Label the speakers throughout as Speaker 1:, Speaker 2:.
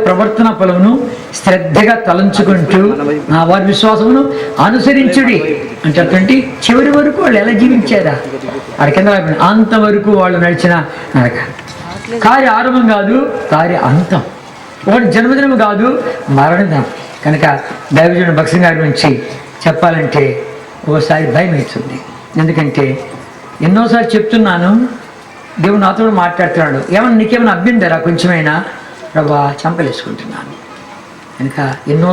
Speaker 1: ప్రవర్తన ఫలమును శ్రద్ధగా తలంచుకుంటూ వారి విశ్వాసమును అనుసరించుడి అంటే చివరి వరకు వాళ్ళు ఎలా జీవించారా అది కింద అంతవరకు వాళ్ళు నడిచిన నడక. కార్య ఆరంభం కాదు, కార్య అంతం. ఒకటి జన్మదినం కాదు, మరణదినం. కనుక దైవజనుడు భక్సింగ్ గారి గురించి చెప్పాలంటే ఓసారి భయం అవుతుంది. ఎందుకంటే ఎన్నోసార్లు చెప్తున్నాను, దేవుడు నాతో మాట్లాడుతున్నాడు, ఏమన్నా నీకేమైనా అభ్యంతరా కొంచెమైనా? ప్రభా చంపలేసుకుంటున్నాను. కనుక ఎన్నో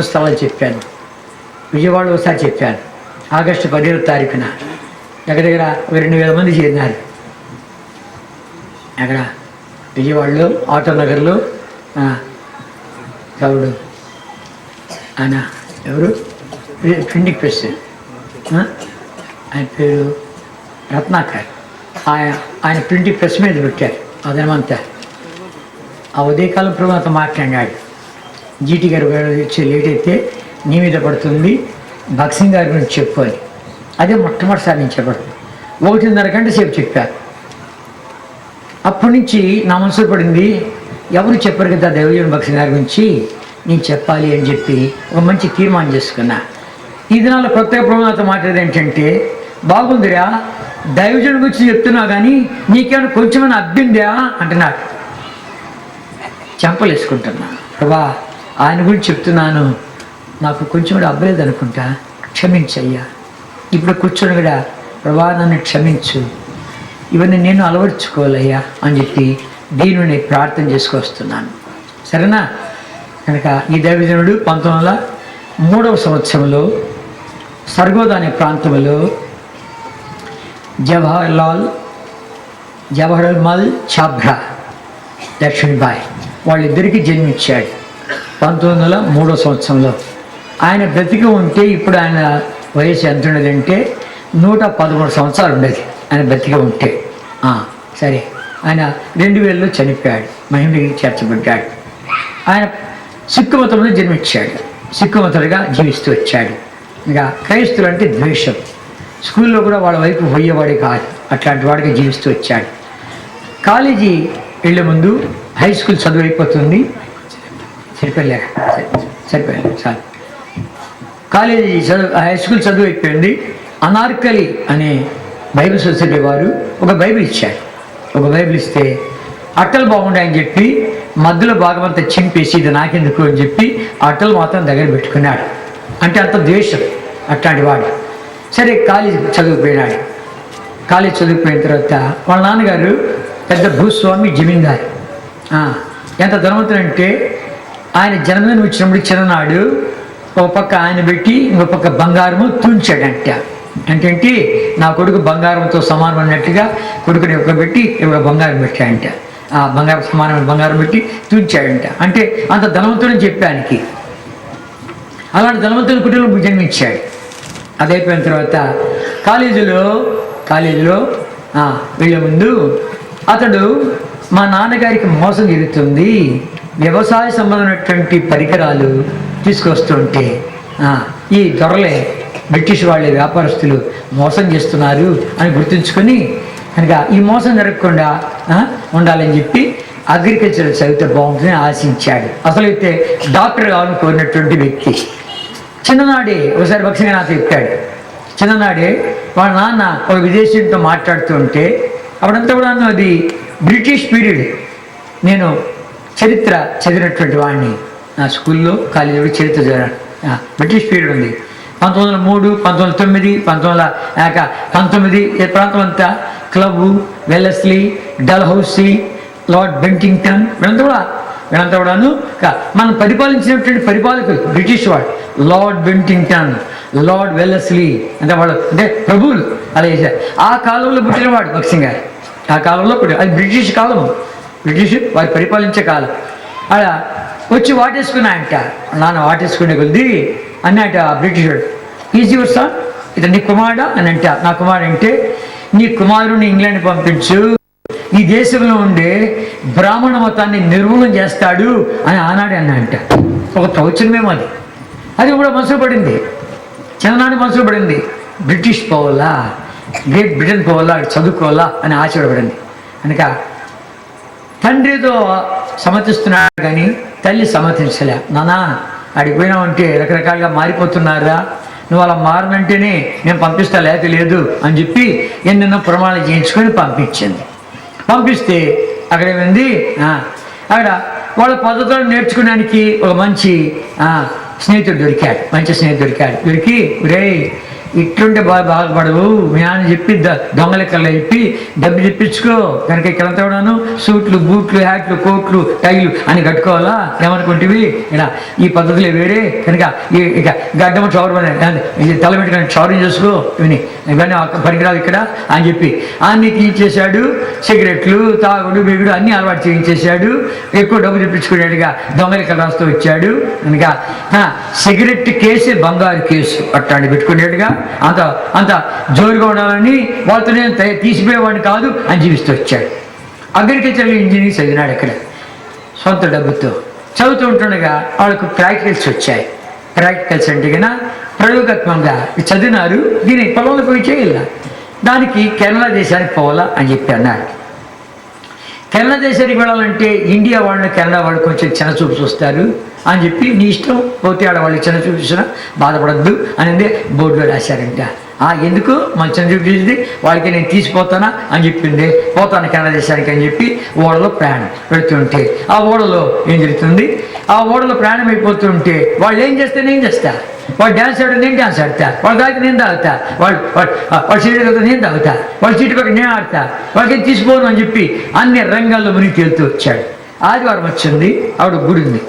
Speaker 1: స్థలాలు చెప్పాను. విజయవాడ ఒకసారి చెప్పాను. ఆగస్టు 15వ తారీఖున దగ్గర 2,000 మంది చేరినారు. అక్కడ విజయవాడలో ఆటో నగర్లో ఎవడు ఆయన ఎవరు ప్రింటింగ్ ప్రెస్ ఆయన పేరు రత్నాకర్. ఆయన ప్రింటింగ్ ప్రెస్ మీద పెట్టారు అదనమంతా. ఆ ఉదయకాలం ప్రభు అంతా మాట్లాడినాడు. జీటీ గారు వచ్చి లేట్ అయితే నీ మీద పడుతుంది, భక్సింగ్ గారి గురించి చెప్పు అని. అదే మొట్టమొదటిసారి నేను చెప్పడం. 1.5 గంట సేపు చెప్పారు. అప్పటి నుంచి నా మనసులో పడింది, ఎవరు చెప్పారు కదా దైవజనుడు భక్సింగ్ గారి గురించి, నేను చెప్పాలి అని చెప్పి ఒక మంచి తీర్మానం చేసుకున్నా. ఈ దినాల్లో కొత్తగా ప్రభుత్వంతో మాట్లాడేది ఏంటంటే, బాగుందిరా దైవజనుడి గురించి చెప్తున్నావు కానీ నీకేమైనా కొంచెమైనా అబ్బిందా అంటున్నాడు. చెంపలేసుకుంటున్నా, ప్రభా ఆయన గురించి చెప్తున్నాను, నాకు కొంచెం కూడా అబ్బలేదు అనుకుంటా, క్షమించయ్యా. ఇప్పుడు కూర్చొని కూడా ప్రభా నన్ను క్షమించు, ఇవన్నీ నేను అలవర్చుకోవాలయ్యా అని చెప్పి దీనిని ప్రార్థన చేసుకొస్తున్నాను. సరేనా? కనుక ఈ దైవజనుడు 1903వ సంవత్సరంలో సర్గోదా అనే ప్రాంతంలో జవహర్లాల్ చాబ్రా లక్ష్మీబాయ్ వాళ్ళిద్దరికీ జన్మించాడు 1903వ సంవత్సరంలో. ఆయన బ్రతికి ఉంటే ఇప్పుడు ఆయన వయసు ఎంత ఉండేదంటే 113 సంవత్సరాలు ఉండేది ఆయన బ్రతికి ఉంటే. సరే, ఆయన 2000లో చనిపోయాడు, మహిమకి చేర్చబడ్డాడు. ఆయన సిక్కు మతంలో జన్మించాడు, సిక్కు మతులుగా జీవిస్తూ వచ్చాడు. ఇంకా క్రైస్తులు అంటే ద్వేషం, స్కూల్లో కూడా వాళ్ళ వైపు పోయేవాడే కాదు, అట్లాంటి వాడిగా జీవిస్తూ వచ్చాడు. కాలేజీ వెళ్ళే ముందు హై స్కూల్ చదువు అయిపోతుంది, సరిపోయారు చాలు. కాలేజీ చదువు హై స్కూల్ చదువు అయిపోయింది. అనార్కలి అనే బైబిల్ సొసైటీ వారు ఒక బైబిల్ ఇచ్చారు. ఒక బైబిల్ ఇస్తే అట్టలు బాగుండాయని చెప్పి మధ్యలో భాగం అంతా చింపేసి ఇది నాకెందుకు అని చెప్పి అట్టలు మాత్రం దగ్గర పెట్టుకున్నాడు. అంటే అంత ద్వేషం అట్లాంటి వాడు. సరే, కాలేజీ చదువుకుపోయినాడు. కాలేజీ చదువుకుపోయిన తర్వాత వాళ్ళ నాన్నగారు పెద్ద భూస్వామి, జమీందారు. ఎంత ధనవంతుడంటే ఆయన జన్మదినం వచ్చినప్పుడు చిన్ననాడు ఒక పక్క ఆయన పెట్టి ఇంకో పక్క బంగారము తుంచాడంట. అంటే నా కొడుకు బంగారంతో సమానం అన్నట్టుగా కొడుకుని ఒక పెట్టి ఒక బంగారం పెట్టాడంట. ఆ బంగారం సమానమైన బంగారం పెట్టి తుంచాడంట. అంటే అంత ధనవంతుడని చెప్పానికి. అలాంటి ధనవంతుని కుటుంబం జన్మించాడు. అదైపోయిన తర్వాత కాలేజీలో వెళ్ళే ముందు అతడు మా నాన్నగారికి మోసం జరుగుతుంది, వ్యవసాయ సంబంధమైనటువంటి పరికరాలు తీసుకొస్తుంటే ఈ దొరలే బ్రిటిష్ వాళ్ళే వ్యాపారస్తులు మోసం చేస్తున్నారు అని గుర్తుంచుకొని కనుక ఈ మోసం జరగకుండా ఉండాలని చెప్పి అగ్రికల్చర్ చదివితే బాగుంటుందని ఆశించాడు. అసలైతే డాక్టర్ కావాలని కోరినటువంటి వ్యక్తి. చిన్ననాడే ఒకసారి భక్సింగ్ నాతో చెప్పాడు. చిన్ననాడే వాళ్ళ నాన్న ఒక విదేశీయుడితో మాట్లాడుతుంటే అప్పుడంతా కూడా అది బ్రిటిష్ పీరియడ్. నేను చరిత్ర చదివినటువంటి వాడిని, నా స్కూల్లో కాలేజీలో చరిత్ర చదివాను. బ్రిటిష్ పీరియడ్ ఉంది. 1903, 1909, 1919 ఈ ప్రాంతం అంతా క్లబ్, వెల్లెస్లీ, డల్హౌసీ, లార్డ్ బెంటింగ్టన్ వీళ్ళంతా కూడాను మనం పరిపాలించినటువంటి పరిపాలకులు బ్రిటిష్ వాడు. లార్డ్ బెంటింగ్టన్, లార్డ్ వెల్లెస్లీ అంటే వాళ్ళు అంటే ప్రభువులు అలా చేశారు. ఆ కాలంలో పుట్టినవాడు భక్సింగ్ గారు. ఆ కాలంలో పుట్టిన అది బ్రిటిష్ కాలము, బ్రిటిష్ వారు పరిపాలించే కాలం. అలా వచ్చి వాటేసుకున్నాయంట. నాన్న వాటేసుకునే కొద్ది అన్నట బ్రిటిష్ వాడు, ఈజ్ యువర్ సన్, ఇది నీ కుమారుడా అని అంట. నా కుమారుడు అంటే నీ కుమారుడిని ఇంగ్లాండ్ పంపించు, ఈ దేశంలో ఉండే బ్రాహ్మణ మతాన్ని నిర్మూలన చేస్తాడు అని ఆనాడే అన్నంట. ఒక ప్రవచనమేమో అది కూడా మనసులో పడింది, చిన్ననాటి మనసులో పడింది. బ్రిటిష్ పోవాలా, గ్రేట్ బ్రిటన్ పోవాలా, చదువుకోవాలా అని ఆశపడబడింది. కనుక తండ్రితో సమ్మతిస్తున్నాడు కానీ తల్లి సమ్మతించలే. నానా అడిగిపోయినావంటే రకరకాలుగా మారిపోతున్నారా, నువ్వు అలా మారనంటేనే నేను పంపిస్తా, లేక లేదు అని చెప్పి ఎన్నెన్నో ప్రమాణాలు చేయించుకొని పంపిస్తే అక్కడ ఏమైంది, అక్కడ వాళ్ళ పద్ధతులను నేర్చుకోవడానికి ఒక మంచి స్నేహితుడు దొరికాడు. దొరికి రే ఇట్లుంటే బాధపడవు, మీ నాన్న చెప్పి దొంగ లెక్కల్లో చెప్పి డబ్బు చెప్పించుకో, కనుక ఇక్కడంతా కూడాను సూట్లు, బూట్లు, హ్యాట్లు, కోట్లు, టైలు అని కట్టుకోవాలా ఏమనుకుంటేవి, ఇలా ఈ పద్ధతులే వేరే, కనుక ఇక గడ్డమ చౌరు తల పెట్టుకొని చౌరం చేసుకో, ఇవన్నీ పనికిరాదు ఇక్కడ అని చెప్పి అన్నీ తీయించేశాడు. సిగరెట్లు, తాగుడు, బిగుడు అన్నీ అలవాటు చేయించేశాడు. ఎక్కువ డబ్బు తెప్పించుకునేట్టుగా దొంగ లెక్కలు రాస్తూ వచ్చాడు. కనుక సిగరెట్ కేసే బంగారు కేసు అట్టాంటి పెట్టుకునేట్టుగా అంత జోరుగా ఉండాలని వాళ్ళతో నేను తీసిపోయేవాడిని కాదు అని జీవిస్తూ వచ్చాడు. అగ్రికల్చర్ ఇంజనీరింగ్ చదివినాడు. అక్కడ సొంత డబ్బుతో చదువుతూ ఉంటుండగా వాళ్ళకు ప్రాక్టికల్స్ వచ్చాయి. ప్రాక్టికల్స్ అంటే కన్నా ప్రయోగాత్మకంగా చదివినారు. దీన్ని పొలంలో పోయి చేయాల, దానికి కెనడా దేశానికి పోవాలా అని చెప్పి అన్నాడు. కెనడా దేశానికి వెళ్ళాలంటే ఇండియా వాళ్ళు కెనడా వాళ్ళు కొంచెం చిన్నచూపు చూస్తారు అని చెప్పి, నీ ఇష్టం పోతే ఆడవాళ్ళు చిన్నచూపు చూసినా బాధపడద్దు అనేది బోర్డులో రాశారంట. ఎందుకు మన చిన్నచూపు చూసింది వాళ్ళకి నేను తీసిపోతానా అని చెప్పింది. పోతాను కెనడా దేశానికి అని చెప్పి ఓడలో ప్రయాణం పెడుతుంటే ఆ ఓడలో ఏం జరుగుతుంది, ఆ ఓడలో ప్రయాణం అయిపోతుంటే వాళ్ళు ఏం చేస్తే నేను చేస్తా, వాళ్ళు డ్యాన్స్ ఆడితే నేను డ్యాన్స్ ఆడతా, వాళ్ళు తాగితే నేను తాగుతా, వాళ్ళు సీటు తాగుతా నేను తాగుతా, వాళ్ళు సీటు పక్కన నేను ఆడతా, వాళ్ళకి తీసిపోను అని చెప్పి అన్ని రంగాల్లో మునిగి తేలుతూ వచ్చాడు. ఆదివారం వచ్చింది, ఆవిడ గుడి ఉంది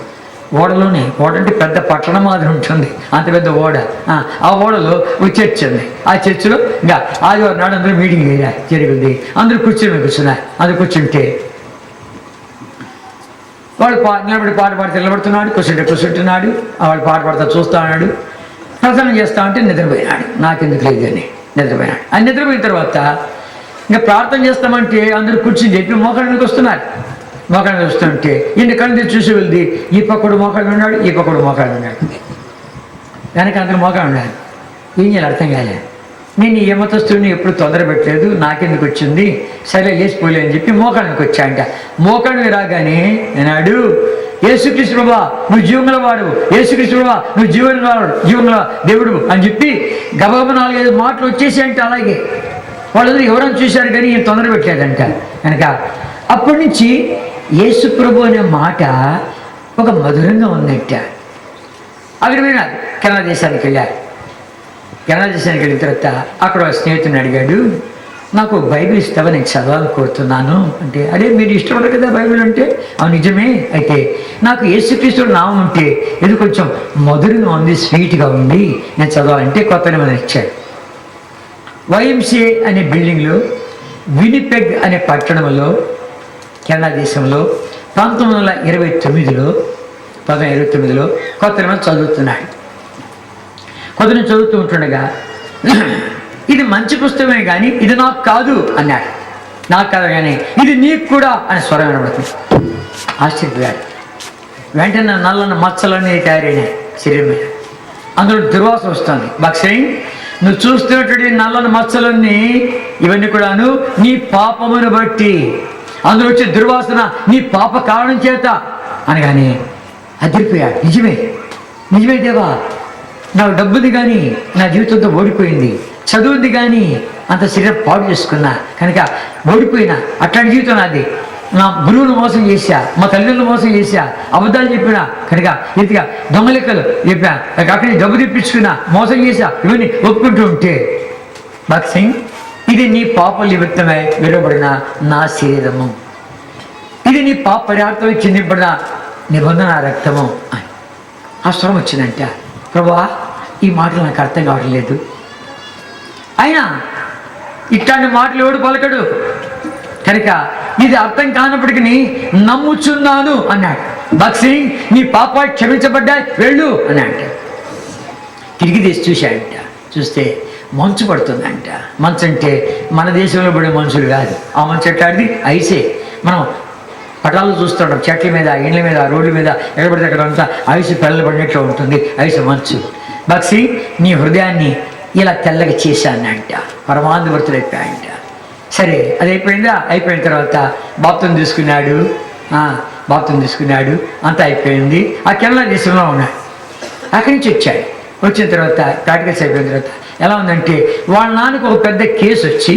Speaker 1: ఓడలోనే. ఓడ అంటే పెద్ద పట్టణం మాదిరి ఉంటుంది, అంత పెద్ద ఓడ. ఆ ఓడలో ఒక చర్చ్ ఉంది. ఆ చర్చిలో ఇంకా ఆదివారం నాడు అందరూ మీటింగ్ జరిగింది. అందరూ కూర్చున్నారు. అందరూ కూర్చుంటే వాడు నిలబడి పాట పాడితే నిలబడుతున్నాడు, కూర్చుంటున్నాడు. వాడు పాట పాడుతా చూస్తా ఉన్నాడు. ప్రసన్నం చేస్తా ఉంటే నిద్రపోయినాడు. నాకెందుకు లేదు అని నిద్రపోయినాడు. అని నిద్రపోయిన తర్వాత ఇంకా ప్రార్థన చేస్తామంటే అందరూ కూర్చుని చెప్పి మోకాళ్ళకి వస్తున్నారు. మోకాళ్ళకి వస్తుంటే ఇన్ని కళ్ళు చూసి వెళ్ది, ఈ పక్కడు మోకాళ్ళు ఉన్నాడు, ఈ పక్కడు మోకాళ్ళు ఉన్నాడు, వెనక అందరూ మోకాళ్ళు ఉన్నాడు. ఏం చేయాలి అర్థం కాలే. నేను ఈ యమతస్తుడిని ఎప్పుడు తొందర పెట్టలేదు, నాకెందుకు వచ్చింది, సరే లేచిపోలే అని చెప్పి మోకాళ్ళకి వచ్చాయంట. మోకాళ్ళకి రాగానే అన్నాడు, యేసుక్రీస్తు ప్రభువా నువ్వు జీవంగల వాడు, యేసుక్రీస్తు ప్రభువా నువ్వు జీవంగల దేవుడు అని చెప్పి గబగబ 4-5 మాటలు వచ్చేసాయంట. అలాగే వాళ్ళందరూ ఎవరైనా చూశారు కానీ ఈయన తొందర పెట్టలేదంట. కనుక అప్పటి నుంచి యేసు ప్రభు అనే మాట ఒక మధురంగా ఉందంట. అక్కడ పోయినారు, కెనడా దేశానికి వెళ్ళారు. కెనడా దేశానికి వెళ్ళిన తర్వాత అక్కడ స్నేహితుని అడిగాడు, నాకు బైబిల్ ఇస్తావా, నేను చదవాలని కోరుతున్నాను అంటే, అదే మీరు ఇష్టపడరు కదా బైబిల్ అంటే. అవును నిజమే, అయితే నాకు యేసుక్రీస్తుడు నామం ఉంటే ఇది కొంచెం మధురంగా ఉంది, స్వీట్గా ఉంది, నేను చదవాలంటే కొత్త నిబంధన ఇచ్చాడు. YMCA అనే బిల్డింగ్లో వినిపెగ్ అనే పట్టణంలో కెనడా దేశంలో 1929లో కొత్త నిబంధన చదువుతున్నాడు. కొత్త నిబంధన చదువుతూ ఉంటుండగా ఇది మంచి పుస్తకమే కానీ ఇది నాకు కాదు అన్నాడు. నాకు కాదు కానీ ఇది నీకు కూడా అని స్వరం వినబడుతుంది. ఆశ్చర్యపోయాడు. వెంటనే నల్లన్న మచ్చలన్నీ తయారైనాయి శరీరం మీద, అందులో దుర్వాసన వస్తుంది. భక్సింగ్ నువ్వు చూస్తున్నటువంటి నల్లని మచ్చలన్నీ ఇవన్నీ కూడాను నీ పాపమును బట్టి, అందులో వచ్చే దుర్వాసన నీ పాప కారణం చేత అనగానే అదిరిపోయాడు. నిజమే దేవా, నాకు డబ్బుది కానీ నా జీవితంతో ఓడిపోయింది, చదువుంది కానీ అంత శరీరం పాడు చేసుకున్నా కనుక ఓడిపోయినా, అట్లాంటి జీవితం నాది. నా గురువును మోసం చేశా, మా తల్లిదండ్రులు మోసం చేశా, అబద్ధాలు చెప్పినా కనుక ఇంతగా దొంగ లెక్కలు చెప్పా, అక్కడి డబ్బు తెప్పించుకున్నా, మోసం చేశా, ఇవన్నీ ఒప్పుకుంటూ ఉంటే భక్సింగ్ ఇది నీ పాప నిమిత్తమై విడబడిన నా శరీరము, ఇది నీ పాప పరిహార్థమై చెందింపడిన నిబంధన రక్తము అని ఆ స్వరం వచ్చిందంట. ప్రభువా ఈ మాటలు నాకు అర్థం కావట్లేదు, అయినా ఇట్లాంటి మాటలు ఎవడు పలకడు కనుక ఇది అర్థం కానప్పటికీ నమ్ముచున్నాను అన్నాడు. భక్సింగ్ నీ పాపాలు క్షమించబడ్డాయి, వెళ్ళు అన్నాడు. తిరిగి తీసి చూశాడంట. చూస్తే మంచు పడుతుందంట. మంచు అంటే మన దేశంలో పడే మనుషులు కాదు. ఆ మంచు ఎట్లాంటిది ఐసే. మనం పటాలు చూస్తుంటాం, చెట్ల మీద, ఇండ్ల మీద, రోడ్ల మీద, ఎక్కడ పడితే అక్కడ అంతా ఐసు పెళ్ళ పడినట్లు ఉంటుంది, ఐసు మంచు. భక్సి నీ హృదయాన్ని ఇలా తెల్లగా చేశానంట, పరమానువర్తులైపోయాయంట. సరే అది అయిపోయిందా? అయిపోయిన తర్వాత బాప్తిసం తీసుకున్నాడు. బాప్తిసం తీసుకున్నాడు, అంతా అయిపోయింది. ఆ కేరళ దేశంలో ఉన్నాడు. అక్కడి నుంచి వచ్చాడు. వచ్చిన తర్వాత ప్రాక్టికల్స్ అయిపోయిన తర్వాత ఎలా ఉందంటే వాళ్ళ నాన్నకు ఒక పెద్ద కేసు వచ్చి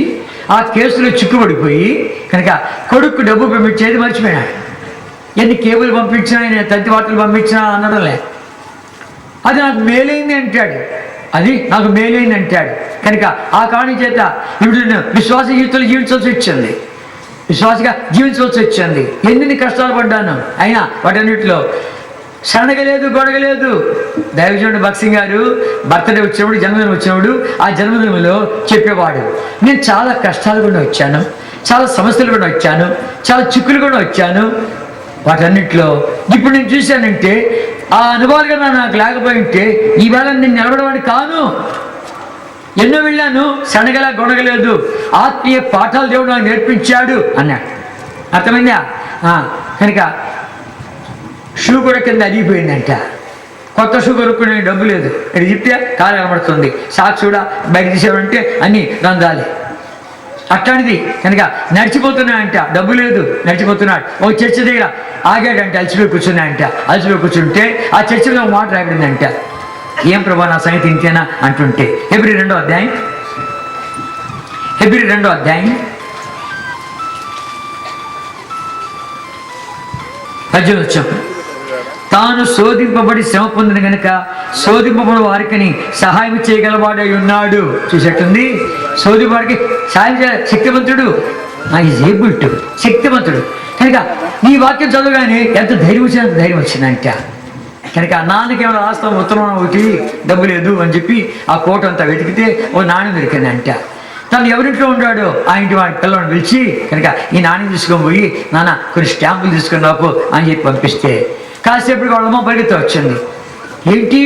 Speaker 1: ఆ కేసులో చిక్కుబడిపోయి కనుక కొడుకు డబ్బు పంపించేది మర్చిపోయినాడు. ఎన్ని కేబుల్ పంపించినా ఆయన తంతి వార్తలు పంపించినా అనడం లేదు. అది నాకు మేలైంది అంటాడు, అది నాకు మేలైంది అంటాడు. కనుక ఆ కారణం చేత ఇప్పుడు నేను విశ్వాస జీవితంలో జీవించాల్సి వచ్చింది, విశ్వాసగా జీవించవలసి వచ్చింది. ఎన్ని కష్టాలు పడ్డాను, అయినా వాటన్నిటిలో సడగలేదు, గొడగలేదు. దైవజనుడు భక్సింగ్ గారు బర్త్డే వచ్చినప్పుడు, జన్మదినం వచ్చినప్పుడు ఆ జన్మదినంలో చెప్పేవాడు, నేను చాలా కష్టాలు కూడా వచ్చాను, చాలా సమస్యలు కూడా వచ్చాను, చాలా చిక్కులు కూడా వచ్చాను. వాటన్నిటిలో ఇప్పుడు నేను చూశానంటే ఆ అనుభవాలు కూడా నాకు లేకపోయి ఉంటే ఈవేళ నేను నిలబడవాడిని కాను. ఎన్నో వెళ్ళాను, సడగల గొడగలేదు, ఆత్మీయ పాఠాలు దేవుడు నాకు నేర్పించాడు అన్నాడు. అర్థమైందా? కనుక షూ కూడా కింద అరిగిపోయిందంట. కొత్త షూ కొనుక్కునే డబ్బు లేదు. ఇక్కడ చెప్తే కాలు కనబడుతుంది, సాక్స్ కూడా బయట తీసేవాడంటే అన్నీ రంధ్రాలి. అట్లాంటిది కనుక నడిచిపోతున్నాయంట, డబ్బు లేదు, నడిచిపోతున్నాడు. ఓ చర్చి దగ్గర ఆగాడంట, అలసిపోయి కూర్చున్నాయంట. అలసిపోయి కూర్చుంటే ఆ చర్చి మీద ఒక మాట రాయబడిందంట, ఏం ప్రభా నా సంగతి ఇంతేనా అంటుంటే. హెబ్రీ 2వ అధ్యాయం 18వ వచనం, తాను శోధింపబడి శ్రమ పొందిన గనుక శోధింపబడి వారికి సహాయం చేయగలవాడై ఉన్నాడు. చూసేట్టుంది, శోధింపడికి సహాయం చేయాలి. శక్తివంతుడు, ఈజ్ ఏబుల్ టు, శక్తివంతుడు. కనుక ఈ వాక్యం చదవగానే ఎంత ధైర్యం వచ్చింది, అంత ధైర్యం వచ్చిందంట. కనుక నాన్నకి ఏమైనా రాస్తాం ఉత్తరం ఒకటి, డబ్బు లేదు అని చెప్పి ఆ కోట అంతా వెతికితే ఓ నాణ్యం దొరికిందంట. తను ఎవరింట్లో ఉన్నాడో ఆ ఇంటి వాడి పిల్లలను పిలిచి కనుక ఈ నాణ్యం తీసుకొని పోయి, నాన్న కొన్ని స్టాంపులు తీసుకుని నాకు అని చెప్పి పంపిస్తే కాసేపటికి వాళ్ళమ్మ పరిగెత్త వచ్చింది. ఏంటి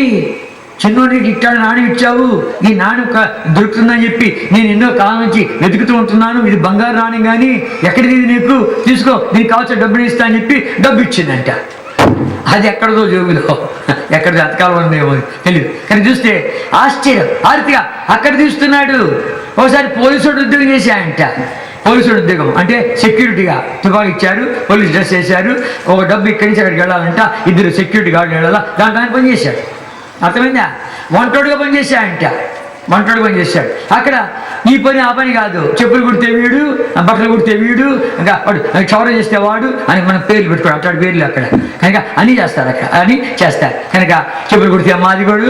Speaker 1: చిన్నోడికి ఇట్టాడు నాణ్యం ఇచ్చావు, ఈ నాణ్యం దొరుకుతుందని చెప్పి నేను ఎన్నో కాలం నుంచి వెతుకుతూ ఉంటున్నాను, ఇది బంగారు నాణ్యం కానీ ఎక్కడిది నీకు, తీసుకో, నీకు కావాల్సిన డబ్బులు ఇస్తా అని చెప్పి డబ్బు ఇచ్చిందంట. అది ఎక్కడదో జోబులో, ఎక్కడ అంతకాలం ఉందేమో తెలియదు. కానీ చూస్తే ఆశ్చర్యం, ఆర్తిగా అక్కడ తీస్తున్నాడు. ఒకసారి పోలీసుడు ఉద్యోగం చేశాయంట. పోలీసుడు ఉద్యోగం అంటే సెక్యూరిటీగా తుపాకి ఇచ్చారు, పోలీస్ డ్రెస్ వేశారు, ఒక డబ్బు ఇక్కడి నుంచి అక్కడికి వెళ్ళాలంట, 2 సెక్యూరిటీ గార్డులు వెళ్ళాలా, దాంట్లో పనిచేశాడు. అర్థమైందా? వంటోడుగా పనిచేశాడంట, వంటోడు పనిచేశాడు. అక్కడ ఈ పని ఆ పని కాదు, చెప్పులు కుడితే వీడు, బట్టలు కుడితే వీడు, ఇంకా వాడు క్షౌరం చేస్తే వాడు అని మనం పేర్లు పెట్టుకోవడం, అట్లాంటి పేర్లు అక్కడ. కనుక అన్నీ చేస్తారు, అక్కడ అన్నీ చేస్తారు. కనుక చెప్పులు కుడితే మాదిగోడు,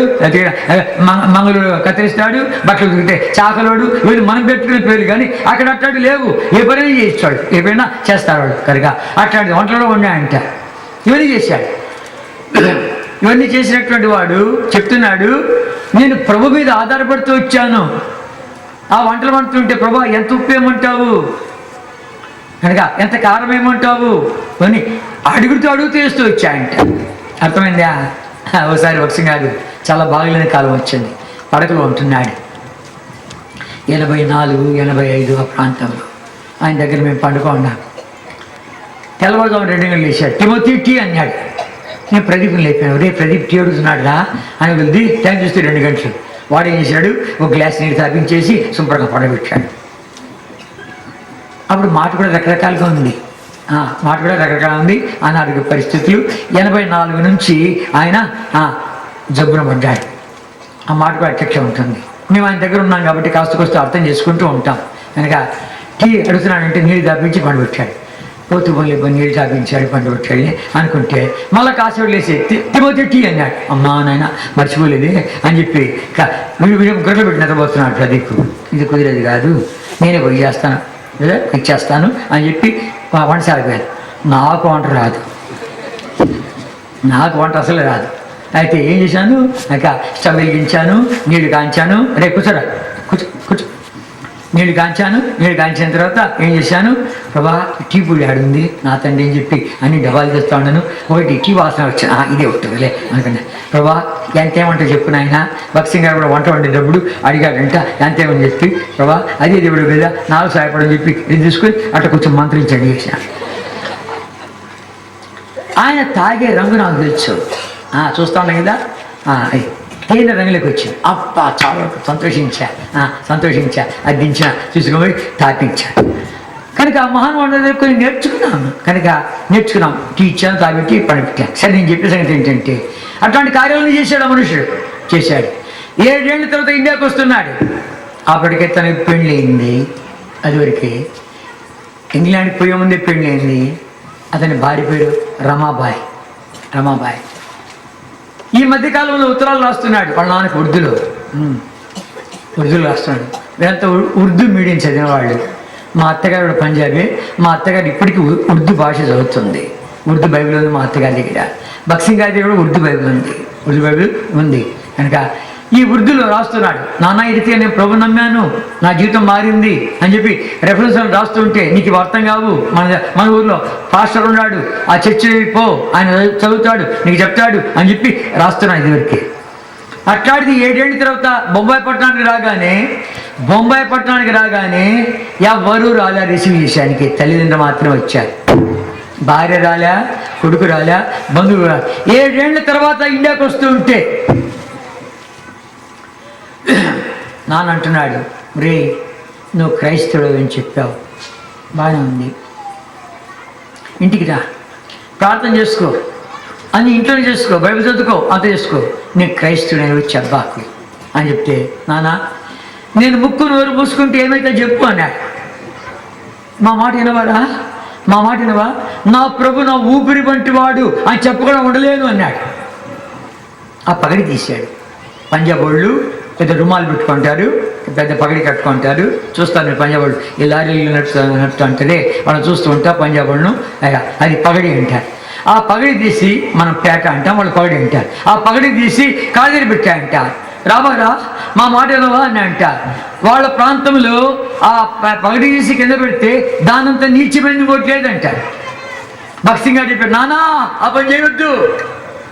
Speaker 1: మంగళూరు కత్తిరిస్తాడు, బట్టలు కుడితే చాకలోడు, వీళ్ళు మనం పెట్టుకునే పేర్లు. కానీ అక్కడ అట్లాంటి లేవు, ఏ పని చేస్తాడు, ఏ పైనా చేస్తాడు వాడు. కనుక అట్లాంటి వంటలో ఉన్నాయంట. ఇవన్నీ చేశాడు. ఇవన్నీ చేసినటువంటి వాడు చెప్తున్నాడు, నేను ప్రభు మీద ఆధారపడుతూ వచ్చాను. ఆ వంటలు వండుతుంటే ప్రభా ఎంత ఉప్పు ఏమంటావు, కనుక ఎంత కారం ఏమంటావు అని అడుగుతూ వేస్తూ వచ్చాయంట. అర్థమైందా? ఒకసారి భక్సింగ్ గారు చాలా బాగలేని కాలం వచ్చింది, పడకలో ఉంటున్నాడు. 84, 85 ఆ ప్రాంతంలో ఆయన దగ్గర మేము పండుకున్నాం. తెల్లవారుజాము 2 గంటలు లేచాడు. తిమోతి టీ అన్నాడు. నేను ప్రదీప్ని లేపాను, రే ప్రదీప్ టీ అడుగుతున్నాడు రా అని వెళ్ది. టైం చూస్తే 2 గంటలు. వాడు ఏం చేశాడు, ఒక గ్లాస్ నీళ్ళు తాపించేసి శుభ్రంగా పడబెట్టాడు. అప్పుడు మాట కూడా రకరకాలుగా ఉంది, మాట కూడా రకరకాలుగా ఉంది. అనారోగ్య పరిస్థితులు 84 నుంచి ఆయన జబ్బున పడ్డాడు. ఆ మాట కూడా అట్లే ఉంటుంది. మేము ఆయన దగ్గర ఉన్నాం కాబట్టి కాస్త కోస్త అర్థం చేసుకుంటూ ఉంటాం. కనుక టీ అడుగుతున్నాడంటే నీళ్ళు తాపించి పండుబెట్టాడు. పోతూ పోలే నీళ్ళు తాపించాడు, పండుబెట్టాడు అనుకుంటే మళ్ళీ కాసేపు లేసి తిమోతి టీ అన్నాడు. అమ్మా నాయన మర్చిపోలేదే అని చెప్పి గుర్రలు పెట్టి నిద్రపోతున్నాడు ప్రదీప్. ఇది కుదిరేది కాదు, నేనే పోయి చేస్తాను, ఇచ్చేస్తాను అని చెప్పి వంటశాలకు వెళ్ళాను. నాకు వంట రాదు, నాకు వంట అసలు రాదు. అయితే ఏం చేశాను, స్టవ్ వెలిగించాను, నీళ్లు కాంచాను. రే కూర్చోరా, కూర్చో కూర్చో. నీళ్ళు కాంచిన తర్వాత ఏం చేశాను, ప్రభా టీ పొడి ఆడుంది నా తండ్రి అని చెప్పి అన్ని డబ్బాలు చేస్తూ ఉన్నాను. ఒకటి టీ వాసన వచ్చాను, ఇదే ఉంటుందిలే అనుకున్నా. ప్రభా ఎంతేమంటే చెప్పు నాయన. భక్సింగ్ గారు కూడా వంట వండేటప్పుడు అడిగాడంట ఎంతేమని చెప్పి, ప్రభా అదే దేవుడు మీద నాకు సహాయపడని చెప్పి ఇది తీసుకొని అట్లా కొంచెం మంత్రించండి చేశాను. ఆయన తాగే రంగు నాకు తెలుసు, చూస్తా ఉన్నాం కదా, తేనె రంగులోకి వచ్చింది. అబ్బా చాలా సంతోషించా. అది దించా, తీసుకొని తాపించా. కనుక ఆ మహానుభావుడి దగ్గర కొన్ని నేర్చుకున్నాం టీ ఇచ్చాను తాగబెట్టి పనిపెట్టాను. సరే నేను చెప్పే సంగతి ఏంటంటే అట్లాంటి కార్యాలను చేశాడు ఆ మనుషుడు. చేశాడు. 7 ఏళ్ళ తర్వాత ఇండియాకి వస్తున్నాడు. అప్పటికే తనకి పెళ్ళి అయింది. అదివరకే ఇంగ్లాండ్కి పోయే ముందే పెళ్ళి అయింది. అతని భార్య పేరు రమాబాయ్. ఈ మధ్యకాలంలో ఉత్తరాలు రాస్తున్నాడు వాళ్ళ నాన్నకి ఉర్దూలో రాస్తున్నాడు. వీళ్ళంతా ఉర్దూ మీడియం చదివిన వాళ్ళు. మా అత్తగారు పంజాబీ. మా అత్తగారు ఇప్పటికీ ఉర్దూ భాష చదువుతుంది. ఉర్దూ బైబిల్ ఉంది మా అత్తగారి దగ్గర. బక్సింగ్ గారి దగ్గర కూడా ఉర్దూ బైబిల్ ఉంది. కనుక ఈ ఉర్దూలో రాస్తున్నాడు. నాన్న ఇడితే నేను ప్రభు నమ్మాను, నా జీవితం మారింది అని చెప్పి రెఫరెన్స్లు రాస్తుంటే నీకు ఇవి అర్థం కావు, మన ఊర్లో పాస్టర్ ఉన్నాడు, ఆ చర్చి పో, ఆయన చదువుతాడు, నీకు చెప్తాడు అని చెప్పి రాస్తున్నాడు ఇదివరకు. అట్లాంటిది 7 ఏళ్ళ తర్వాత బొంబాయి పట్టణానికి రాగానే ఎవరు రాలే రిసీవ్ చేశానికి. తల్లిదండ్రులు మాత్రమే వచ్చారు. భార్య రాలే, కొడుకు రాలే, బంధువులు రాలే. 7 ఏళ్ళ తర్వాత ఇండియాకి వస్తూ ఉంటే నాన్న అంటున్నాడు, రే నువ్వు క్రైస్తవుడు అని చెప్పావు, బాగానే ఉంది, ఇంటికి రా, ప్రార్థన చేసుకో, అన్ని ఇంట్లోనే చేసుకో, బైబిల్ చదువుకో, అంత చేసుకో, నేను క్రైస్తవుడు అని చెప్పాకు అని చెప్తే, నాన్న నేను ముక్కు నోరు మూసుకుంటే ఏమైతే చెప్పు అన్నాడు. మా మాట వినవా, నా ప్రభు నా ఊపిరి వంటి వాడు అని చెప్పకుండా ఉండలేను అన్నాడు. ఆ పగడి తీశాడు. పంజాబ్ వాళ్ళు పెద్ద రుమాలు పెట్టుకుంటారు, పెద్ద పగడి కట్టుకుంటారు. చూస్తాను నేను పంజాబ్ వాళ్ళు ఈ లారీలు నడుస్తూ అంటారే వాళ్ళు చూస్తూ ఉంటా పంజాబ్ వాళ్ళను. అది పగడి అంటారు. ఆ పగడి తీసి మనం పేట అంటాం, వాళ్ళు పగడి అంటారు. ఆ పగడి తీసి కాదిరి పెట్టాయంటారు. రాబారా మా మాట వినవా అని అంటారు. వాళ్ళ ప్రాంతంలో ఆ పగడి తీసి కింద పెడితే దానంతా నీచమైన కొట్టలేదంటారు. భక్సింగ్ గారు చెప్పారు, నానా ఆ పని చేయవద్దు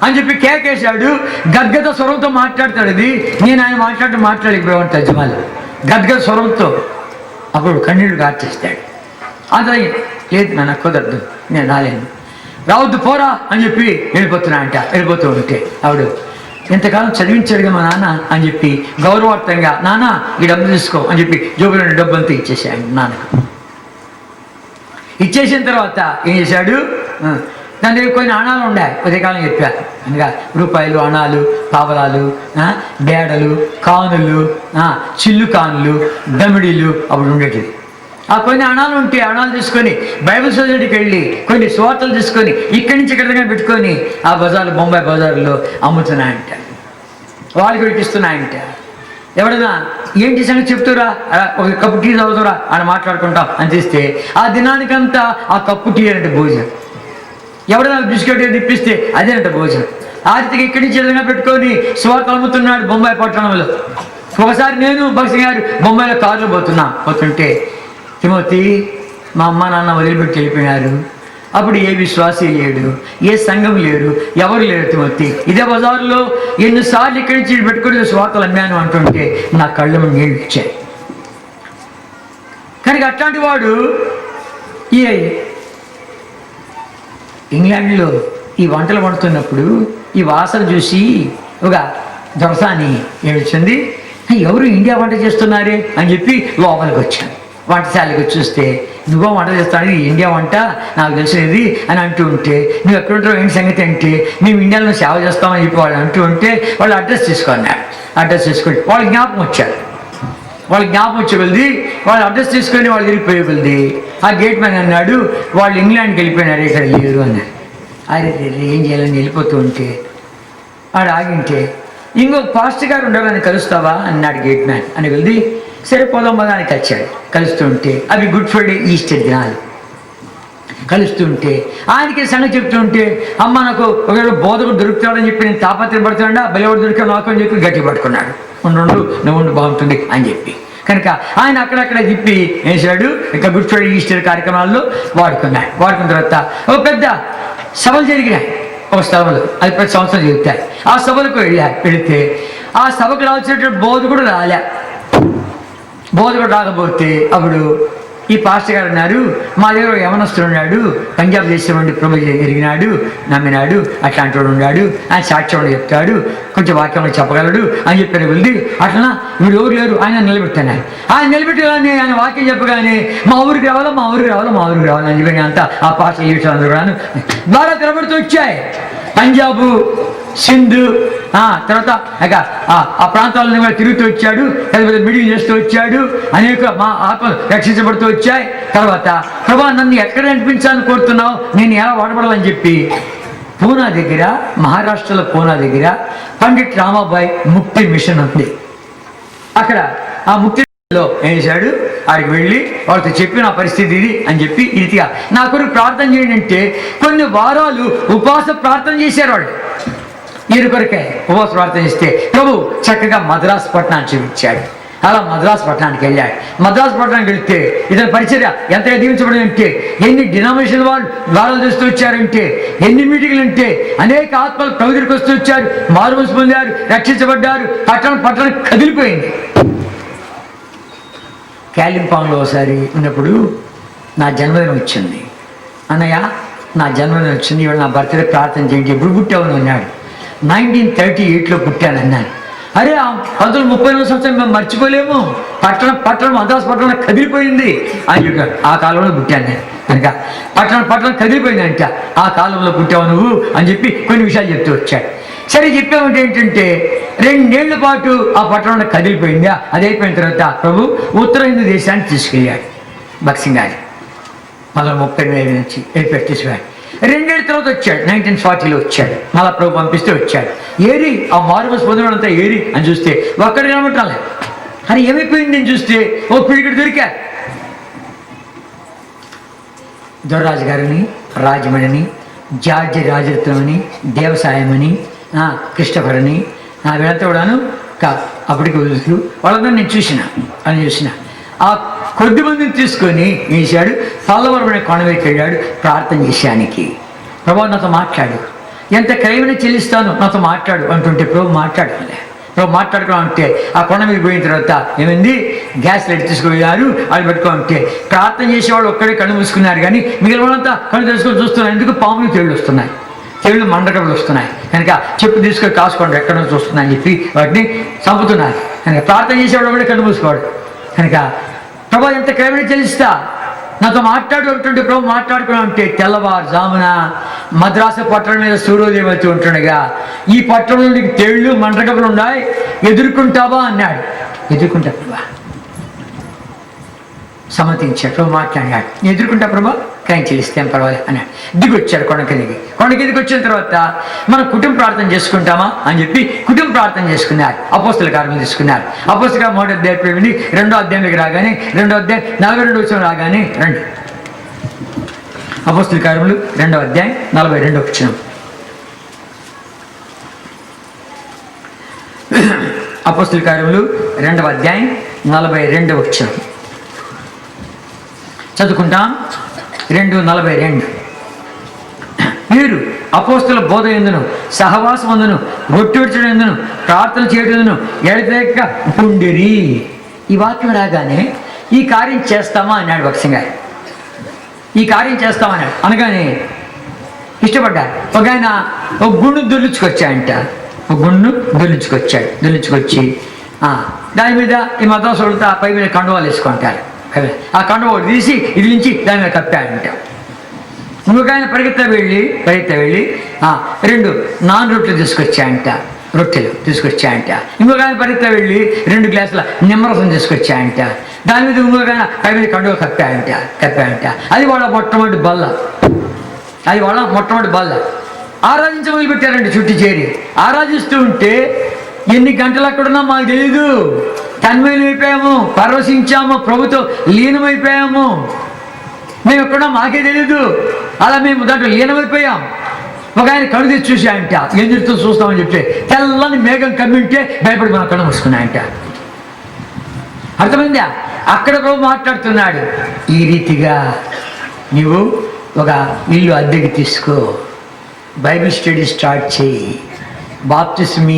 Speaker 1: అని చెప్పి కేకేశాడు. గద్గద స్వరంతో మాట్లాడతాడు. అది నేను ఆయన మాట్లాడలేకపోయాను తజ్జమాలు గద్గద స్వరంతో. అప్పుడు కన్నీళ్ళు గార్చేస్తాడు. అంత లేదు నాన్న కుదరదు, నేను రాలేను, రావద్దు పోరా అని చెప్పి వెళ్ళిపోతూ ఉంటే ఆవిడ ఇంతకాలం చదివించాడుగా మా నాన్న అని చెప్పి గౌరవార్థంగా నాన్న ఈ డబ్బు తీసుకో అని చెప్పి జోబులో డబ్బు అంతా ఇచ్చేసాడు నాన్నకు. ఇచ్చేసిన తర్వాత ఏం చేశాడు, దాని దగ్గర కొన్ని అణాలు ఉన్నాయి. ఉదయకాలం చెప్పారు అనగా రూపాయలు, అణాలు, పావలాలు, బేడలు, కానులు, చిల్లు కానులు, దమిడీలు అప్పుడు ఉండేటివి. ఆ కొన్ని అణాలు ఉంటే అణాలు తీసుకొని బైబిల్ సొసైటీకి వెళ్ళి కొన్ని స్వార్థలు తీసుకొని ఇక్కడి నుంచి ఇక్కడ పెట్టుకొని ఆ బజార్లు బొంబాయి బజార్లో అమ్ముతున్నాయంట, వాళ్ళకి ఇస్తున్నాయంట. ఎవడన్నా ఏంటి సంగతి చెప్తురా, ఒక కప్పు టీ తాగుతురా అని మాట్లాడుకుంటాం అని తీస్తే ఆ దినానికంతా ఆ కప్పు టీ అంటే భోజనం. ఎవడన్నా బిస్కెట్ తిప్పిస్తే అదేనంట భోజనం. ఆర్థిక ఇక్కడి నుంచి ఏదైనా పెట్టుకొని స్వార్థలు అమ్ముతున్నాడు బొంబాయి పట్టణంలో. ఒకసారి నేను భక్సింగ్ గారు బొంబాయిలో కారులో పోతుంటే తిమోతి మా అమ్మ నాన్న వదిలిపెట్టి వెళ్ళిపోయినారు. అప్పుడు ఏ విశ్వాసీ లేడు, ఏ సంఘం లేరు, ఎవరు లేరు తిమోతి. ఇదే బజారులో ఎన్నిసార్లు ఇక్కడి నుంచి పెట్టుకుని స్వార్థలు అమ్మాను అంటుంటే నా కళ్ళ నీళ్ళు ఇచ్చాయి. కనుక అట్లాంటి వాడు ఈ ఇంగ్లాండ్లో ఈ వంటలు వండుతున్నప్పుడు ఈ వాసన చూసి ఒక దొరసాని ఏమిచ్చింది, ఎవరు ఇండియా వంట చేస్తున్నారే అని చెప్పి లోపలికి వచ్చాను. వంటశాలకు చూస్తే నువ్వు వంట చేస్తాను, ఇండియా వంట నాకు తెలిసినది అని అంటూ ఉంటే, నువ్వు ఎక్కడుంటావు ఏంటి సంగతి అంటే, మేము ఇండియాలో సేవ చేస్తామని చెప్పి వాళ్ళు అంటూ ఉంటే వాళ్ళు అడ్రస్ తీసుకున్నారు. అడ్రస్ తీసుకొని వాళ్ళు జ్ఞాపకం వచ్చి వెళ్ళి వాళ్ళు అడ్రస్ తీసుకొని వాళ్ళు తిరిగిపోయి వెళ్ళి ఆ గేట్ మ్యాన్ అన్నాడు, వాళ్ళు ఇంగ్లాండ్కి వెళ్ళిపోయినారు, ఇక్కడ లేరు అన్నారు. అరే ఏం చేయాలని వెళ్ళిపోతూ ఉంటే ఆడు ఆగింటే ఇంకొక పాస్టర్ గారు ఉండాలని కలుస్తావా అన్నాడు గేట్ మ్యాన్ అని వెళ్ళి, సరే పోదాం అని కలిశాడు. కలుస్తుంటే అవి గుడ్ ఫ్రైడే ఈస్టర్ దినాలు. కలుస్తుంటే ఆయనకి సంగతి చెప్తుంటే, అమ్మ నాకు ఒకవేళ బోధకుడు దొరుకుతాడని చెప్పి నేను తాపత్రపడుతున్నాడా, బయలువడు దొరికాడు నాకు అని చెప్పి గట్టి పట్టుకున్నాడు. నువ్వు బాగుంటుంది అని చెప్పి కనుక ఆయన అక్కడక్కడ తిప్పి వేసాడు. ఇంకా గుడ్ ఫ్రైడే ఈస్టర్ కార్యక్రమాల్లో వాడుకున్న తర్వాత ఒక పెద్ద సభలు జరిగినాయి. ఒక సభలు అది ప్రతి సంవత్సరం జరుగుతాయి. ఆ సభలకు వెళితే ఆ సభకు రావాల్సినటువంటి బోధకుడు రాకపోతే అప్పుడు ఈ పాస్టర్ గారు ఉన్నారు, మా దగ్గర యవనస్తుడు ఉన్నాడు, పంజాబ్ దేశం నుండి ప్రభు ఎరిగినాడు, నమ్మినాడు, అట్లాంటి వాడు ఉన్నాడు, ఆయన సాక్ష్యం చెప్తాడు, కొంచెం వాక్యంలో చెప్పగలడు అని చెప్పిన వెళ్తే అట్లా వీడు ఎవరు లేరు, ఆయన నిలబెట్టాను. ఆయన నిలబెట్టగానే ఆయన వాక్యం చెప్పగానే మా ఊరికి రావాలా, మా ఊరికి రావాలా, మా ఊరికి రావాలని చెప్పి అంతా ఆ పాస్టర్ లీడర్స్ అందరూ కూడా ద్వారా తిరబడుతూ వచ్చాయి. పంజాబు, సింధు, తర్వాత ఆ ప్రాంతాలను కూడా తిరుగుతూ వచ్చాడు, పెద్ద పెద్ద మీటింగ్ చేస్తూ వచ్చాడు, అనేక మా ఆత్మలు రక్షించబడుతూ వచ్చాయి. తర్వాత ప్రభా నన్ను ఎక్కడ నడిపించాలని కోరుతున్నావు, నేను ఎలా వాడబడాలని చెప్పి పూనా దగ్గర, మహారాష్ట్రలో పూనా దగ్గర పండిట్ రామాబాయ్ ముక్తి మిషన్ ఉంది. అక్కడ ఆ ముక్తిలో ఏం చేశాడు, ఆడికి వెళ్ళి వాళ్ళతో చెప్పి నా పరిస్థితి ఇది అని చెప్పి ఈ రీతిగా నా కొరకు ప్రార్థన చేయండి అంటే కొన్ని వారాలు ఉపవాస ప్రార్థన చేశారు వాళ్ళు. వీరి కొరకే ఉపవాస ప్రార్థన చేస్తే ప్రభు చక్కగా మద్రాసు పట్టణాన్ని చూపించాడు. అలా మద్రాసు పట్టణానికి వెళ్ళాడు. మద్రాసు పట్టణానికి వెళితే ఇతని పరిచర్య ఎంతగా దీవించబడిందంటే ఎన్ని డినామినేషన్ వాళ్ళు వారాలు చేస్తూ వచ్చారంటే, ఎన్ని మీటింగ్లు అంటే అనేక ఆత్మలు ప్రభుత్వకి వస్తూ వచ్చారు, మారుమనసు పొందారు, రక్షించబడ్డారు. పట్టణం కదిలిపోయింది. కాలింపాంగ్లో ఒకసారి ఉన్నప్పుడు నా జన్మదినం వచ్చింది. అన్నయ్య నా జన్మదినం వచ్చింది, ఇవాళ నా బర్త్డే ప్రార్థన చేయండి. ఎప్పుడు పుట్టావని అన్నాడు. 1938లో పుట్టానన్నాను. అరే 1939 సంవత్సరం మేము మర్చిపోలేము, పట్టణం మద్రాసు పట్టణం కదిలిపోయింది అని చెప్పాడు. ఆ కాలంలో పుట్టాను నేను కనుక పట్టణం కదిలిపోయిందంట. ఆ కాలంలో పుట్టావు నువ్వు అని చెప్పి కొన్ని విషయాలు చెప్తూ వచ్చాడు. సరే చెప్పామంటే ఏంటంటే 2 ఏళ్ల పాటు ఆ పట్టణంలో కదిలిపోయిందా. అది అయిపోయిన తర్వాత ప్రభు ఉత్తర హిందూ దేశానికి తీసుకెళ్ళాడు. బక్సింగ్ గారి 1935 నుంచి వెళ్ళిపోయి తీసుకెళ్ళాడు. 2 ఏళ్ళ తర్వాత వచ్చాడు, 1940లో వచ్చాడు. మళ్ళా ప్రభు పంపిస్తే వచ్చాడు. ఏరి ఆ మారుమనసు పొందడంతా ఏరి అని చూస్తే ఒక్కడి నిలబట్టాలి. అని ఏమైపోయింది అని చూస్తే ఓ పిడికిడు దొరికారు. దొరరాజు గారిని, రాజమణిని, జార్జి రాజరత్నమని, దేవసాయమని, క్రిస్టఫర్ అని వీళ్ళంతా కూడాను అప్పటికి వదులుతూ వాళ్ళందరూ నేను చూసిన ఆ కొద్ది మందిని తీసుకొని వేసాడు. పల్లవరం అనే కొండ మీదకి వెళ్ళాడు ప్రార్థన చేశానికి. ప్రభు నాతో మాట్లాడు, ఎంత క్రైమని చెల్లిస్తాను నాతో మాట్లాడు అంటుంటే ప్రభు మాట్లాడుకోవడం అంటే ఆ కొండ మీద పోయిన తర్వాత ఏమైంది, గ్యాస్ లైట్ తీసుకుపోయారు, అది పెట్టుకోమంటే ప్రార్థన చేసేవాళ్ళు ఒక్కడే కళ్ళు మూసుకున్నారు, కానీ మిగిలిన వాళ్ళంతా కళ్ళు తెలుసుకొని చూస్తున్నారు. ఎందుకు పాములు తేళ్ళు వస్తున్నాయి, తేళ్ళు మండకములు వస్తున్నాయి కనుక చెప్పు తీసుకొని కాసుకోండి ఎక్కడో చూస్తున్నాయని చెప్పి వాటిని చంపుతున్నారు. కనుక ప్రార్థన చేసేవాడు కూడా కళ్ళు మూసుకోవాడు. కనుక ప్రభు ఎంత క్రైమని చెల్లిస్తా నాతో మాట్లాడుతుంటే ప్రభు మాట్లాడుకున్నా ఉంటే తెల్లవారుజామున మద్రాసు పట్టణం మీద సూర్యోదయం వచ్చి ఉంటుండగా ఈ పట్టణంలో నీకు తేళ్ళు మండకములు ఉన్నాయి, ఎదుర్కొంటావా అన్నాడు. ఎదుర్కొంటా ప్రభా సమ్మతించాడు. ప్రభు మాట్లాడాడు, నేను ఎదుర్కొంటా ప్రభా, క్రైమ్ చెల్లిస్తే పర్వాలేదు అన్నాడు. దిగొచ్చాడు కొండ కిందకి వచ్చిన తర్వాత మనం కుటుంబ ప్రార్థన చేసుకుంటామా అని చెప్పి కుటుంబ ప్రార్థన చేసుకున్నారు. అపోస్తల కార్యములు తీసుకున్నారు. అపోస్తల కార్యం 1వ అధ్యాయం 2వ అధ్యాయంలోకి రాగానే 2వ అధ్యాయం 42వ వచనం రాగానే రండి. అపోస్తల కార్యములు 2వ అధ్యాయం 42వ వచనం. అపోస్తల కార్యములు 2వ అధ్యాయం 42వ వచనం చదువుకుంటాం. 2:42 మీరు అపోస్తల బోధ ఎందును, సహవాసం ఎందును, రొట్టె ఎందును, ప్రార్థన చేయడం ఎడతెగక ఉండిరి. ఈ వాక్యం రాగానే ఈ కార్యం చేస్తామా అన్నాడు బక్సింగ్ గారు. ఈ కార్యం చేస్తామన్నాడు అనగానే ఇష్టపడ్డారు. ఒక ఆయన ఒక గుండు దొల్లించుకొచ్చాయంట. ఒక గుండు దొల్లించుకొచ్చి దాని మీద ఈ మద్రాసు వాళ్ళతో పై మీద కండువాలు వేసుకుంటారు. ఆ కండువ తీసి ఇది నుంచి దాని మీద కప్పాడంట. ఇంకొక ఆయన పరిగెత్త వెళ్ళి 2 నాన్ రొట్టెలు తీసుకొచ్చాయంట. ఇంకొక ఆయన పరిగెత్త వెళ్ళి 2 గ్లాసుల నిమ్మరసం తీసుకొచ్చాయంట. దాని మీద ఇంకొక ఆయన పై మీద కండువ కప్పాయంట. అది వాళ్ళ మొట్టమొదటి బల్ల. ఆరాధించ మొదలుపెట్టారండి. చుట్టూ చేరి ఆరాధిస్తూ ఉంటే ఎన్ని గంటలు అక్కడున్నా మాకు తెలీదు. తన్మయమైపోయాము, పరవశించాము, ప్రభుతో లీనమైపోయాము. మేము ఎక్కడున్నా మాకే తెలీదు. అలా మేము దాంట్లో లీనమైపోయాం. ఒక ఆయన కళ్ళు తెచ్చి చూసాయంట. ఏం చెప్తూ చూస్తామని చెప్తే తెల్లని మేఘం కమ్మింటే భయపడి మన కళ్ళు మూసుకున్నాయంట. అర్థమైందా? అక్కడ ప్రభు మాట్లాడుతున్నాడు, ఈ రీతిగా నీవు ఒక ఇల్లు అద్దెకి తీసుకో, బైబిల్ స్టడీ స్టార్ట్ చేయి, బాప్టిజం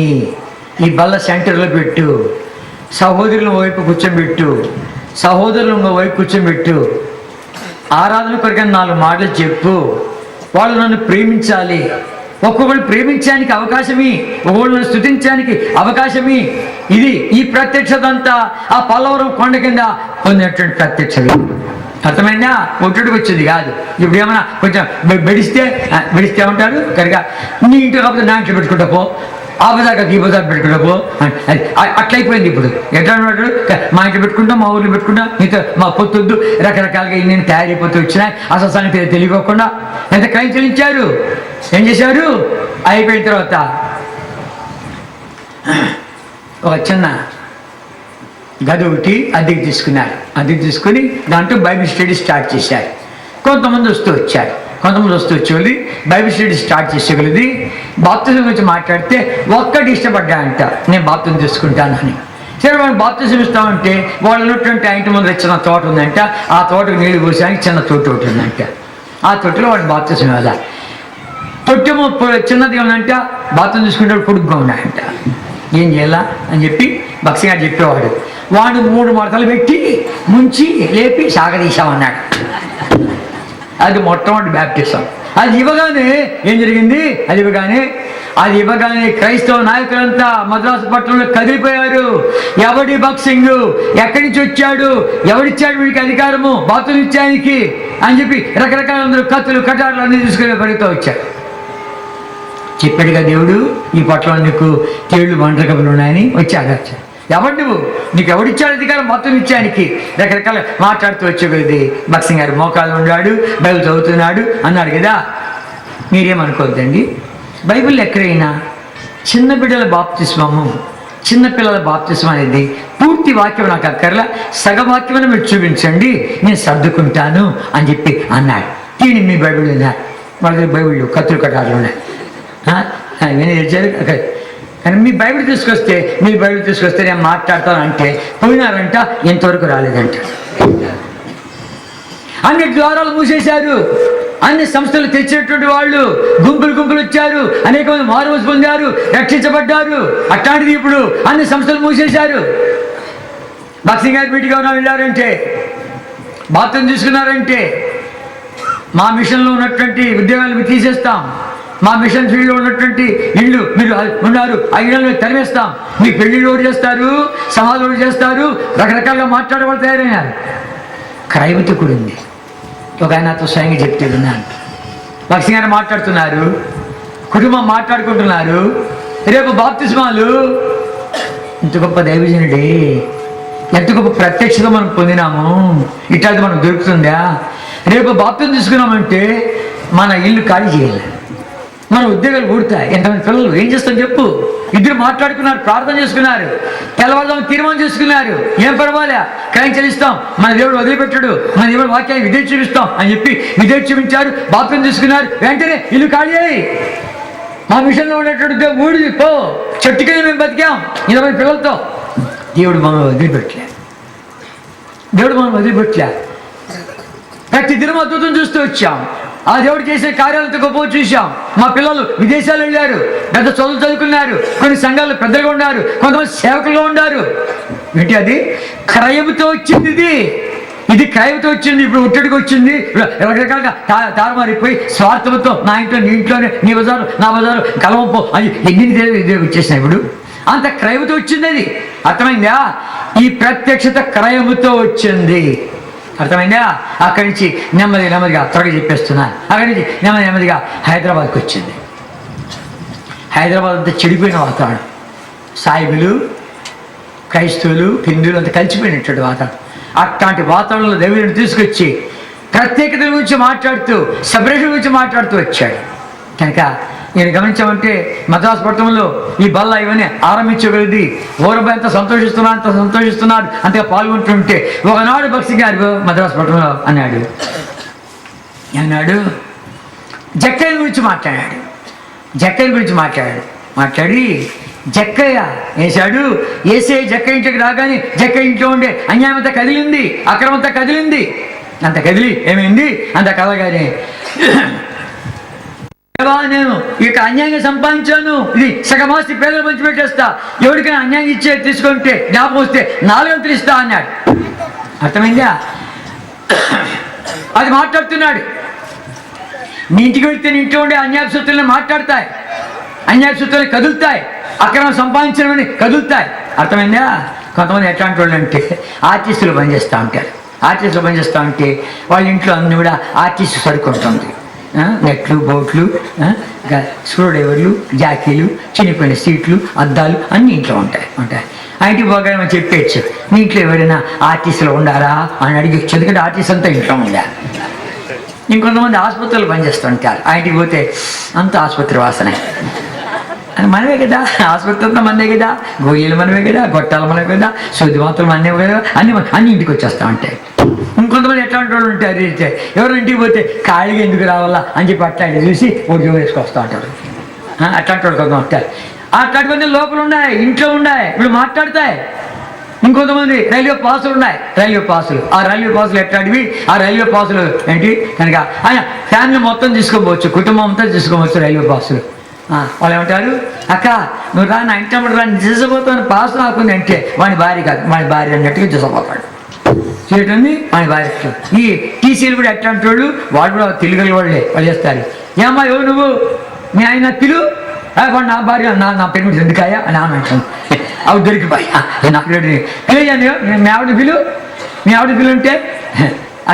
Speaker 1: ఈ బల్ల సెంటర్లో పెట్టు, సహోదరుల వైపు కూర్చోబెట్టు, సహోదరులు ఇంకో వైపు కూర్చోబెట్టు, ఆరాధన కొరకని 4 మాటలు చెప్పు, వాళ్ళు నన్ను ప్రేమించాలి, ఒక్కొక్కరు ప్రేమించడానికి అవకాశమి, ఒక్కొక్కరు నన్ను స్తుతించడానికి అవకాశమి. ఇది ఈ ప్రత్యక్షత అంతా ఆ పల్లవరం కొండ కింద పొందినటువంటి ప్రత్యక్షత. అర్థమైందా? ఒట్టుడికి వచ్చేది కాదు. ఇప్పుడు ఏమన్నా కొంచెం బెడిస్తే ఉంటాడు కనుక నీ ఇంట్లో కాకపోతే నా ఇంట్లో పెట్టుకుంటా పో, ఆ బజార్కి ఈ బజార్ పెట్టుకుంటా పో, అట్లయిపోయింది. ఇప్పుడు ఎట్లా ఉన్నాడు, మా ఇంట్లో పెట్టుకుంటాం, మా ఊర్లో పెట్టుకుంటాం, మీతో మా పొత్తొద్దు, రకరకాలుగా ఇన్ని తయారైపోతూ వచ్చినాయి. అసలు సంగతి తెలియకోకుండా ఎంత క్రైమ్ చెల్లించారు, ఏం చేశారు. అయిపోయిన తర్వాత ఒక చిన్న గది ఒకటి అద్దెకి తీసుకున్నారు. అద్దెకి తీసుకుని దాంట్లో బైబిల్ స్టడీ స్టార్ట్ చేశారు. కొంతమంది వస్తూ వచ్చేవాళ్ళు బైబిల్ స్టడీ స్టార్ట్ చేసేగలది. బాప్తిజం గురించి మాట్లాడితే ఒక్కటి ఇష్టపడ్డాయంట, నేను బాప్తిజం తీసుకుంటాను అని. సరే వాళ్ళు బాప్తిజం ఇస్తామంటే వాళ్ళు ఉన్నటువంటి ఆ ఇంటి ముందు చిన్న తోట ఉందంట, ఆ తోటకు నీళ్లు పోసానికి చిన్న తొట్టి ఒకటి ఉందంట. ఆ తొట్టిలో వాడు బాప్తిజం ఇవ్వాలి. తొట్టెమో చిన్నది ఉందంట, బాప్తిజం తీసుకుంటే పొడుగ్గా ఉన్నాయంట. ఏం చేయాలా అని చెప్పి భక్సి గారు చెప్పేవాడు. వాడు 3 మడతలు పెట్టి ముంచి లేపి సాగదీశామన్నాడు. అది మొట్టమొదటి బ్యాప్టిజం. అది ఇవ్వగానే ఏం జరిగింది, అది ఇవ్వగానే క్రైస్తవ నాయకులంతా మద్రాసు పట్టణంలో కదిలిపోయారు. ఎవడి బాక్సింగ్, ఎక్కడి నుంచి వచ్చాడు, ఎవడిచ్చాడు వీడికి అధికారము బాతులు ఇచ్చానికి అని చెప్పి రకరకాల అందరూ కత్తులు కటార్లు అన్ని తీసుకుని పెరుగుతూ వచ్చారు. చెప్పాడుగా దేవుడు, ఈ పట్టణంలో నీకు తేళ్లు వంటకములు ఉన్నాయని వచ్చాడు. ఎవడు నువ్వు, నీకు ఎవడిచ్చాడు అధికారం మొత్తం ఇచ్చానికి, రకరకాల మాట్లాడుతూ వచ్చేది. భక్సింగ్ గారు మోకాలు ఉన్నాడు, బైబిల్ చదువుతున్నాడు అన్నాడు కదా. మీరేమనుకోవద్దండి, బైబిల్ ఎక్కడైనా చిన్న బిడ్డల బాప్తిస్మము, చిన్నపిల్లల బాప్తిస్మం అనేది పూర్తి వాక్యం నాకు అక్కర్లా, సగవాక్యమని మీరు చూపించండి, నేను సర్దుకుంటాను అని చెప్పి అన్నాడు. తీయండి మీ బైబిల్ ఉన్నారు, వాళ్ళ దగ్గర బైబిళ్ళు కత్తులు కట్టాలు ఉన్నాయి, ఇవన్నీ తెచ్చారు. కానీ మీ బైబిల్ తీసుకొస్తే నేను మాట్లాడతాను అంటే పోయినారంట, ఎంతవరకు రాలేదంట. అన్ని ద్వారాలు మూసేశారు, అన్ని సంస్థలు తెచ్చినటువంటి వాళ్ళు గుంపులు వచ్చారు, అనేక మంది మారుమూసి పొందారు, రక్షించబడ్డారు. అట్లాంటిది ఇప్పుడు అన్ని సంస్థలు మూసేశారు. బాక్సింగ్ గారి మీటింగ్ ఎవరైనా వెళ్ళారంటే, బాప్తిజం తీసుకున్నారంటే మా మిషన్లో ఉన్నటువంటి ఉద్యోగాలు మీరు తీసేస్తాం, మా మిషన్ ఫీల్డ్లో ఉన్నటువంటి ఇళ్ళు మీరు ఉన్నారు, ఆ ఇళ్ళని తరిమేస్తాం, మీ పెళ్ళిళ్ళు ఓడి చేస్తారు, సమాధులు ఓడి చేస్తారు, రకరకాలుగా మాట్లాడేవాళ్ళు తయారయ్యారు. క్రైవత కూడా ఉంది. ఒక ఆయన నాతో స్వయంగా చెప్తే విన్నాను. భక్సింగ్ గారు మాట్లాడుతున్నారు, కుటుంబం మాట్లాడుకుంటున్నారు, రేపు బాప్తిస్మాలు. ఇంత గొప్ప దైవజనుడే, ఎంత గొప్ప ప్రత్యక్షత మనం పొందినాము, ఇట్లాంటి మనకు దొరుకుతుందా? రేపు బాప్తిజం తీసుకున్నామంటే మన ఇల్లు ఖాళీ చేయాలి, మన ఉద్యోగాలు ఊడతాయి. ఎంతమంది పిల్లలు ఏం చేస్తాం చెప్పు. ఇద్దరు మాట్లాడుకున్నారు, ప్రార్థన చేసుకున్నారు, తెల్లవారుదాం తీర్మానం చేసుకున్నారు, ఏం పర్వాలే క్రైమ్ చెల్లిస్తాం, మన దేవుడు వదిలిపెట్టాడు, మన దేవుడు వాక్యాన్ని విధేయత చూపిస్తాం అని చెప్పి విధేయత చూపించారు, బాప్తిజం తీసుకున్నారు. వెంటనే ఇల్లు ఖాళీ అయ్యి మా మిషన్లో ఉన్నటువంటి ఊడి పో, చెట్టు కింద మేము బతికాం 20 పిల్లలతో. దేవుడు మనం వదిలిపెట్టలే, ప్రతి దినం అద్భుతం చూస్తూ వచ్చాం. ఆ దేవుడు చేసే కార్యాలతో గొప్ప చూసాం. మా పిల్లలు విదేశాలు వెళ్ళారు, పెద్ద చదువుకున్నారు, కొన్ని సంఘాలు పెద్దలుగా ఉన్నారు, కొంతమంది సేవకులుగా ఉన్నారు. ఏంటి అది క్రయముతో వచ్చింది, ఇది క్రయముతో వచ్చింది. ఇప్పుడు ఒట్టడికి వచ్చింది, రకరకాలుగా తారుమారిపోయి స్వార్థంతో నా ఇంట్లో నీ ఇంట్లోనే, నీ బజారు నా బజారు కలవంపో అని ఎన్ని వచ్చేసినాయి. ఇప్పుడు అంత క్రయముతో వచ్చింది. అది అర్థమైందా? ఈ ప్రత్యక్షత క్రయముతో వచ్చింది. అర్థమైందా? అక్కడి నుంచి నెమ్మదిగా త్వరగా చెప్పేస్తున్నాను. అక్కడి నుంచి నెమ్మదిగా హైదరాబాద్కి వచ్చింది. హైదరాబాద్ అంతా చెడిపోయిన వాతావరణం, సాయిబులు క్రైస్తవులు హిందువులు అంతా కలిసిపోయినటువంటి వాతావరణం. అట్లాంటి వాతావరణంలో దేవుడిని తీసుకొచ్చి ప్రత్యేకత గురించి మాట్లాడుతూ, సెపరేషన్ గురించి మాట్లాడుతూ వచ్చాడు. కనుక నేను గమనించామంటే మద్రాసు పట్టణంలో ఈ బల్ల ఇవన్నీ ఆరంభించగలిగింది. ఊరబాయ్ అంత సంతోషిస్తున్నాడు అంతగా పాల్గొంటుంటే ఒకనాడు భక్సి గారు మద్రాసు పట్టణంలో అన్నాడు జక్కయ్య గురించి మాట్లాడి జక్కయ్య వేశాడు. వేసే జక్కయ్య ఇంటికి రాగానే జక్కయ్య ఇంట్లో ఉండే అన్యాయం అంతా కదిలింది, అక్రమంతా కదిలింది. అంత కదిలి ఏమైంది, అంత కదగానే నేను ఇక అన్యాయంగా సంపాదించాను, ఇది సగమాస్తి పేదలు పంచిపెట్టేస్తా, ఎవరికైనా అన్యాయం ఇచ్చే తీసుకుంటే జ్ఞాపకం వస్తే 4 వంతులు ఇస్తా అన్నాడు. అర్థమైందా? అది మాట్లాడుతున్నాడు. నీ ఇంటికి వెళ్తే నీ ఇంట్లో ఉండే అన్యాయసూత్రులను మాట్లాడతాయి, అన్యాయసూత్రులు కదులుతాయి, అక్రమం సంపాదించడమని కదులుతాయి. అర్థమైందా? కొంతమంది ఎట్లాంటి వాళ్ళు అంటే ఆర్టిస్టులు పనిచేస్తూ ఉంటారు. ఆర్టిస్టులు పనిచేస్తూ ఉంటే వాళ్ళ ఇంట్లో అన్నీ కూడా ఆర్టిస్ట్ సరుకుంటుంది. నెట్లు, బోట్లు, స్క్రూ డ్రైవర్లు, జాకీలు, చినిపోయిన సీట్లు, అద్దాలు అన్నీ ఇంట్లో ఉంటాయి. ఆ ఇంటికి పోగానే మనం చెప్పేయచ్చు, మీ ఇంట్లో ఎవరైనా ఆర్టిస్టులు ఉండారా అని అడిగచ్చు. ఎందుకంటే ఆర్టిస్ట్ అంతా ఇంట్లో ఉందా. ఇంకొంతమంది ఆసుపత్రులు పనిచేస్తుంటారు. ఆ ఇంటికి పోతే అంత ఆసుపత్రి వాసనే. అది మనమే కదా, ఆసుపత్రి అంతా మనమే కదా, గొయ్యలు మనమే కదా, గొట్టాలు మనమే కదా, శుద్ధి మాత్రం మనమే కదా, అన్ని ఇంటికి వచ్చేస్తూ ఉంటాయి. ఇంకొంతమంది ఎట్లాంటి వాళ్ళు ఉంటారు, ఎవరు ఇంటికి పోతే ఖాళీగా ఎందుకు రావాలా అని చెప్పి అట్లాంటి చూసి ఒడిగా వేసుకొస్తూ ఉంటారు. అట్లాంటి వాళ్ళు కొంత ఉంటారు. అట్లాంటివన్నీ లోపల ఉన్నాయి, ఇంట్లో ఉన్నాయి, ఇప్పుడు మాట్లాడతాయి. ఇంకొంతమంది రైల్వే పాసులు ఉన్నాయి, రైల్వే పాసులు. ఆ రైల్వే పాసులు ఎట్లాంటివి? ఆ రైల్వే పాసులు ఏంటి కనుక ఆయన ఫ్యామిలీ మొత్తం తీసుకోవచ్చు, కుటుంబం అంతా తీసుకోవచ్చు రైల్వే పాసులు. వాళ్ళు ఏమంటారు, అక్క నువ్వు రా నా ఇంటి రా తీసిపోతాను, పాస్ నాకుంది అంటే వాడి భార్య కాదు, వాడి భార్య అన్నట్టుగా తీసిపోతాడు. చేయటుంది వాడి భార్య. ఈ టీసీలు కూడా ఎట్లాంటి వాళ్ళు, వాడు కూడా తెలుగు వాళ్ళే, వాళ్ళు చేస్తారు. ఏమ్మా ఎవరు నువ్వు, మీ ఆయన పిలు, వాడు నా భార్య, నా పెరుగు ఎందుకాయా అని ఆమె అంటాను. అవి దొరికిపోయి నాకు మీ ఆవిడ పిలు, మీ ఆవిడ పిలు ఉంటే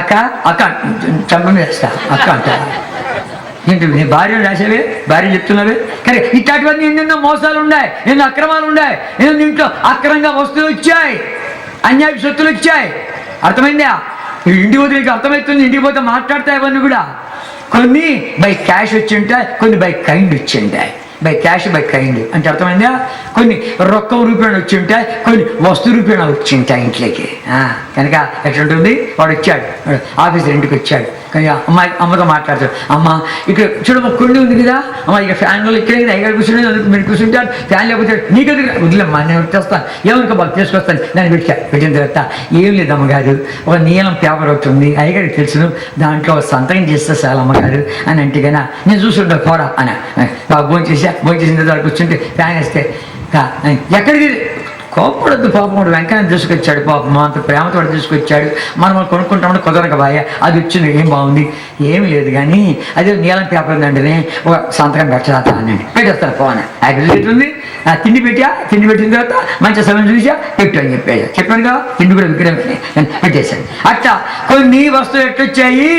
Speaker 1: అక్క అక్క చంపని వేస్తా అక్క అంటారు. ఏంటి నీ భార్య రాసేవే, భార్య చెప్తున్నావే. కానీ ఇట్లాంటివన్నీ ఎన్నెన్నో మోసాలు ఉన్నాయి, ఎన్నో అక్రమాలు ఉన్నాయి, ఎన్నో ఇంట్లో అక్రమంగా వస్తువులు వచ్చాయి, అన్యాయ సొత్తులు వచ్చాయి. అర్థమైందా? ఇంటికి పోతే నీకు అర్థమవుతుంది. ఇంటికి పోతే మాట్లాడతాయి అవన్నీ కూడా. కొన్ని బై క్యాష్ వచ్చి ఉంటాయి, కొన్ని బై కైండ్ వచ్చి ఉంటాయి. బై క్యాష్ బై కైండ్ అంటే అర్థమైందా? కొన్ని రొక్కం రూపాయలు వచ్చి ఉంటాయి, కొన్ని వస్తు రూపాయలు వచ్చి ఉంటాయి ఇంట్లోకి. కనుక ఎట్లుంటుంది, వాడు వచ్చాడు, ఆఫీసర్ ఇంటికి వచ్చాడు, కానీ అమ్మతో మాట్లాడతాడు. అమ్మ ఇక్కడ చూడమ్మ కొండి ఉంది కదా, అమ్మ ఇక ఫ్యాన్లో ఇక్కడే కదా, ఎక్కడ కూర్చుని మీరు కూర్చుంటారు, ఫ్యాన్ లేకపోతే నీకు వదిలేమ్మా నేను వచ్చేస్తాను, ఏమనుకో బాగా తీసుకొస్తాను. దాన్ని పెట్టిన తర్వాత ఏం లేదు అమ్మగారు, ఒక నీలం పేపర్ అవుతుంది, అయ్యగారికి తెలుసును, దాంట్లో సంతకం చేస్తే చాలు అమ్మగారు అని అంటే కన్నా నేను చూసుంటా పోరా అని బాగా భోంచేసిన తర్వాత కూర్చుంటే ఫ్యాన్ వేస్తే ఎక్కడికి కోపడద్దు. పాపం వాడు వెంకయ్య తీసుకొచ్చాడు, పాపం అంత ప్రేమతో వాడు తీసుకొచ్చాడు, మనం కొనుక్కుంటామని కుదరక బాయ అది వచ్చింది, ఏం బాగుంది, ఏమి లేదు కానీ అదే నీలం పేపర్ ఉందండి, ఒక సంతకం పెట్టదా అనండి, పెట్టేస్తాను పోనా యాక్సిడెంట్ ఉంది. తిండి పెట్టిన తర్వాత మంచి సమయం చూసా పెట్టు అని చెప్పాను కదా, తిండి కూడా విగ్రహం పెట్టేశాను. అట్లా కొన్ని వస్తువులు ఎట్టొచ్చాయి,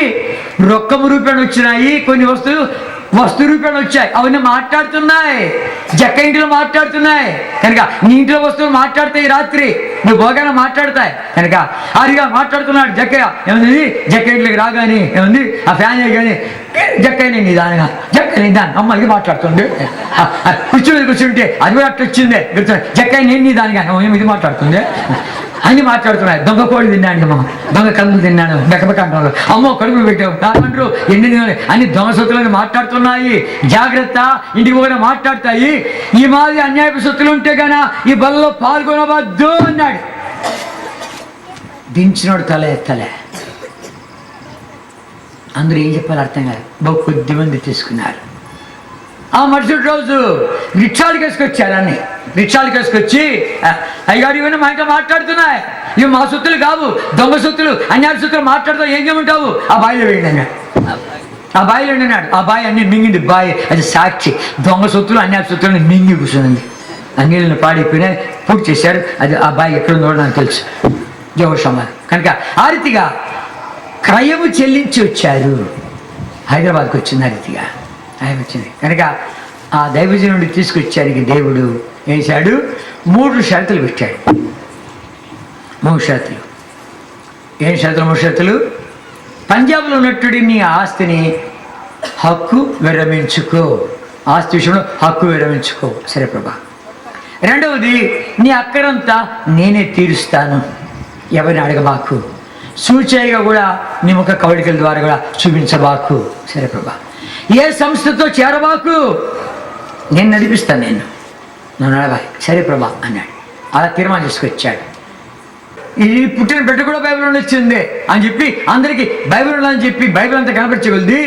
Speaker 1: రొక్కము రూపాయలు వచ్చినాయి, కొన్ని వస్తు రూపాయలు వచ్చాయి, అవన్నీ మాట్లాడుతున్నాయి, జక్క ఇంటిలో మాట్లాడుతున్నాయి. కనుక నీ ఇంట్లో వస్తువులు మాట్లాడతాయి, రాత్రి నువ్వు పోగానే మాట్లాడతాయి. కనుక అరిగా మాట్లాడుతున్నాడు జక్కయ్య. ఏముంది జక్క ఇంట్లోకి రాగానే ఏముంది, ఆ ఫ్యాన్ కానీ జక్కయ్య నిదానంగా జక్క నిదానం అమ్మాయికి మాట్లాడుతుంది. కూర్చుంటే అది కూడా అట్లా వచ్చిందే గుర్తు, జక్కయ్య నేను నిదానిగా ఇది మాట్లాడుతుంది, అన్ని మాట్లాడుతున్నాయి. దొంగ కోళ్ళు తిన్నాను అమ్మ, దొంగ కళ్ళు తిన్నాను, బెక్కబెక్క అంటున్నారు, అమ్మో కడుపులు పెట్టావు నాకంటారు, ఎన్ని తినాలి అన్ని దొంగ సొత్తులని మాట్లాడుతున్నాయి. జాగ్రత్త, ఇంటికి పోయినా మాట్లాడతాయి. ఈ మాది అన్యాయపు సొత్తులు ఉంటే గానా ఈ బలలో పాల్గొనవద్దు అన్నాడు. దించినోడు తల ఎత్తలే. అందరూ ఏం చెప్పాలి అర్థం కాదు, బహు కొద్ది మంది తీసుకున్నారు. ఆ మరుసటి రోజు రిక్షాలకు వేసుకొచ్చారు, అన్ని రిక్షాలకు వేసుకొచ్చి అయ్యగారు ఇవన్నీ మా ఇంట్లో మాట్లాడుతున్నాయి, ఇవి మా సొత్తులు కావు, దొంగ సొత్తులు, అన్యాయ సొత్తులు మాట్లాడుతావు, ఏం చేయమంటావు, ఆ బాయిలో వేయండి అన్నాడు. ఆ బాయిలో అన్నాడు. ఆ బాయి అన్ని మింగింది, బాయి అది సాక్షి, దొంగ సొత్తులు అన్యాయ సొత్తులు మింగి కూర్చుంది. ఆ నీళ్ళని పాడైపోయినాయి, పూర్తి చేశారు. అది ఆ బాయి ఎక్కడుందో నాకు తెలుసు, జోషమ్మారు. కనుక ఆ రీతిగా క్రయము చెల్లించి వచ్చారు. హైదరాబాద్కి వచ్చింది ఆ రీతిగా ఆయన వచ్చింది. కనుక ఆ దైవజనుడిని తీసుకొచ్చానికి దేవుడు ఏం చేశాడు, 3 షరతులు పెట్టాడు. 3 షరతులు. ఏం షరతులు? 3 షరతులు. పంజాబ్లో ఉన్నట్టు నీ ఆస్తిని హక్కు విరమించుకో, ఆస్తి విషయంలో హక్కు విరమించుకో, సరే ప్రభా. రెండవది, నీ అక్కరంతా నేనే తీరుస్తాను, ఎవరిని అడగబాకు, సూచయగా కూడా నీ ముఖ కవళికల ద్వారా కూడా చూపించబాకు, సరే ప్రభా. ఏ సంస్థతో చేరబాకు, నేను నడిపిస్తాను, నన్ను నడవాలి, సరే ప్రభా అన్నాడు. అలా తీర్మానం చేసుకొచ్చాడు. ఈ పుట్టిన బిడ్డ కూడా బైబిల్ వచ్చింది అని చెప్పి అందరికీ బైబిల్ ఉందని చెప్పి బైబిల్ అంతా కనపరచగలిది.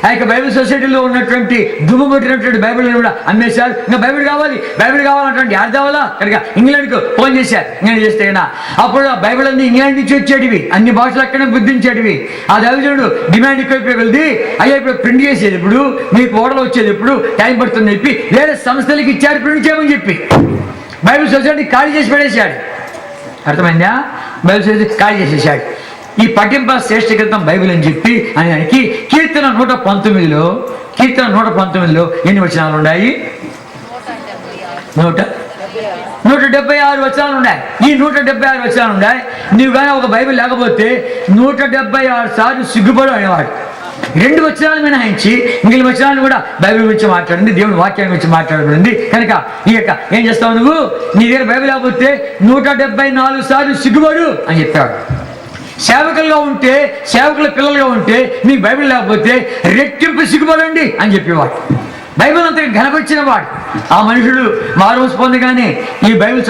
Speaker 1: ఆ యొక్క బైబిల్ సొసైటీలో ఉన్నటువంటి దుమ్ము పట్టినటువంటి బైబిల్ని కూడా అమ్మేశారు. ఇంకా బైబిల్ కావాలంటే యాడ్ కావాలా కనుక ఇంగ్లాండ్కు ఫోన్ చేశారు. ఇంగ్లాండ్ చేస్తే కదా అప్పుడు ఆ బైబిల్ అన్ని ఇంగ్లాండ్ నుంచి వచ్చేటివి, అన్ని భాషలు అక్కడే బుద్ధించేటివి. ఆ దైవజనుడు డిమాండ్ ఎక్కువైపోగలిది. అయ్యా ఇప్పుడు ప్రింట్ చేసేది ఎప్పుడు, మీకు ఓడలు వచ్చేది ఎప్పుడు, టైం పడుతుందని చెప్పి వేరే సంస్థలకి ఇచ్చారు ప్రింట్ చేయమని చెప్పి. బైబిల్ సొసైటీ ఖాళీ చేసి పడేశాడు. అర్థమైందా? బైబిల్ సొసైటీ ఖాళీ చేసేసాడు. ఈ పఠింప శ్రేష్ఠ గ్రంథం బైబిల్ అని చెప్పి అని దానికి కీర్తన 119లో ఎన్ని వచనాలు ఉన్నాయి? 176 వచనాలు ఉన్నాయి. ఈ 176 వచనాలు ఉన్నాయి. నీవు కానీ ఒక బైబిల్ లేకపోతే 176 సార్లు సిగ్గుపడు అనేవాడు. 2 వచనాలు మినహాయించి మిగిలిన వచనాలు కూడా బైబిల్ గురించి మాట్లాడింది, దేవుని వాక్యం గురించి మాట్లాడబడింది. కనుక ఈ యొక్క ఏం చేస్తావు నువ్వు? నీ దగ్గర బైబిల్ లేకపోతే 174 సార్లు సిగ్గుపడు అని చెప్పాడు. సేవకులుగా ఉంటే, సేవకుల పిల్లలుగా ఉంటే మీకు బైబిల్ లేకపోతే రెట్టింపు సిగ్గుపడండి అని చెప్పేవాడు. బైబిల్ అంతా ఘనపరిచిన వాడు. ఆ మనుషుడు మారుమనసు పొందగానే ఈ బైబిల్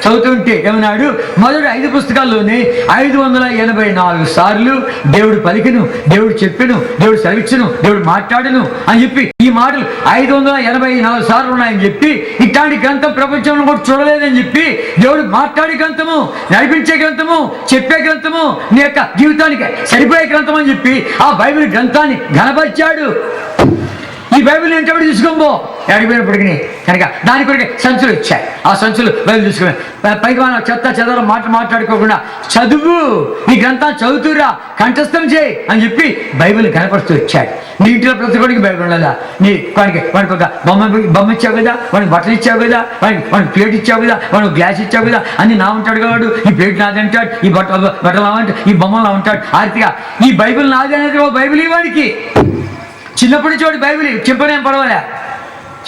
Speaker 1: చదువుతుంటే ఏమన్నాడు? మొదటి 5 పుస్తకాల్లోనే 584 సార్లు దేవుడు పలికెను, దేవుడు చెప్పెను, దేవుడు సెలవిచ్చును, దేవుడు మాట్లాడును అని చెప్పి ఈ మాటలు 584 సార్లు ఉన్నాయని చెప్పి ఇట్లాంటి గ్రంథం ప్రపంచంలో కూడా చూడలేదని చెప్పి దేవుడు మాట్లాడే గ్రంథము, నడిపించే గ్రంథము, చెప్పే గ్రంథము, నీ యొక్క జీవితానికి సరిపోయే గ్రంథం అని చెప్పి ఆ బైబిల్ గ్రంథాన్ని ఘనపరిచాడు. ఈ బైబిల్ ఎంటబడి తీసుకోబో అడిగిపోయినప్పటికీ కనుక దాని కొరకే సంచులు ఇచ్చాయి. ఆ సంచులు బైబిల్ తీసుకుని పైకి మనం చెదర మాట్లాడుకోకుండా చదువు, ఈ గ్రంథాన్ని చదువుతురా, కంఠస్థం చేయి అని చెప్పి బైబిల్ కనపరుస్తూ ఇచ్చాడు. నీ ఇంట్లో ప్రతి ఒక్కడికి బైబిల్ ఉండదా? వాడికి ఒక బొమ్మ ఇచ్చావు కదా, వాడికి బట్టలు ఇచ్చావు కదా, వాడికి ప్లేట్ ఇచ్చావు కదా, వాడికి గ్లాస్ ఇచ్చావు కదా, అన్ని నా ఉంటాడు కాబట్టి ఈ ప్లేట్ నాది అంటాడు, ఈ బట్టలు అంటాడు, ఈ బొమ్మలు ఉంటాడు. ఆర్తిగా ఈ బైబిల్ నాది అనేది బైబిల్ ఇవాడికి చిన్నప్పటి నుంచి వాడు బైబిల్ చెప్పనేం పర్వాలే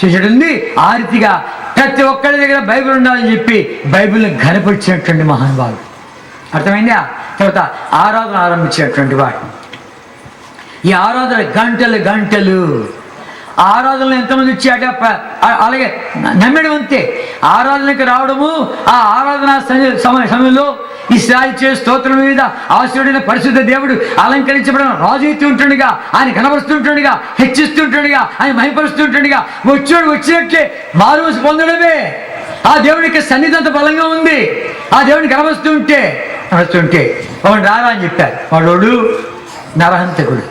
Speaker 1: చేసేటుంది. ఆ రీతిగా ప్రతి ఒక్కరి దగ్గర బైబిల్ ఉండాలని చెప్పి బైబిల్ని ఘనపరిచినటువంటి మహానుభావుడు. అర్థమైందా? తర్వాత ఆరాధన ఆరంభించినటువంటి వాడు. ఈ ఆరాధన గంటలు ఆరాధనలు ఎంతమంది వచ్చాక అలాగే నమ్మడం అంతే. ఆరాధనకి రావడము, ఆ ఆరాధన సమయంలో ఇశ్రాయేలు చే స్తోత్రం మీద ఆశీర్వదించిన పరిశుద్ధ దేవుడు అలంకరించబడిన రాజు ఎత్తి ఉంటుండగా, ఆయన కనబరుస్తుంటుండగా, హెచ్చిస్తుంటుండగా, ఆయన మహిమపరుస్తుంటుండగా వచ్చినట్లే మారుమనసు పొందడమే. ఆ దేవునికి సన్నిధి అంత బలంగా ఉంది. ఆ దేవుడిని కనబరుస్తుంటే వాడు రారా అని చెప్పారు. వాడు నరహంతకుడు.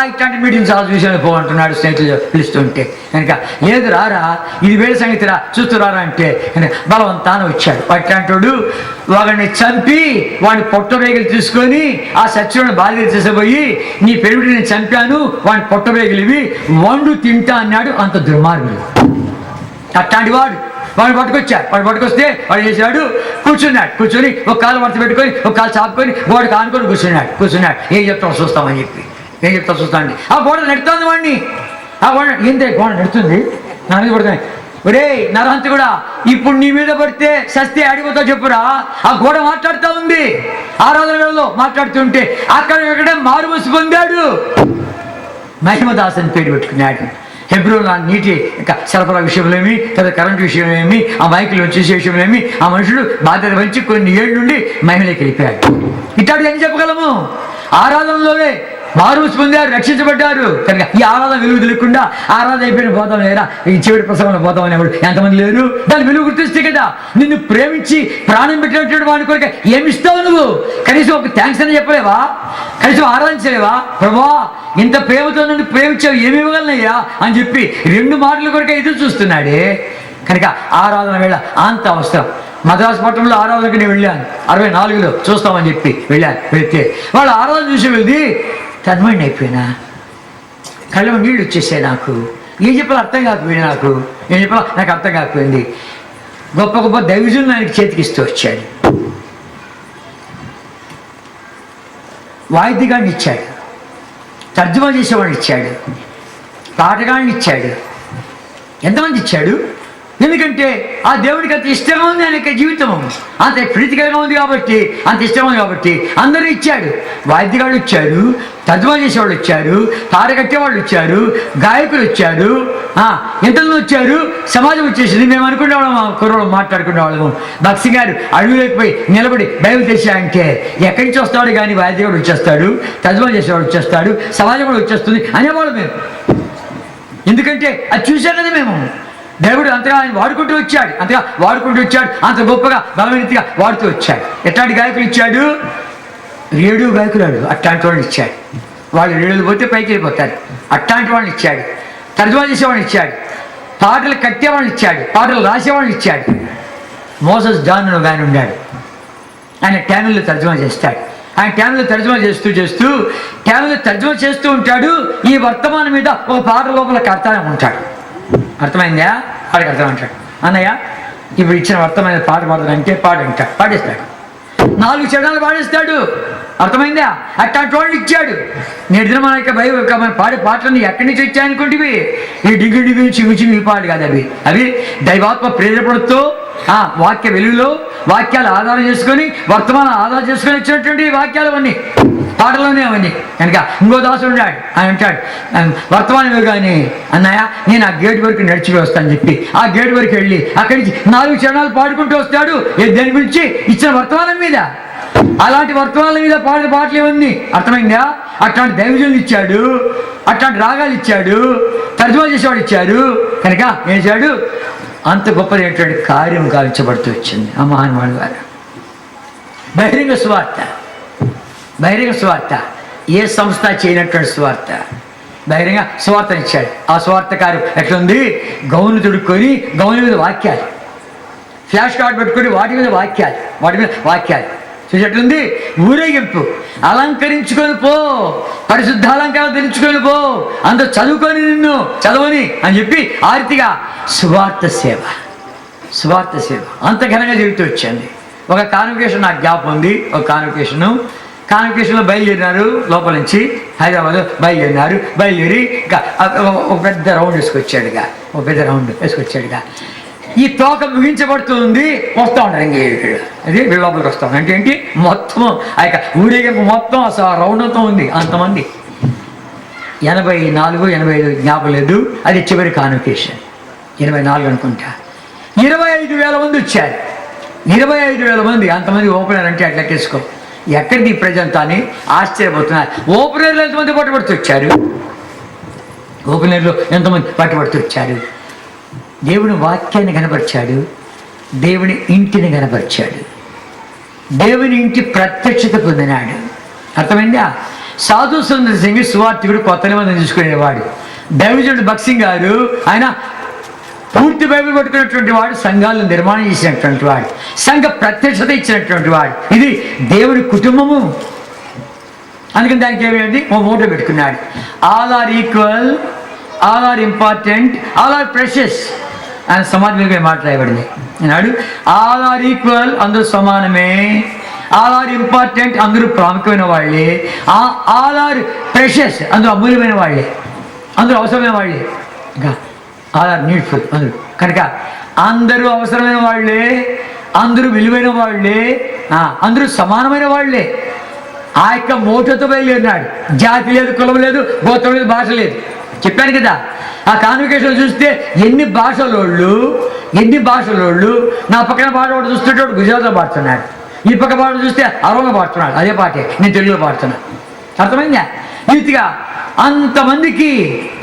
Speaker 1: ఇట్లాంటి మీటింగ్స్ చాలా చూసాను పోమంటున్నాడు స్నేహితులు పిలుస్తుంటే కనుక లేదు రారా, ఇది వేరే సంగతి రా చూస్తూ రారా అంటే బలవంతాన వచ్చాడు. అట్లాంటి వాడిని చంపి వాడిని పొట్టబేగలు తీసుకొని ఆ సత్యుడిని బాధ్యత చేసిపోయి నీ పెరుగుడు నేను చంపాను, వాడిని పొట్టబేగలివి వండు తింటా అన్నాడు. అంత దుర్మార్గుడు అట్లాంటి వాడు పట్టుకొస్తే వాడు చేశాడు, కూర్చొని ఒక కాలు వరత పెట్టుకొని ఒక కాలు చాపుకొని గోడకు ఆనుకొని కూర్చున్నాడు. ఏం చెప్తావు చూస్తామని చెప్పి చూస్తాండి. ఆ గోడ నెడుతుంది వాడిని. ఆ గోడ ఏంటే గోడ నెడుతుంది నా మీద పడుతుంది. ఒరే నరహంతి కూడా ఇప్పుడు నీ మీద పడితే సస్తే అడిగిపోతావు చెప్పురా. ఆ గోడ మాట్లాడుతూ ఉంది. ఆరాధన వేళలో మాట్లాడుతుంటే అక్కడ మారుమనసు పొందాడు. మహిమదాస్ అని పేరు పెట్టుకున్నాడు. హెబ్రోన్ నీటి సరఫరా విషయంలోమి, తర్వాత కరెంటు విషయంలోమి, ఆ మైకులు వచ్చేసే విషయంలోమి ఆ మనుషుడు బాధ్యత వహించి కొన్ని ఏళ్ళ నుండి మహిమలోకి వెళ్ళిపోయాడు. ఇట్లాంటి ఏం చెప్పగలము? ఆరాధనలోనే మారుమనసు పొందారు, రక్షించబడ్డారు. కనుక ఈ ఆరాధన విలువ తెలియకుండా ఆరాధన అయిపోయిన పోతాం లేరా, ఈ చివరి ప్రసవంలో పోతాం అనేవాడు ఎంతమంది లేరు. దాని విలువ గుర్తిస్తే కదా నిన్ను ప్రేమించి ప్రాణం పెట్టినటువంటి వాడి కొరకు ఏమిస్తావు నువ్వు? కనీసం ఒక థ్యాంక్స్ అని చెప్పలేవా? కనీసం ఆరాధించలేవా? ప్రభా ఇంత ప్రేమతో నన్ను ప్రేమించావు, ఏమి ఇవ్వగలనయ్యా అని చెప్పి 2 మాటల కొరకే ఎదురు చూస్తున్నాడే. కనుక ఆరాధన వేళ అంత అవసరం. మద్రాసు పట్టణంలో ఆరాధనకి నేను వెళ్ళాను 64లో చూస్తామని చెప్పి వెళితే వాళ్ళు ఆరాధన చూసి వెళ్ళి తన్మణి అయిపోయినా, కళ్ళ నీళ్ళు వచ్చేసాయి. నాకు ఏం చెప్పాలో అర్థం కాకపోయింది. నాకు అర్థం కాకపోయింది. గొప్ప దైవజనులు ఆయనకి చేతికిస్తూ వచ్చాడు. వాయిద్యగాడిని ఇచ్చాడు, తర్జుమా చేసేవాడిని ఇచ్చాడు, పాటగాడిని ఇచ్చాడు. ఎంతమంది ఇచ్చాడు? ఎందుకంటే ఆ దేవుడికి అంత ఇష్టంగా ఉంది, ఆయన జీవితం అంత ప్రీతికరంగా ఉంది కాబట్టి, అంత ఇష్టంగా ఉంది కాబట్టి అందరూ ఇచ్చాడు. వాయిద్యగాడు ఇచ్చాడు, తర్జుమా చేసేవాళ్ళు వచ్చారు, పాట కట్టేవాళ్ళు వచ్చారు, గాయకులు వచ్చారు, ఇంతలో వచ్చారు. సమాజం వచ్చేసింది. మేము అనుకునేవాళ్ళము, కుర్రోళ్ళు మాట్లాడుకునేవాళ్ళము. భక్సి గారు అడుగులోకి పోయి నిలబడి బైబిల్ తెచ్చాయంటే ఎక్కడి నుంచి వస్తాడు కానీ వాయిద్యవాడు వచ్చేస్తాడు, తర్జుమా చేసేవాడు వచ్చేస్తాడు, సమాజం కూడా వచ్చేస్తుంది అనేవాళ్ళు మేము. ఎందుకంటే అది చూసాం కదా మేము. దేవుడు అంతగా ఆయన వాడుకుంటూ వచ్చాడు, అంత గొప్పగా బలమైనదిగా వాడుతూ వచ్చాడు. ఎట్లాంటి గాయకులు ఇచ్చాడు? రేడియో గాయకులు అట్లాంటి వాళ్ళని ఇచ్చాడు. వాళ్ళు రేడియోలు పోతే పైకి వెళ్ళిపోతారు, అట్లాంటి వాళ్ళని ఇచ్చాడు. తర్జుమా చేసేవాళ్ళని ఇచ్చాడు, పాటలు కట్టేవాళ్ళని ఇచ్చాడు, పాటలు రాసేవాళ్ళని ఇచ్చాడు. మోసస్ జాన్ అని ఆయన ఉన్నాడు. ఆయన ట్యానుల్లో తర్జుమా చేస్తాడు. ఆయన ట్యానుల్లో తర్జుమా చేస్తూ ఉంటాడు. ఈ వర్తమానం మీద ఒక పాట లోపల కడతానే ఉంటాడు. అర్థమైందా? పాటకు అర్థం అంటాడు. అన్నయ్య ఇప్పుడు ఇచ్చిన వర్తమైన పాట పాడతానంటే పాడంటాడు, పాడేస్తాడు. 4 చరణాలు పాడేస్తాడు. అర్థమైందా? అట్లాంటి వాళ్ళు ఇచ్చాడు. నేటి దిన మన యొక్క మన పాడే పాటలన్నీ ఎక్కడి నుంచి వచ్చాయనుకుంటేవి ఈ డిగ్రీ డిగ్రీ చివి పాడు కాదు. అవి దైవాత్మ ప్రేరేపణతో వాక్య వెలుగులో వాక్యాలు ఆధారం చేసుకొని వర్తమానం ఆధారం చేసుకొని వచ్చినటువంటి వాక్యాలు అవన్నీ పాటలోనే అవన్నీ. కనుక ఇంకో దాసుడు ఉన్నాడు. ఆయన అంటాడు వర్తమానం కానీ అన్నయ్య నేను ఆ గేట్ వరకు నడిచి వస్తానని చెప్పి ఆ గేట్ వరకు వెళ్ళి అక్కడి నుంచి 4 చరణాలు పాడుకుంటూ వస్తాడు. దేని గురించి? ఇచ్చిన వర్తమానం మీద. అలాంటి వర్తమానాల మీద పాడిన పాటలు ఇవన్నీ. అర్థమైందా? అట్లాంటి దైవజనులు ఇచ్చాడు, అట్లాంటి రాగాలు ఇచ్చాడు, తర్జుమా చేసేవాడు ఇచ్చాడు. కనుక ఏం చేశాడు? అంత గొప్పదైనటువంటి కార్యం గావించబడుతూ వచ్చింది ఆ మహానుభావుడు గారు. బహిరంగ సువార్త ఏ సంస్థ చేయనటువంటి సువార్త. బహిరంగ సువార్తనిచ్చాడు. ఆ సువార్త కార్యం ఎట్లుంది? గౌను తొడుక్కొని గౌను మీద వాక్యాలు, ఫ్లాష్ కార్డు పెట్టుకొని వాటి మీద వాక్యాలు చూసేట్లుంది. ఊరేగింపు అలంకరించుకొని పో, పరిశుద్ధ అలంకారం ధరించుకొని పో, అంత చదువుకొని నిన్ను చదవని అని చెప్పి ఆ రీతిగా సువార్త సేవ అంత ఘనంగా జరుగుతూ వచ్చింది. ఒక కాన్వకేషన్ నాకు జ్ఞాపకం ఉంది. ఒక కాన్వకేషన్లో బయలుదేరినారు. లోపల నుంచి హైదరాబాద్ బయలుదేరి ఇంకా ఒక పెద్ద రౌండ్ వేసుకొచ్చాడుగా. ఈ తోక ముగించబడుతుంది, వస్తూ ఉంటారు. అది లోపలికి వస్తాం అంటే ఏంటి? మొత్తం ఆ యొక్క ఊరేగింపు మొత్తం అసలు రౌండ్ అంతా ఉంది. అంతమంది 84, 85 జ్ఞాపకం లేదు. అది చివరి కాన్వకేషన్ 84 అనుకుంటా. 25,000 మంది వచ్చారు. 25,000 మంది. అంతమంది ఓపెనర్ అంటే అట్లా తీసుకో. ఎక్కడిది ఈ ప్రజంతా అని ఆశ్చర్యపోతున్నారు. ఓపెనర్లు ఎంతమంది పట్టుబడుతూ వచ్చారు. దేవుని వాక్యాన్ని కనపరిచాడు, దేవుని ఇంటిని కనపరిచాడు, దేవుని ఇంటి ప్రత్యక్షత పొందినాడు. అర్థమైందా? సాధు సుందర సింగ్ సువార్థికుడు కొత్త నిబంధన తీసుకునేవాడు. దైవజనుడు భక్సింగ్ గారు ఆయన పూర్తి బైబిల్ పట్టుకున్నటువంటి వాడు, సంఘాలను నిర్మాణం చేసినటువంటి వాడు, సంఘ ప్రత్యక్షత ఇచ్చినటువంటి వాడు. ఇది దేవుని కుటుంబము. అందుకని దానికి ఏమైంది? ఓ మూట పెట్టుకున్నాడు. All are equal, all are important, all are precious ఆయన సమాజం మీద మాట్లాడబడింది అన్నాడు. ఆల్ ఆర్ ఈక్వల్, అందరూ సమానమే. ఆల్ ఆర్ ఇంపార్టెంట్, అందరూ ప్రాముఖ్యమైన వాళ్ళే. ఆల్ ఆర్ ప్రెషస్, అందరూ అమూల్యమైన వాళ్ళే, అందరూ అవసరమైన వాళ్ళే. ఇంకా ఆల్ ఆర్ నీడ్ఫుల్, అందరూ. కనుక అందరూ అవసరమైన వాళ్ళే, అందరూ విలువైన వాళ్ళే, అందరూ సమానమైన వాళ్ళే. ఆ యొక్క మోటతో బయలుదేరినాడు. జాతి లేదు, కులం లేదు, గోత్రం లేదు, భాష లేదు. చెప్పాను కదా. ఆ కాన్వకేషన్ చూస్తే ఎన్ని భాషలోళ్ళు నా పక్కన పాట వాడు చూస్తుంటే గుజరాత్లో పాడుతున్నాడు, ఈ పక్క పాట చూస్తే అరవలో పాడుతున్నాడు. అదే పాటే నేను తెలుగులో పాడుతున్నా. అర్థమైందా? రీతిగా అంతమందికి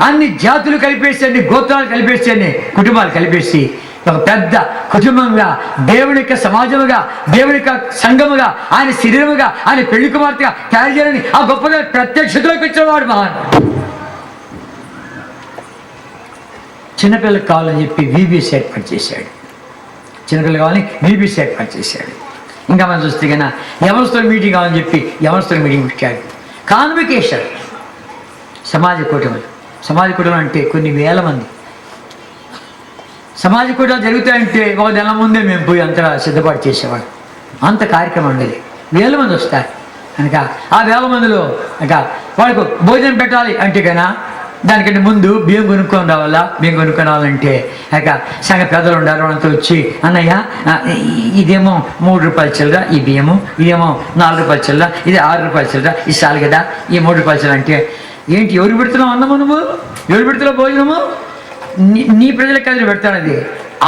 Speaker 1: అన్ని జాతులు కలిపేసి, అన్ని గోత్రాలు కలిపేసి, అన్ని కుటుంబాలు కలిపేసి ఒక పెద్ద కుటుంబంగా, దేవుని యొక్క సమాజముగా, దేవుని యొక్క సంఘముగా, ఆయన శరీరముగా, ఆయన పెళ్లి కుమార్తెగా తయారు చేయాలని ఆ గొప్పగా ప్రత్యక్షతలోకి వచ్చినవాడు మహాన్. చిన్నపిల్లలకు కావాలని చెప్పి VBC ఏర్పాటు చేశాడు. చిన్నపిల్లలు కావాలని VBC ఏర్పాటు చేశాడు. ఇంకా మనం చూస్తే కన్నా యవనస్తుల మీటింగ్ కావాలని చెప్పి యవనస్తుల మీటింగ్ పెట్టాడు. కాన్వకేషన్, సమాజ కూటములు అంటే కొన్ని వేల మంది సమాజ కూటములు జరుగుతాయంటే ఒక నెల ముందే మేము పోయి అంతగా సిద్ధపాటు చేసేవాడు. అంత కార్యక్రమం ఉండేది. వేల మంది వస్తారు కనుక ఆ వేల మందిలో ఇంకా వాళ్ళకు భోజనం పెట్టాలి అంటే కన్నా దానికంటే ముందు బియ్యం కొనుక్కొని రావాలా, బియ్యం కొనుక్కొని రావాలంటే ఇక సంఘ పెద్దలు ఉండాలి, వాళ్ళంతా వచ్చి అన్నయ్య ఇదేమో 3 రూపాయల చిల్లర ఈ బియ్యము, ఇదేమో 4 రూపాయల చిల్లర, ఇది 6 రూపాయల చిల్లర, ఇది చాలు కదా, ఈ 3 రూపాయల చిల్లర అంటే ఏంటి ఎవరు పెడుతున్నావు అన్నము, నువ్వు ఎవరు పెడుతున్నావు భోజనము? నీ ప్రజలకు కదిలి పెడతాడు. అది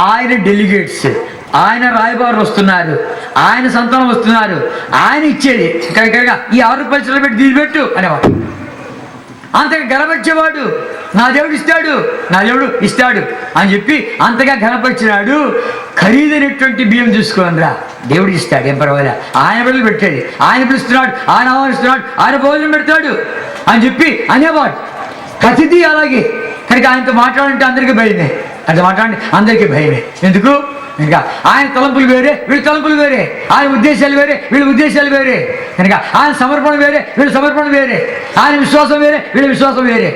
Speaker 1: ఆయన డెలిగేట్స్, ఆయన రాయబారులు వస్తున్నారు, ఆయన సంతానం వస్తున్నారు, ఆయన ఇచ్చేది ఇక్కడ ఈ 6 రూపాయల చిల్లర పెట్టి తీసిపెట్టు అనేవాడు. అంతగా గనపరిచేవాడు. నా దేవుడు ఇస్తాడు, నా దేవుడు ఇస్తాడు అని చెప్పి అంతగా గనపరిచినాడు. ఖరీదైనటువంటి బియ్యం చూసుకోని రా, దేవుడు ఇస్తాడు, ఏం పర్వాలే, ఆయన బిడ్డలు పెట్టేది, ఆయన పిలుస్తున్నాడు, ఆయన ఆహ్వానిస్తున్నాడు, ఆయన భోజనం పెడతాడు అని చెప్పి అనేవాడు. ప్రతిదీ అలాగే. కనుక ఆయనతో మాట్లాడంటే అందరికీ భయమే, అది మాట్లాడండి అందరికీ భయమే. ఎందుకు? ఇంకా ఆయన తలంపులు వేరే, వీళ్ళ తలంపులు వేరే, ఆయన ఉద్దేశాలు వేరే, వీళ్ళ ఉద్దేశాలు వేరే. కనుక ఆయన సమర్పణ వేరే, వీళ్ళ సమర్పణ వేరే, ఆయన విశ్వాసం వేరే, వీళ్ళ విశ్వాసం వేరే.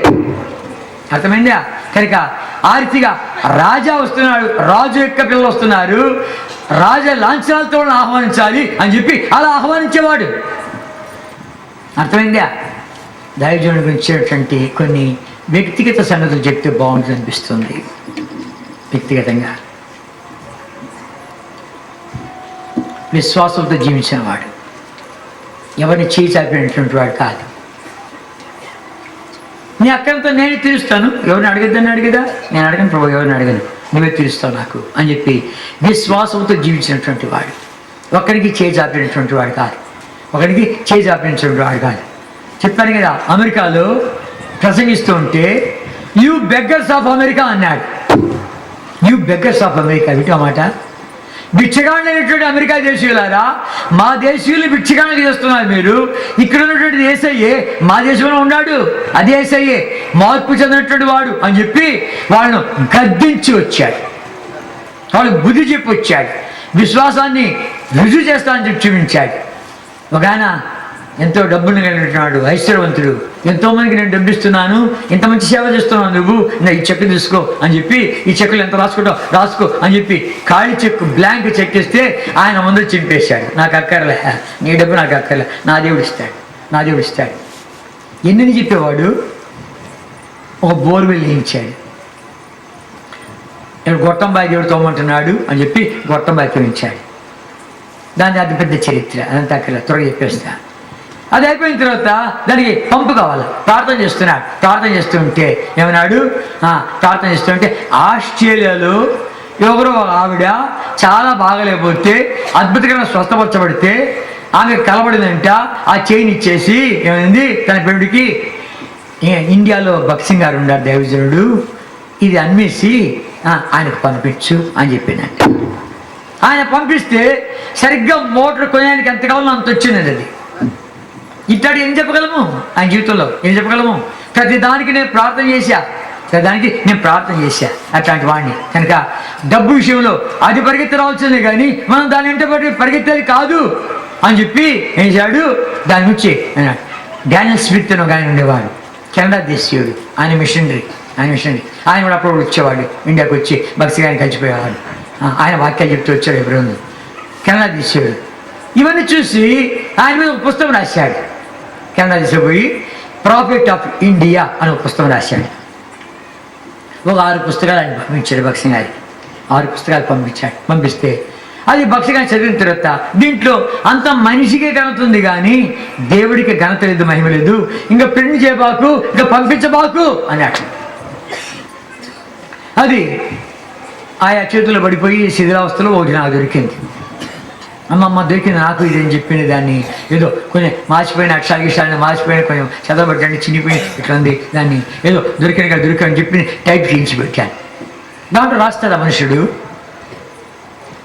Speaker 1: అర్థమైందా? కనుక ఆ రీతిగా రాజా వస్తున్నాడు, రాజు యొక్క పిల్లలు వస్తున్నారు, రాజా లాంఛనాలతో ఆహ్వానించాలి అని చెప్పి అలా ఆహ్వానించేవాడు. అర్థమైందా? దైవజనుడి గురించి కొన్ని వ్యక్తిగత సంగతులు చెప్తే బాగుంటుంది అనిపిస్తుంది. వ్యక్తిగతంగా విశ్వాసంతో జీవించిన వాడు, ఎవరిని చేయి చాపినటువంటి వాడు కాదు. నీ అక్కడితో నేను తీరుస్తాను, ఎవరిని అడగద్దని అడిగదా, నేను అడగను ప్రభు, ఎవరిని అడగను, నువ్వే తీరుస్తావు నాకు అని చెప్పి విశ్వాసంతో జీవించినటువంటి వాడు. ఒకరికి చేయి చాపినటువంటి వాడు కాదు, ఒకరికి చేయి చాపినటువంటి వాడు కాదు. చెప్పాను కదా, అమెరికాలో ప్రసంగిస్తూ ఉంటే యూ బెగ్గర్స్ ఆఫ్ అమెరికా అన్నాడు. యూ బెగ్గర్స్ ఆఫ్ అమెరికా, వింటా మాట. భిక్షగాళ్ళైనటువంటి అమెరికా దేశీయులారా, మా దేశీయులు భిక్షగాళ్ళు చేస్తున్నారు మీరు, ఇక్కడ ఉన్నటువంటి యేసయ్యే మా దేశంలో ఉన్నాడు, అదే యేసయ్యే మార్పు చెందినటువంటి వాడు అని చెప్పి వాళ్ళను గద్దించి వచ్చాడు, వాళ్ళకు బుద్ధి చెప్పి వచ్చాడు, విశ్వాసాన్ని రుజువు చేస్తానని చెప్పి చూపించాడు. ఒక ఆయన ఎంతో డబ్బును కలిగినట్టున్నాడు, ఐశ్వర్యవంతుడు, ఎంతోమందికి నేను డబ్బు ఇస్తున్నాను, ఇంత మంచి సేవ చేస్తున్నాను, నువ్వు ఈ చెక్ తీసుకో అని చెప్పి, ఈ చెక్కులు ఎంత రాసుకుంటావు రాసుకో అని చెప్పి ఖాళీ చెక్, బ్లాంక్ చెక్ ఇస్తే ఆయన ముందు చింపేశాడు. నాకు అక్కర్లే, నీ డబ్బు నాకు అక్కర్లే, నా దేవుడు ఇస్తాడు, నా దేవుడు ఇస్తాడు. ఎన్ని చెప్పేవాడు? ఒక బోర్వెల్ వేయించాడు. నేను గొట్టంబాయి దేవుడు తోమంటున్నాడు అని చెప్పి గొట్టంబాయి తోయించాడు. దాని అది పెద్ద చరిత్ర, అదంతా అక్కడ త్వరగా చెప్పేస్తా. అది అయిపోయిన తర్వాత దానికి పంపు కావాలి, ప్రార్థన చేస్తున్నాడు. ప్రార్థన చేస్తుంటే ఏమన్నాడు? ప్రార్థన చేస్తుంటే ఆస్ట్రేలియాలో ఎవరో ఆవిడ చాలా బాగలేకపోతే అద్భుతంగా స్వస్థపరచబడితే ఆమె కలబడిందంట. ఆ చైన్ ఇచ్చేసి ఏమైంది తన పెళ్ళికి, ఇండియాలో బక్సింగ్ గారు ఉన్నారు దైవజనుడు, ఇది అమ్మేసి ఆయనకు పంపించు అని చెప్పిందంట. ఆయన పంపిస్తే సరిగ్గా మోటార్ కొనడానికి ఎంత కావాలో అంత వచ్చిందండి. అది ఇట్లాంటి ఏం చెప్పగలము? ఆయన జీవితంలో ఏం చెప్పగలము? ప్రతిదానికి నేను ప్రార్థన చేశా, ప్రతిదానికి నేను ప్రార్థన చేశా అట్లాంటి వాడిని. కనుక డబ్బు విషయంలో అది పరిగెత్తి రావాల్సిందే కానీ మనం దాని వెంట పరిగెత్తేది కాదు అని చెప్పి ఏం చేశాడు? దాని నుంచి డానియల్ స్మిత్ అని ఒక ఆయన ఉండేవాడు, కెనడా దేశీయుడు, ఆయన మిషనరీ. ఆయన కూడా అప్పుడు వచ్చేవాడు, ఇండియాకి వచ్చి బక్సిగాని కలిసిపోయేవాడు. ఆయన వాక్యాలు చెప్తూ వచ్చాడు ఎవరు, కెనడా దేశీయుడు. ఇవన్నీ చూసి ఆయన మీద ఒక పుస్తకం రాశాడు. కెనడా తీసుకుపోయి ప్రాఫిట్ ఆఫ్ ఇండియా అని ఒక పుస్తకం రాశాడు. ఒక 6 పుస్తకాలు ఆయన పంపించాడు బక్సింగ్ గారికి. 6 పుస్తకాలు పంపిస్తే అది బక్సింగ్ గారు చదివిన తర్వాత దీంట్లో అంత మనిషికే ఘనత ఉంది కానీ దేవుడికి ఘనత లేదు, మహిమ లేదు, ఇంకా ప్రింట్ చేయబాకు, ఇంకా పంపించబాకు అన్నాడు. అది ఆయా చేతుల్లో పడిపోయి శిథిలావస్థలో ఒకటి నాకు దొరికింది. అమ్మమ్మ దొరికింది నాకు ఇది అని చెప్పింది. దాన్ని ఏదో కొంచెం మార్చిపోయిన అక్షరాలు మార్చిపోయిన, కొంచెం చదవబడ్డాన్ని చినిపోయి ఇట్లా ఉంది, దాన్ని ఏదో దొరికని చెప్పి టైప్ చేయించి పెట్టాను. దాంట్లో రాస్తాడు మనుషుడు,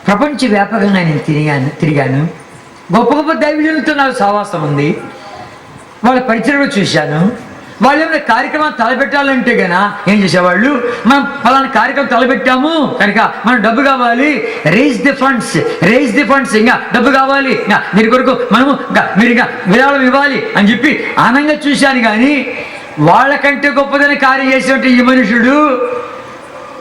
Speaker 1: ప్రపంచవ్యాపకంగా నేను తిరిగాను, గొప్ప గొప్ప దైవజనులతో నాకు సహవాసం ఉంది, వాళ్ళ పరిచయం చూశాను. వాళ్ళు ఏమైనా కార్యక్రమాలు తలపెట్టాలంటే గనా ఏం చేసేవాళ్ళు, మనం ఫలానా కార్యక్రమం తలపెట్టాము కనుక మనం డబ్బు కావాలి, రేజ్ ది ఫండ్స్, ఇంకా డబ్బు కావాలి, ఇంకా దీని కొరకు మనము మీరు ఇంకా విరాళం ఇవ్వాలి అని చెప్పి ఆనందంగా చూశాను. కానీ వాళ్ళకంటే గొప్పదని కార్యం చేసినట్టు ఈ మనుషుడు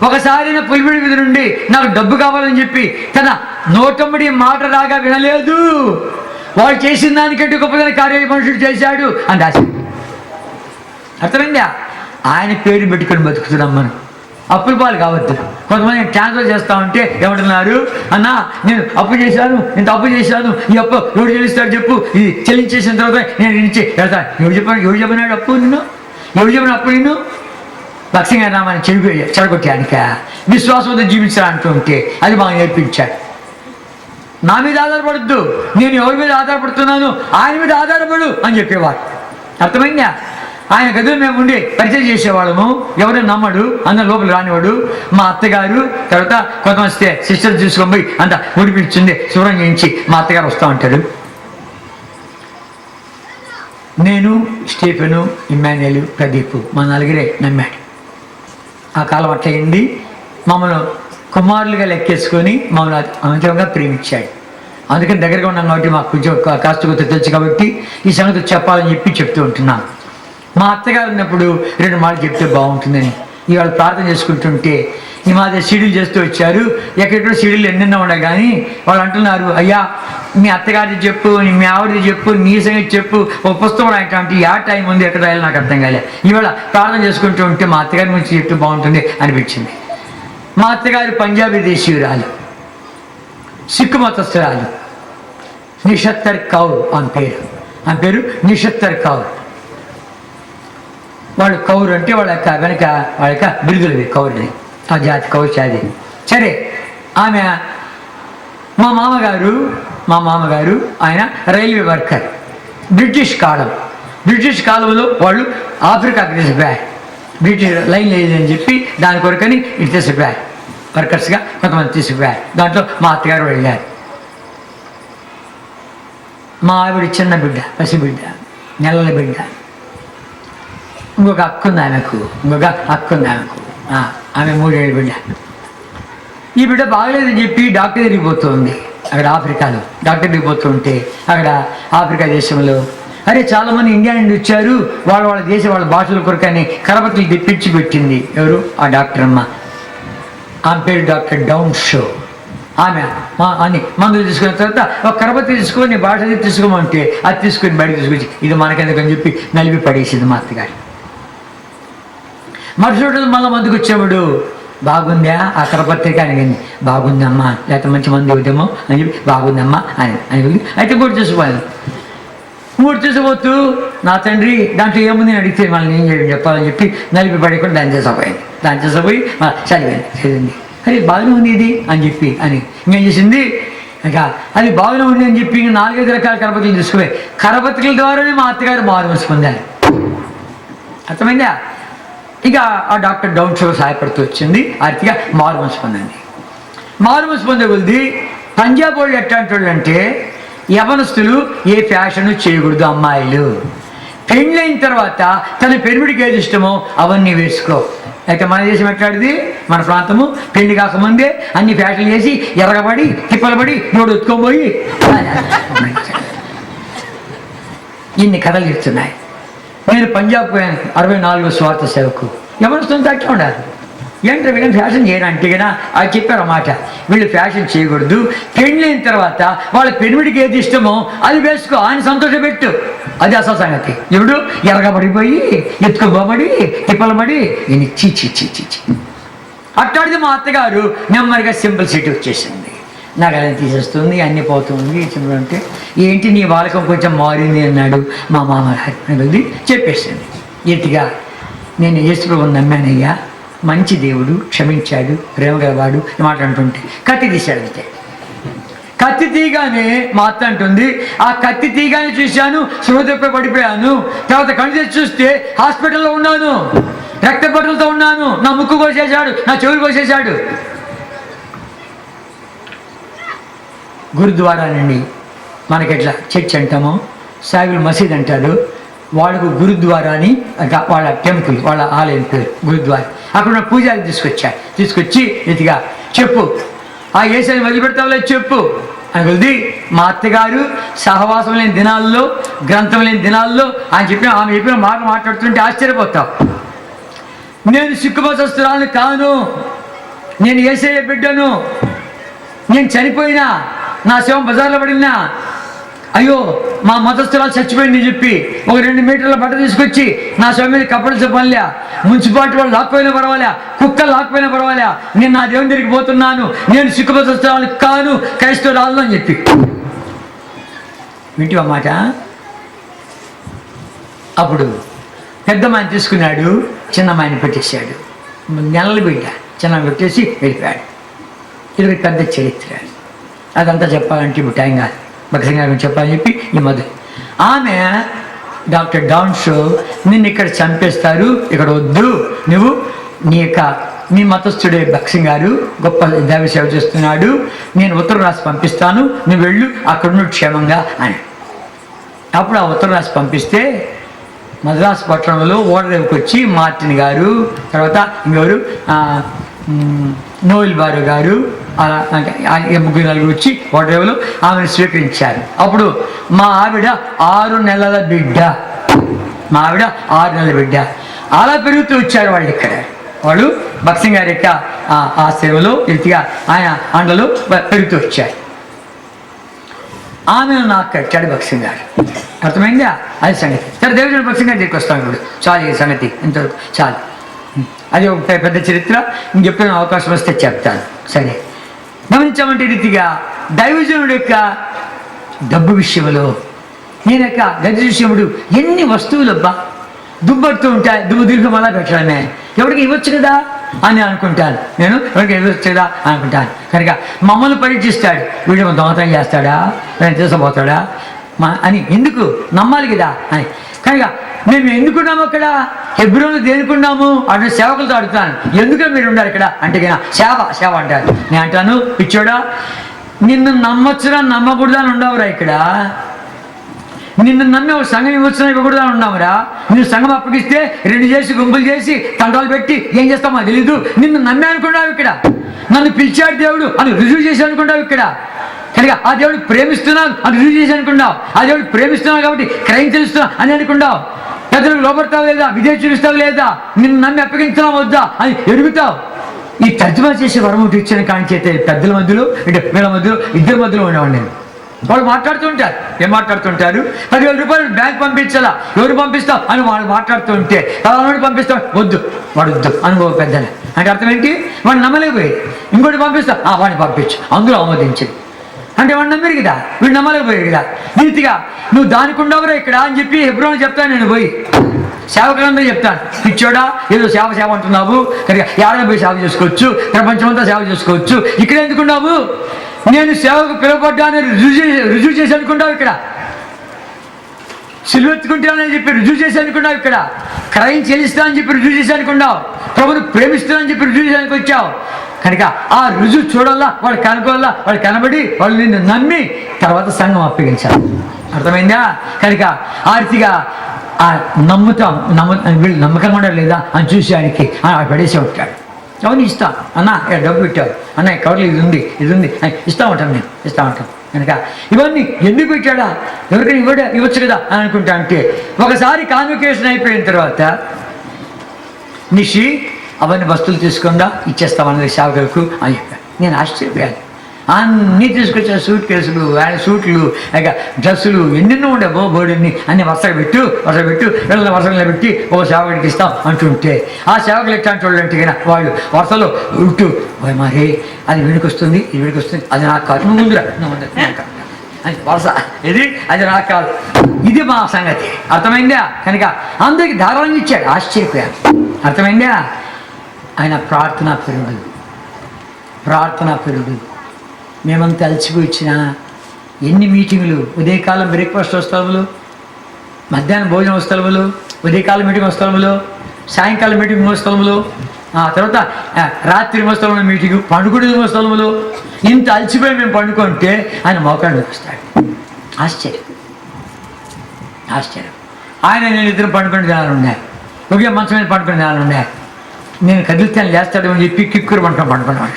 Speaker 1: ఒకసారి నా పులిపిడి మీద నుండి నాకు డబ్బు కావాలని చెప్పి తన నోటమ్మడి మాట రాగా వినలేదు. వాళ్ళు చేసిన దానికంటే గొప్పదని కార్యం మనుషుడు చేశాడు అని రాశాడు. అర్థమైందా? ఆయన పేరు పెట్టుకొని బతుకుతున్నాం మనం. అప్పుల పాలు కావద్దు. కొంతమంది ట్రాన్స్ఫర్ చేస్తా ఉంటే ఏమంటున్నారు, అన్నా నేను అప్పు చేశాను, ఇంత అప్పు చేశాను, ఈ అప్పు ఎవరు చెల్లిస్తాడు చెప్పు, ఇది చెల్లించేసిన తర్వాత నేను ఇచ్చి వెళ్తాను. ఎవరు చెప్పినాడు అప్పు నిన్ను? ఎవరు చెప్పిన అప్పు నిన్ను? లక్ష్యంగా రామాన్ని చెడగొట్టానిక విశ్వాసంతో జీవించరా అంటుంటే అది బాగా నేర్పించాడు. నా మీద ఆధారపడద్దు, నేను ఎవరి మీద ఆధారపడుతున్నాను ఆయన మీద ఆధారపడు అని చెప్పేవాడు. అర్థమైందా? ఆయన గదిలో మేము ఉండి పరిచయం చేసేవాళ్ళము. ఎవరైనా నమ్మడు, అందరు లోపల రానివాడు. మా అత్తగారు తర్వాత కొంతమంది వస్తే సిస్టర్ తీసుకొని పోయి అంత ఉడిపించింది శుభ్రం చేయించి మా అత్తగారు వస్తూ ఉంటారు. నేను, స్టీఫెను, ఇమ్మాన్యుయల్, ప్రదీప్ మా నలుగురే నమ్మాడు. ఆ కాలం అట్లయింది. మమ్మల్ని కుమారులుగా లెక్కేసుకొని మమ్మల్ని అమితంగా ప్రేమించాడు. అందుకని దగ్గరగా ఉన్నాం కాబట్టి మాకు కొంచెం కాస్త కొత్త తెలుసు కాబట్టి ఈ సంగతి చెప్పాలని చెప్పి చెప్తూ ఉంటున్నాను. మా అత్తగారు ఉన్నప్పుడు 2 మాటలు చెప్తే బాగుంటుందని ఇవాళ ప్రార్థన చేసుకుంటుంటే ఈ మాది సీడీలు చేస్తూ వచ్చారు. ఎక్కడెక్కడో సీడీలు ఎన్నెన్నో ఉన్నాయి కానీ వాళ్ళు అంటున్నారు, అయ్యా మీ అత్తగారిది చెప్పు, మీ ఆవిడది చెప్పు, నీ సంగతి చెప్పు, ఒక పుస్తకం రాయటంటే యా టైం ఉంది ఎక్కడ రాయాలి నాకు అర్థం కాలే. ఇవాళ ప్రార్థన చేసుకుంటూ ఉంటే మా అత్తగారి గురించి చెప్తే బాగుంటుంది అనిపించింది. మా అత్తగారు పంజాబీ దేశీయురాలు, సిక్కు మతస్థురాలు, నిషత్తర్ కౌర్ ఆమె పేరు నిషత్తర్ కౌర్. వాళ్ళు కౌరు అంటే వాళ్ళ యొక్క వెనక వాళ్ళ యొక్క బిరుదులవి కౌరుది, ఆ జాతి కౌరు చాది. సరే, ఆమె మా మామగారు ఆయన రైల్వే వర్కర్. బ్రిటిష్ కాలంలో వాళ్ళు ఆఫ్రికాకి తీసుకుపోయారు. బ్రిటిష్ లైన్ లేదని చెప్పి దాని కొరకని ఇటు తీసుకుపోయారు. వర్కర్స్గా కొంతమంది తీసుకుపోయారు. దాంట్లో మా అత్తగారు వెళ్ళారు. మా ఆవిడ చిన్న బిడ్డ, పసిబిడ్డ, నెలల బిడ్డ. ఇంకొక అక్క ఉంది ఆమెకు. ఆమె 3 ఏళ్ళ బిడ్డ. ఈ బిడ్డ బాగలేదని చెప్పి డాక్టర్ దగ్గరికి పోతుంది. అక్కడ ఆఫ్రికాలో డాక్టర్ దగ్గరికి పోతుంటే అక్కడ ఆఫ్రికా దేశంలో అరే చాలామంది ఇండియా నుండి వచ్చారు, వాళ్ళ దేశం వాళ్ళ భాషల కొరకని కరపత్రులు తెప్పించి పెట్టింది. ఎవరు? ఆ డాక్టర్ అమ్మ. ఆమె పేరు డాక్టర్ డౌన్ షో. ఆమె అని మందులు తీసుకున్న తర్వాత ఒక కరపత్రి తీసుకొని భాష తీసుకోమంటే అది తీసుకొని బయటకు తీసుకొచ్చి ఇది మనకెందుకని చెప్పి నలిపి పడేసింది మా అత్తగారు. మరుసటి మళ్ళీ మందుకు వచ్చేవాడు, బాగుందా ఆ కరపత్రిక అనిగింది. బాగుందమ్మా, లేకపోతే మంచి మంది అవుతామో అని చెప్పి బాగుందమ్మా అని అయితే కూడా చూసిపోయాను. 3 తీసుకుపోతూ నా తండ్రి దాంట్లో ఏముంది అని అడిగితే మళ్ళీ నేను చెప్పాలని చెప్పి నలిపి పడేకుండా దాన్ని చేసిపోయి చదివింది. అరే బాగానే ఉంది ఇది అని చెప్పి అని ఇంకేం చేసింది, ఇంకా అది బాగానే ఉంది అని చెప్పి 4-5 రకాల కరపత్రులు తీసుకుపోయి కరపత్రికల ద్వారానే మా అత్తగారు మారుమనసు పొందారు. అర్థమైందా? ఇక ఆ డాక్టర్ డౌన్ షో సహాయపడుతూ వచ్చింది. ఆర్తిగా మారుమనసు పొందండి. మారుమనసు పొందే కొద్ది పంజాబ్ వాళ్ళు ఎట్లాంటి వాళ్ళు అంటే యవనస్తులు ఏ ఫ్యాషను చేయకూడదు. అమ్మాయిలు పెళ్ళైన తర్వాత తన పెరుగుడికి ఏది ఇష్టమో అవన్నీ వేసుకో. అయితే మన దేశం ఎట్లాంటిది, మన ప్రాంతము పెళ్లి కాకముందే అన్ని ఫ్యాషన్లు చేసి ఎర్రగబడి తిప్పలబడి నోడు ఎత్తుకోబోయి ఇన్ని కథలు చెప్తున్నాయి. నేను పంజాబ్ పోయాను 64 స్వార్థ సేవకు. ఎవరిస్తుంది అట్లా ఉండాలి. ఏంటంటే వీళ్ళని ఫ్యాషన్ చేయడానికి కదా అది చెప్పారు అన్నమాట. వీళ్ళు ఫ్యాషన్ చేయకూడదు, పెళ్ళైన తర్వాత వాళ్ళ పెరుగుడికి ఏది ఇష్టమో అది వేసుకో, ఆయన సంతోషపెట్టు. అది అసలు సంగతి. ఇప్పుడు ఎరగబడిపోయి ఎత్తుకోబడి తిప్పలబడి నేను చీ అట్లాడితే మా అత్తగారు నెమ్మదిగా సింపుల్ సిటీ వచ్చేసింది. నాకు అలా తీసేస్తుంది, అన్నీ పోతుంది. అంటే ఏంటి నీ వాలకం కొంచెం మారింది అన్నాడు మా మామగారు. వెళ్ళి చెప్పేసింది గట్టిగా, నేను యేసుప్రభువుని నమ్మానయ్యా, మంచి దేవుడు, క్షమించాడు, ప్రేమ గలవాడు మాట అంటుంటే కత్తి తీశాడు. అంతే కత్తి తీగానే మా అత్త అంటుంది, ఆ కత్తి తీగానే చూశాను, సుహృదపై పడిపోయాను. తర్వాత కళ్ళు తెచ్చి చూస్తే హాస్పిటల్లో ఉన్నాను, రక్తపట్టులతో ఉన్నాను. నా ముక్కు కోసేశాడు, నా చెవులు కోసేశాడు. గురుద్వారానండి, మనకి ఎట్లా చర్చ్ అంటామో సాయిబుల్ మసీద్ అంటారు. వాళ్ళకు గురుద్వారా అని వాళ్ళ టెంపుల్, వాళ్ళ ఆలయం పేరు గురుద్వారా. అక్కడ ఉన్న పూజారి తీసుకొచ్చి ఇదిగా చెప్పు, ఆ ఏసాన్ని వదిలిపెడతావులే చెప్పు అని కొద్ది మా అత్తగారు సహవాసం లేని దినాల్లో, గ్రంథం లేని దినాల్లో ఆమె చెప్పిన మాట మాట్లాడుతుంటే ఆశ్చర్యపోతావు. నేను సిక్కుమతస్తురాలను కాను, నేను యేసయ్య బిడ్డను. నేను చనిపోయినా, నా శవం బజార్లో పడినా అయ్యో మా మతస్థురాలు చచ్చిపోయింది చెప్పి ఒక 2 మీటర్ల బట్ట తీసుకొచ్చి నా స్వామి మీద కప్పడం చెప్పాలియా, మున్సిపాలిటీ వాళ్ళు లాక్కపోయినా పర్వాలే, కుక్కలు లాక్కపోయినా పర్వాలే, నేను నా దేవుని దగ్గరికి పోతున్నాను, నేను సిక్కు మతస్థురాలు కాను, క్రైస్తవురాలను అని చెప్పి వింటివా మాట. అప్పుడు పెద్దమ్మాయిని తీసుకున్నాడు, చిన్నమ్మాయిని పెట్టేశాడు. నెలలు బిడ్డ చిన్న పెట్టేసి వెళ్ళిపోయాడు. ఇది పెద్ద చరిత్ర. అదంతా చెప్పాలంటే ఇప్పుడు టైం కాదు, భక్సింగ్ గారు చెప్పాలని చెప్పి ఈ మొదలు ఆమె డాక్టర్ డౌన్స్ నిన్ను ఇక్కడ చంపేస్తారు, ఇక్కడ వద్దు, నువ్వు నీ మతస్థుడే భక్సింగ్ గారు గొప్ప దైవ సేవ చేస్తున్నాడు, నేను ఉత్తరం రాసి పంపిస్తాను, నువ్వు వెళ్ళు అక్కడున్న క్షేమంగా అని. అప్పుడు ఆ ఉత్తరం రాసి పంపిస్తే మద్రాసు పట్టణంలో ఓడరేవుకి వచ్చి మార్టిన్ గారు, తర్వాత ఇంకెవరు నోయల్ బారు గారు, అలా అంటే 3-4 వచ్చి ఓడరేవులో ఆమెను స్వీకరించారు. అప్పుడు మా ఆవిడ 6 నెలల బిడ్డ, అలా పెరుగుతూ వచ్చారు వాళ్ళు. ఇక్కడ వాళ్ళు భక్సింగ్ గారి యొక్క ఆ సేవలో రీతిగా ఆయన అండలో పెరుగుతూ వచ్చారు. ఆమెను నాకు కట్టాడు భక్సింగ్ గారు. అర్థమైందా? అది సంగతి. సరే దేవజన భక్సింగ్ గారి దగ్గరికి వస్తాను ఇప్పుడు. చాలు ఈ సంగతి, ఇంతవరకు చాలు. అది ఒక పెద్ద చరిత్ర, ఇంకెప్పుడైనా అవకాశం వస్తే చెప్తాను. సరే, గమనించామంటే రీతిగా దైవజనుడు యొక్క డబ్బు విషయంలో, నేను యొక్క గది విషయముడు ఎన్ని వస్తువులు అబ్బా దుబ్బడుతూ ఉంటాయి, దుబ్బు దీర్ఘం అలా పెట్టడమే, ఎవరికి ఇవ్వచ్చు కదా అని అనుకుంటాను నేను, ఎవరికి ఇవ్వచ్చు కదా అనుకుంటాను. కనుక మమ్మల్ని పరీక్షిస్తాడు, వీడు దొంగతనం చేస్తాడా, తీసుకుపోతాడా అని ఎందుకు నమ్మాలి కదా అని. కనుక మేము ఎందుకున్నాము అక్కడ హెబ్రోను దేనికున్నాము అంటే సేవకులతో అడుగుతాను, ఎందుకని మీరు ఉండాలి ఇక్కడ అంటే సేవ అంటారు. నేను అంటాను, పిచ్చోడా నిన్ను నమ్మొచ్చురా నమ్మకూడదా అని ఉండవురా, ఇక్కడ నిన్ను నమ్మి ఒక సంఘం ఇవ్వచ్చునా ఇవ్వకూడదా అని ఉన్నావురా. నువ్వు సంఘం అప్పగిస్తే 2 చేసి గుంపులు చేసి తంటాలు పెట్టి ఏం చేస్తామో తెలీదు, నిన్ను నమ్మి అనుకున్నావు, ఇక్కడ నన్ను పిలిచాడు దేవుడు అని రుజువు చేసి అనుకున్నావు. ఇక్కడ కనుక ఆ దేవుడు ప్రేమిస్తున్నాను అని రుజువు చేసి అనుకున్నావు, ఆ దేవుడు ప్రేమిస్తున్నావు కాబట్టి క్రైమ్ తెలుస్తున్నా అని అనుకున్నావు, పెద్దలకు లోపడతావు లేదా, విధేయ చూపిస్తావు లేదా, నిన్ను నమ్మి అప్పగించున్నావు వద్దా అని ఎరుగుతావు. ఈ తర్జుమా చేసే వరం ఒకటి ఇచ్చిన కానీ చేస్తే పెద్దల మధ్యలో అంటే వీళ్ళ మధ్యలో ఇద్దరి మధ్యలో ఉండేవాడు నేను. వాళ్ళు మాట్లాడుతుంటారు, ఏం మాట్లాడుతుంటారు, 10,000 రూపాయలు బ్యాంక్ పంపించాలా, ఎవరు పంపిస్తావు అని వాళ్ళు మాట్లాడుతుంటే, పలానా పంపిస్తావు, వద్దు వాడు వద్దు అనుభవ పెద్దలు అంటే అర్థం ఏంటి, వాడిని నమ్మలేకపోయి ఇంకోటి పంపిస్తావు, వాడిని పంపించు, అందులో ఆమోదించింది అంటే వాడు నమ్మరు కదా, వీడు నమ్మలేకపోయాడు కదా. నీతిగా నువ్వు దానికి ఉండవురా ఇక్కడ అని చెప్పి హెబ్రోను చెప్తాను, నేను పోయి సేవకులందరూ చెప్తాను, పిచ్చోడా ఏదో సేవ అంటున్నావు, కనుక ఏడాది పోయి సేవ చేసుకోవచ్చు, ప్రపంచమంతా సేవ చేసుకోవచ్చు, ఇక్కడ ఎందుకున్నావు, నేను సేవకు పిలువబడ్డాను రుజువు చేసి అనుకున్నావు, ఇక్కడ సిలువెత్తుకుంటానని చెప్పి రుజువు చేసి అనుకున్నావు, ఇక్కడ క్రయం చెల్లిస్తా అని చెప్పి రుజువు చేసి అనుకున్నావు, ప్రభుని ప్రేమిస్తానని చెప్పి రుజువు చేయడానికి వచ్చావు. కనుక ఆ రుజువు చూడాలా, వాళ్ళు కనుక్కోవాలా, వాళ్ళు కనబడి వాళ్ళు నిన్ను నమ్మి తర్వాత సంఘం అప్పగించాలి. అర్థమైందా? కనుక ఆ రీతిగా ఆ వీళ్ళు నమ్మకంగా ఉండాలి లేదా అని చూసి ఆయనకి పడేసే ఉంటాడు. అవన్నీ ఇస్తా అన్న, డబ్బు పెట్టావు అన్న, కవర్లు ఇది ఉంది ఇస్తా ఉంటాను, నేను ఇస్తా ఉంటాను. కనుక ఇవన్నీ ఎందుకు పెట్టాడా, ఎవరికైనా ఇవ్వచ్చు కదా అని అనుకుంటా. అంటే ఒకసారి కాన్వకేషన్ అయిపోయిన తర్వాత నిషి అవన్నీ వస్తువులు తీసుకుందా ఇచ్చేస్తామన్నది సేవకులకు అని చెప్పాను. నేను ఆశ్చర్యపోయాను. అన్నీ తీసుకొచ్చిన సూట్ కేసులు, సూట్లు, ఇక డ్రెస్సులు ఎన్నెన్నో ఉండే బోర్డుని అన్ని వరుసగా పెట్టు వీళ్ళని వరుసలో పెట్టి ఓ సేవకుడికి ఇస్తాం అంటుంటే, ఆ సేవకులు ఎట్లాంటి వాళ్ళు అంటే వాళ్ళు వరుసలో ఉట్టు మరి అది వీడికి వస్తుంది, ఇది వీడికి వస్తుంది, అది నాకు కాదు, నువ్వు ముందురా అని వరుస, ఇది అది నాకు కాదు, ఇది మా సంగతి. అర్థమైందా? కనుక అందరికి ధారాళంగా ఇచ్చాడు. ఆశ్చర్యపోయాడు. అర్థమైందా? ఆయన ప్రార్థనా పెరుగుడు. మేమంతా అలసిపోయి ఇచ్చిన ఎన్ని మీటింగులు, ఉదయకాలం బ్రేక్ఫాస్ట్ స్థలములు, మధ్యాహ్నం భోజన స్థలములు, ఉదయకాలం మీటింగ్ స్థలములు, సాయంకాలం మీటింగ్ స్థలములు, తర్వాత రాత్రి స్థలంలో మీటింగు, పండుకునే స్థలములు. ఇంత అలసిపోయి మేము పండుకుంటే ఆయన మోకాళ్ళు వస్తాడు. ఆశ్చర్యం. ఆయన నేను ఇద్దరు పండుకునే దినాలు ఉన్నాయి, ఒకే మంచం మీద పండుకునే దినాలు ఉన్నాయి. నేను కదిలితే లేస్తాడు అని చెప్పి కిక్కురు పండుకున్నాను.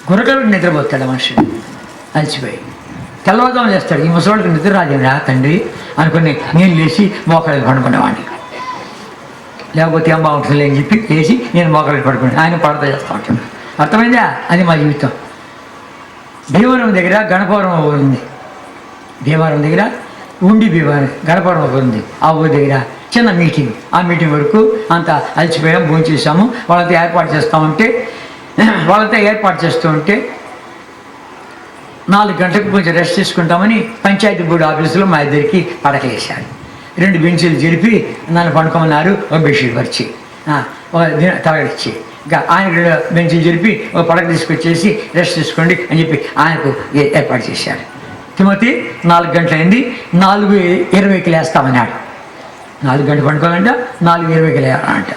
Speaker 1: గురకలు నిద్రపోతాడు మనిషి అలసిపోయి, తెల్లవారుజాము చేస్తాడు. ఈ ముసలికి నిద్ర రాజేనా తండ్రి అనుకుని నేను లేచి మోకాళ్ళకి పండుకునేవాడిని, లేకపోతే ఏం బాగుంటుంది అని చెప్పి లేచి నేను మోకాళ్ళకి పడుకున్నాను. ఆయన పడతా చేస్తూ ఉంటాడు. అర్థమైందా? అది మా జీవితం. భీమవరం దగ్గర గణపవరం ఉంది, భీమవరం దగ్గర ఉండి భీమవరం గణపవరం ఒక ఉంది, ఆ ఊరి దగ్గర చిన్న మీటింగ్. ఆ మీటింగ్ వరకు అంతా అలసిపోయాం, భోజనం చేసాము. వాళ్ళంతా ఏర్పాటు చేస్తూ ఉంటే 4 గంటలకు కొంచెం రెస్ట్ తీసుకుంటామని పంచాయతీ బోర్డు ఆఫీసులో మా ఇద్దరికి పడకలేశారు. 2 బెంచీలు జరిపి నన్ను పండుకోమన్నారు. ఒక బెడ్షీట్ పరిచి తగడిచ్చి ఇంకా ఆయన 2 బెంచీలు జరిపి ఒక పడక తీసుకొచ్చేసి రెస్ట్ తీసుకోండి అని చెప్పి ఆయనకు ఏర్పాటు చేశారు. తిమోతి 4 గంటలైంది, 4:20కి లేస్తామన్నాడు. 4 గంటలు పండుకోవాలంట, 4:20కి లేవాలంట.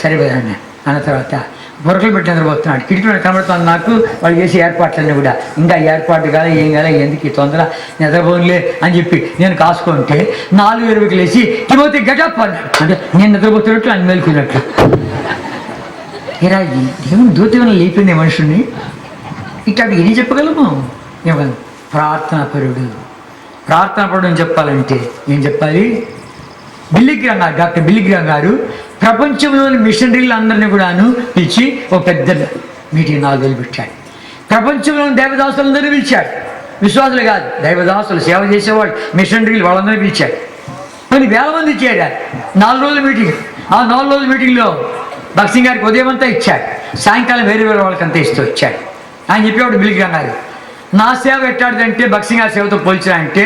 Speaker 1: సరిపోదండి అన్న తర్వాత బొరకలు పెట్టి నిద్రపోతున్నాడు. కిటికీలో కనబడుతుంది నాకు. వాళ్ళు చేసే ఏర్పాట్లన్నీ కూడా ఇంకా ఏర్పాటు కాలే, ఏం కాలే, ఎందుకు ఈ తొందర, నిద్రపోలే అని చెప్పి నేను కాసుకుంటే 4:20కి లేచి తిమోతి గెటప్ అన్నాడు. అంటే నేను నిద్రపోతున్నట్లు ఆయన మేలుకున్నట్లు. ఇలా దేవుని దూతమైన లేపింది మనుషుల్ని. ఇట్లాంటి ఏం చెప్పగలము? ఏమన్నా ప్రార్థనా పరుడు అని చెప్పాలంటే ఏం చెప్పాలి? బిల్లిగ్రామ్ గారు, డాక్టర్ బిల్లిగ్రామ్ గారు ప్రపంచంలోని మిషనరీలు అందరినీ కూడాను పిలిచి ఒక పెద్ద మీటింగ్ 4 రోజులు పెట్టాడు. ప్రపంచంలోని దైవదాసులందరినీ పిలిచాడు. విశ్వాసులు కాదు, దైవదాసులు, సేవ చేసేవాళ్ళు, మిషనరీలు, వాళ్ళందరినీ పిలిచాడు. కొన్ని వేల మంది చేరారు. 4 రోజుల మీటింగ్. ఆ 4 రోజుల మీటింగ్లో భక్సింగ్ గారికి ఉదయం అంతా ఇచ్చాడు, సాయంకాలం వేరే వాళ్ళకంతా ఇస్తూ వచ్చాడు. ఆయన చెప్పేవాడు బిల్లిగ్రామ్ గారు, నా సేవ ఎట్టాడుదంటే భక్సింగ్ గారి సేవతో పోల్చాడంటే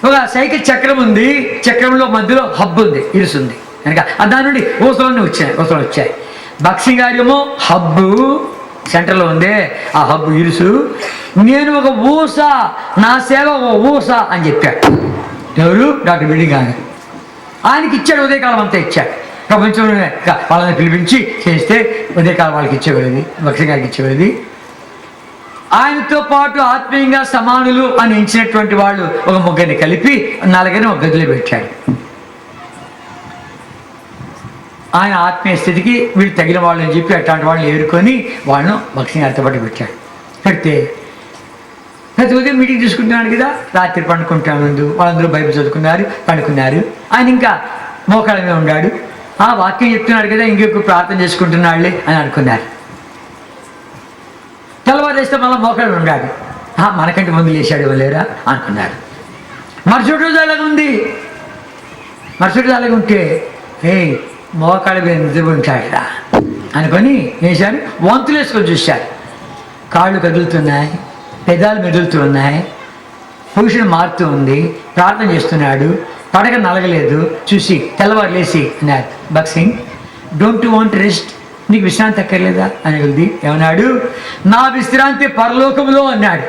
Speaker 1: ఒక సైకిల్ చక్రం ఉంది, చక్రంలో మధ్యలో హబ్ ఉంది, ఇరుసుంది కనుక దాని నుండి ఊసలన్నీ వచ్చాయి. భక్సింగ్ గారు ఏమో హబ్బు సెంటర్లో ఉంది, ఆ హబ్బు ఇరుసు. నేను ఒక ఊస, నా సేవ ఒక ఊస అని చెప్పాడు. ఎవరు? డాక్టర్ బిల్లిగ్రామ్ గారు. ఆయనకి ఇచ్చాడు, ఉదయకాలం అంతా ఇచ్చాడు. ప్రపంచంలో వాళ్ళని పిలిపించి చేస్తే ఉదయకాలం వాళ్ళకి ఇచ్చేవాళ్ళది, భక్సింగ్ గారికి ఇచ్చేవాళ్ళది. ఆయనతో పాటు ఆత్మీయంగా సమానులు అని ఎంచినటువంటి వాళ్ళు ఒక 3 కలిపి 4 ఒక గదిలో పెట్టాడు. ఆయన ఆత్మీయ స్థితికి వీళ్ళు తగిన వాళ్ళు అని చెప్పి అట్లాంటి వాళ్ళని ఏరుకొని వాళ్ళను భక్సింగ్ గారితో పాటు పెట్టాడు. పెడితే ప్రతి ఉదయం మీటింగ్ తీసుకుంటున్నాడు కదా, రాత్రి పండుకుంటా ముందు వాళ్ళందరూ బైబిల్ చదువుకున్నారు, పండుకున్నారు. ఆయన ఇంకా మోకాళ్ళ మీద ఉన్నాడు. ఆ వాక్యం చెప్తున్నాడు కదా, ఇంకెక్కువ ప్రార్థన చేసుకుంటున్నాడులే అని అనుకున్నారు. తెల్లవారు వేస్తే మళ్ళీ మోకాళ్ళు ఉన్నాడు. మనకంటే ముందు లేచాడు లేరా అనుకున్నారు. మరుసటి రోజు అలాగే ఉంటే మోకాళ్ళ మీద నిద్రపోయింటాడురా అనుకొని వేశారు. వంతులు వేసుకొని చూశారు. కాళ్ళు కదులుతున్నాయి, పెదాలు మెదులుతున్నాయి, పొజిషన్ మారుతూ ఉంది, ప్రార్థన చేస్తున్నాడు. పడక నలగలేదు. చూసి తెల్లవారు లేచి అన్నారు, భక్సింగ్ డోంట్ యు వాంట్ రెస్ట్, నీకు విశ్రాంతి అక్కర్లేదా అని వెళ్ది. ఏమన్నాడు? నా విశ్రాంతి పరలోకంలో అన్నాడు.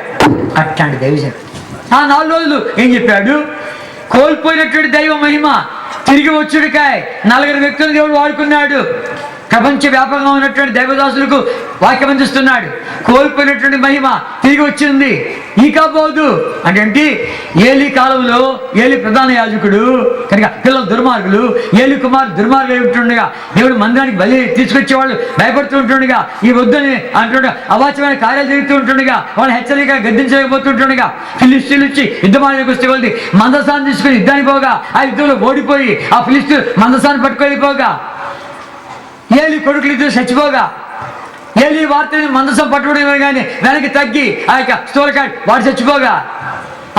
Speaker 1: అట్లాంటి దైవజనుడు. ఆ 4 రోజులు ఏం చెప్పాడు? కోల్పోయినటువంటి దైవ మహిమ తిరిగి వచ్చుడికాయ 4 వ్యక్తులు దేవుడు వాడుకున్నాడు. ప్రపంచ వ్యాపకంగా ఉన్నటువంటి దైవదాసులకు వాక్యం అందిస్తున్నాడు. కోల్పోయినటువంటి మహిమ తిరిగి వచ్చింది. ఈకపోదు అంటే ఏలి కాలంలో ఏలి ప్రధాన యాజకుడు కనుక పిల్లలు దుర్మార్గులు, ఏలి కుమార్ దుర్మార్గులు ఉంటుండగా దేవుడు మందిరానికి బలి తీసుకొచ్చేవాళ్ళు భయపడుతూ ఉంటుండగా, ఈ వద్దని అంటుండగా అవాచ్యమైన కార్యాలు జరుగుతూ ఉంటుండగా, వాళ్ళు హెచ్చరిక గద్దించలేకపోతుంటుండగా ఫిలిస్తీన్లు వచ్చి యుద్ధమానికి వస్తే కొద్ది మందసాన్ని తీసుకుని యుద్ధానికి పోగా ఆ యుద్ధంలో ఓడిపోయి ఆ ఫిలిస్తీన్లు మందసాన్ని పట్టుకెళ్ళిపోగా ఏలి కొడుకులు ఇద్దరు చచ్చిపోగా ఏలి వార్తని మందసం పట్టుబడి కానీ వెనక్కి తగ్గి ఆ యొక్క స్థూలకాడు వాడు చచ్చిపోగా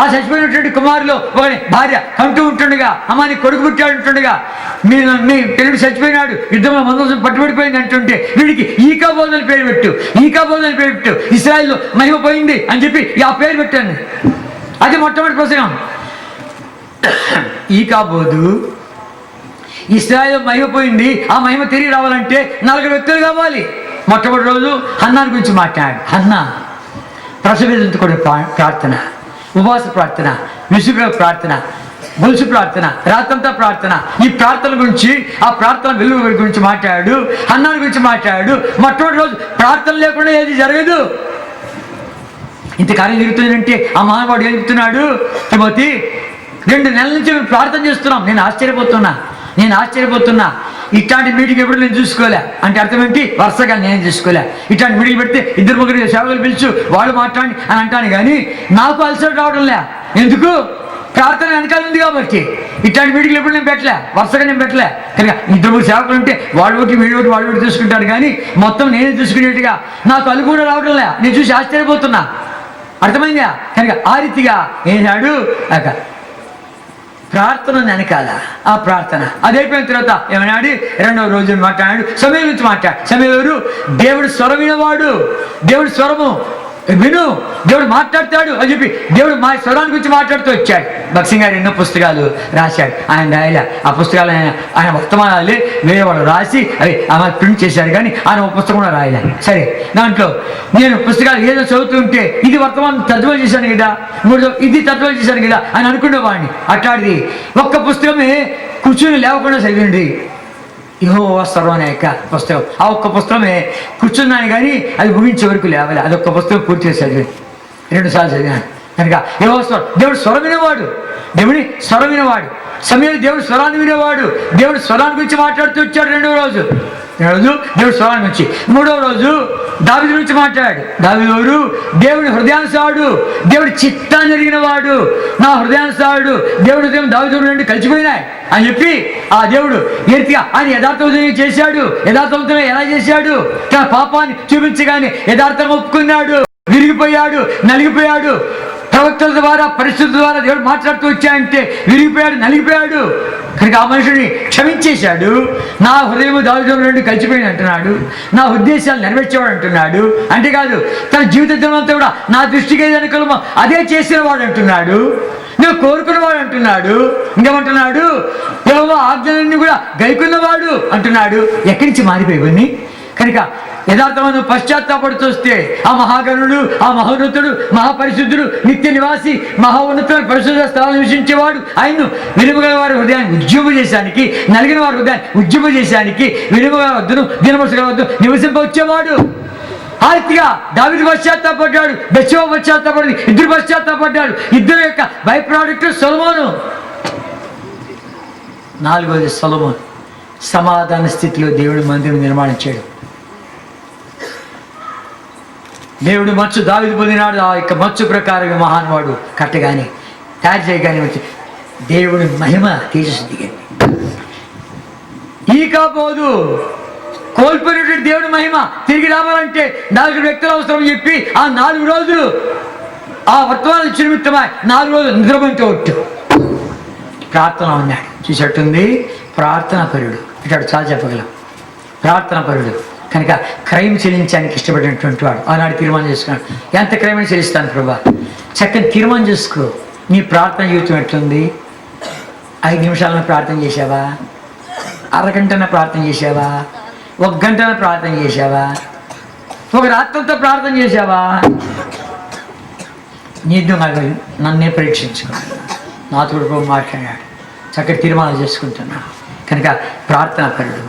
Speaker 1: ఆ చచ్చిపోయినటువంటి కుమారులు ఒకని భార్య కంటూ ఉంటుండగా, అమ్మ నీ కొడుకు పుట్టాడు ఉంటుండగా, మీ పిల్లడు చచ్చిపోయినాడు, యుద్ధంలో మందసం పట్టుబడిపోయింది అంటుంటే వీడికి ఈకాబోధని పేరు పెట్టు, ఇశ్రాయేలులో మహిమ పోయింది అని చెప్పి ఆ పేరు పెట్టాను. అది మొట్టమొదటి ప్రసంగం. ఈకాబోధు ఇశ్రాయేలు మహిమ పోయింది, ఆ మహిమ తిరిగి రావాలంటే 4 వ్యక్తులు కావాలి. మొట్టమొదటి రోజు హన్నాని గురించి మాట్లాడాడు. హన్నా ప్రసవేదంతుకునే ప్రార్థన, ఉపవాస ప్రార్థన, విసుగు ప్రార్థన, గొలుసు ప్రార్థన, రాత్రంతా ప్రార్థన, ఈ ప్రార్థన గురించి ఆ ప్రార్థన వెలుగు గురించి మాట్లాడాడు. హన్నాని గురించి మాట్లాడాడు. మొట్టమొదటి రోజు ప్రార్థన లేకుండా ఏది జరగదు. ఇంత కార్యం జరుగుతుందంటే ఆ మానవాడు ఏం చెప్తున్నాడు? తిమోతి 2 నెలల నుంచి మేము ప్రార్థన చేస్తున్నాం. నేను ఆశ్చర్యపోతున్నా. ఇట్లాంటి మీటింగ్ ఎప్పుడు నేను చూసుకోలే అంటే అర్థం ఏంటి? వరుసగా నేను చూసుకోలే. ఇట్లాంటి మీటింగ్ పెడితే 2-3 సేవకులు పిలుచు వాళ్ళు మాట్లాడి అని అంటాను, కానీ నాకు అలసట రావడంలే. ఎందుకు? ప్రార్థన వెనకాల ఉంది కాబట్టి. ఇట్లాంటి మీటింగ్లు ఎప్పుడు నేను పెట్టలే, వరుసగా నేను పెట్టలే. కనుక 2-3 సేవకులు ఉంటే వాళ్ళు ఒకటి వీడు ఒకటి వాళ్ళు ఒకటి చూసుకుంటారు, కానీ మొత్తం నేనే చూసుకునేట్టుగా నాకు అలు కూడా రావడంలే. నేను చూసి ఆశ్చర్యపోతున్నా. అర్థమైందా? కనుక ఆ రీతిగా ఏనాడు ప్రార్థన వెనకాల ఆ ప్రార్థన అదైపోయిన తర్వాత ఏమన్నాడు? రెండవ రోజు మాట్లాడాడు, సమయం గురించి మాట్లాడు. సమయం ఎవరు? దేవుడు స్వరం వినవాడు. దేవుడు స్వరము విను, దేవుడు మాట్లాడతాడు అని చెప్పి దేవుడు మా స్వరాన్ని గురించి మాట్లాడుతూ వచ్చాడు. భక్సింగ్ గారు ఎన్నో పుస్తకాలు రాశాడు. ఆయన రాయలే ఆ పుస్తకాలు, ఆయన వర్తమానాలే వేరే వాళ్ళు రాసి అవి ఆమె ప్రింట్ చేశాడు, కానీ ఆయన ఒక పుస్తకం కూడా రాయలే. సరే, దాంట్లో నేను పుస్తకాలు ఏదో చదువుతుంటే ఇది వర్తమానం తర్జుమా చేశాను కదా, ఇది తర్జుమా చేశాను కదా అని అనుకునేవాడిని. అట్లాంటిది ఒక్క పుస్తకమే కూర్చొని లేవకుండా చదివింది, యెహోవా స్వరం అనే యొక్క పుస్తకం. ఆ ఒక్క పుస్తకమే కూర్చున్నాను, కానీ అది ముగించే వరకు లేవాలి. అదొక్క పుస్తకం పూర్తి చేసి చదివాను, 2 సార్లు చదివాను. కనుక యెహోవా స్వరం, దేవుడు స్వరం వినేవాడు, దేవుని స్వరం వినేవాడు. సమయంలో దేవుడు స్వరాన్ని వినేవాడు. దేవుడు స్వరాన్ని గురించి మాట్లాడుతూ వచ్చాడు. రెండవ రోజు దేవుడు స్వరాన్ని గురించి. మూడవ రోజు దావీదు గురించి మాట్లాడాడు. దావీదు దేవుడి హృదయానుసారుడు, దేవుడి చిత్తాన్ని ఎరిగిన వాడు. నా హృదయానుసారుడు, దేవుడి హృదయం దావీదు నుండి కలిసిపోయినాయి అని చెప్పి ఆ దేవుడు ఏ రీతిగా ఆయన యథార్థవంతంగా చేశాడు, యథార్థవంతంగా ఎలా చేశాడు, తన పాపాన్ని చూపించగానే యథార్థంగా ఒప్పుకున్నాడు, విరిగిపోయాడు, నలిగిపోయాడు. ప్రవక్తల ద్వారా, పరిస్థితుల ద్వారా దేవుడు మాట్లాడుతూ వచ్చాయంటే విరిగిపోయాడు, నలిగిపోయాడు. కనుక ఆ మనుషుని క్షమించేశాడు. నా హృదయం దావీదు నుండి కలిసిపోయింది అంటున్నాడు, నా ఉద్దేశాలు నెరవేర్చేవాడు అంటున్నాడు. అంతేకాదు తన జీవితం అంతా కూడా నా దృష్టికి ఏదైనా కలమో అదే చేసిన వాడు అంటున్నాడు, నువ్వు కోరుకున్నవాడు అంటున్నాడు. ఇంకేమంటున్నాడు? యెహోవా ఆజ్ఞలన్నీ కూడా గైకున్నవాడు అంటున్నాడు. ఎక్కడి నుంచి మారిపోయి? కనుక యథార్థమైన పశ్చాత్తాపడుతూ వస్తే ఆ మహాగణుడు, ఆ మహోన్నతుడు, మహాపరిశుద్ధుడు, నిత్య నివాసి, మహా ఉన్నతమైన పరిశుద్ధ స్థలాలు నివసించేవాడు ఆయన్ను విలువగల వారి హృదయాన్ని ఉద్యమచేశానికి, నలిగిన వారి హృదయాన్ని ఉద్యమచేశానికి, విలువగల వద్దును దీనమనసుగల వద్దు నివసింపవచ్చేవాడు. ఆ రీతిగా దావీదు పశ్చాత్తాపడ్డాడు, బెత్షెబా పశ్చాత్తాపడింది, ఇద్దరు పశ్చాత్తాపడ్డాడు. ఇద్దరు యొక్క బై ప్రోడక్ట్ సొలొమోను. 4వది సొలొమోను సమాధాన స్థితిలో దేవుడు మందిరం నిర్మాణించాడు. దేవుడు మచ్చు దావీదు పొందినాడు. ఆ యొక్క మచ్చు ప్రకారం మహానువాడు కట్టగానే తయారు చేయగానే వచ్చి దేవుడి మహిమ తేజస్సు దిగింది. ఈ కాపోదు కోల్పోయినటువంటి దేవుడి మహిమ తిరిగి రావాలంటే 4 వ్యక్తుల అవసరం చెప్పి ఆ 4 రోజులు ఆ వర్తమానం నిమిత్తమై 4 రోజులు నిద్రపోయింటే ఒట్టు ప్రార్థన ఉన్నాడు. చూసేట్టుంది ప్రార్థనా పరుడు ఇటాడు చాలా చెప్పగలం. ప్రార్థనా పరుడు కనుక క్రైమ్ చెల్లించడానికి ఇష్టపడినటువంటి వాడు ఆనాడు తీర్మానం చేసుకున్నాడు. ఎంత క్రైమ్ చెల్లిస్తాను ప్రభా, చక్కని తీర్మానం చేసుకో. నీ ప్రార్థన జీవితం ఎట్లుంది? 5 నిమిషాలను ప్రార్థన చేసావా? అరగంటన ప్రార్థన చేసావా? 1 గంటన ప్రార్థన చేసావా? ఒక రాత్రంతో ప్రార్థన చేసావా? నీతో నన్నే పరీక్షించుకున్నాను. నాతో కూడా మాట్లాడాడు, చక్కటి తీర్మానం చేసుకుంటున్నా. కనుక ప్రార్థనా పరుడు,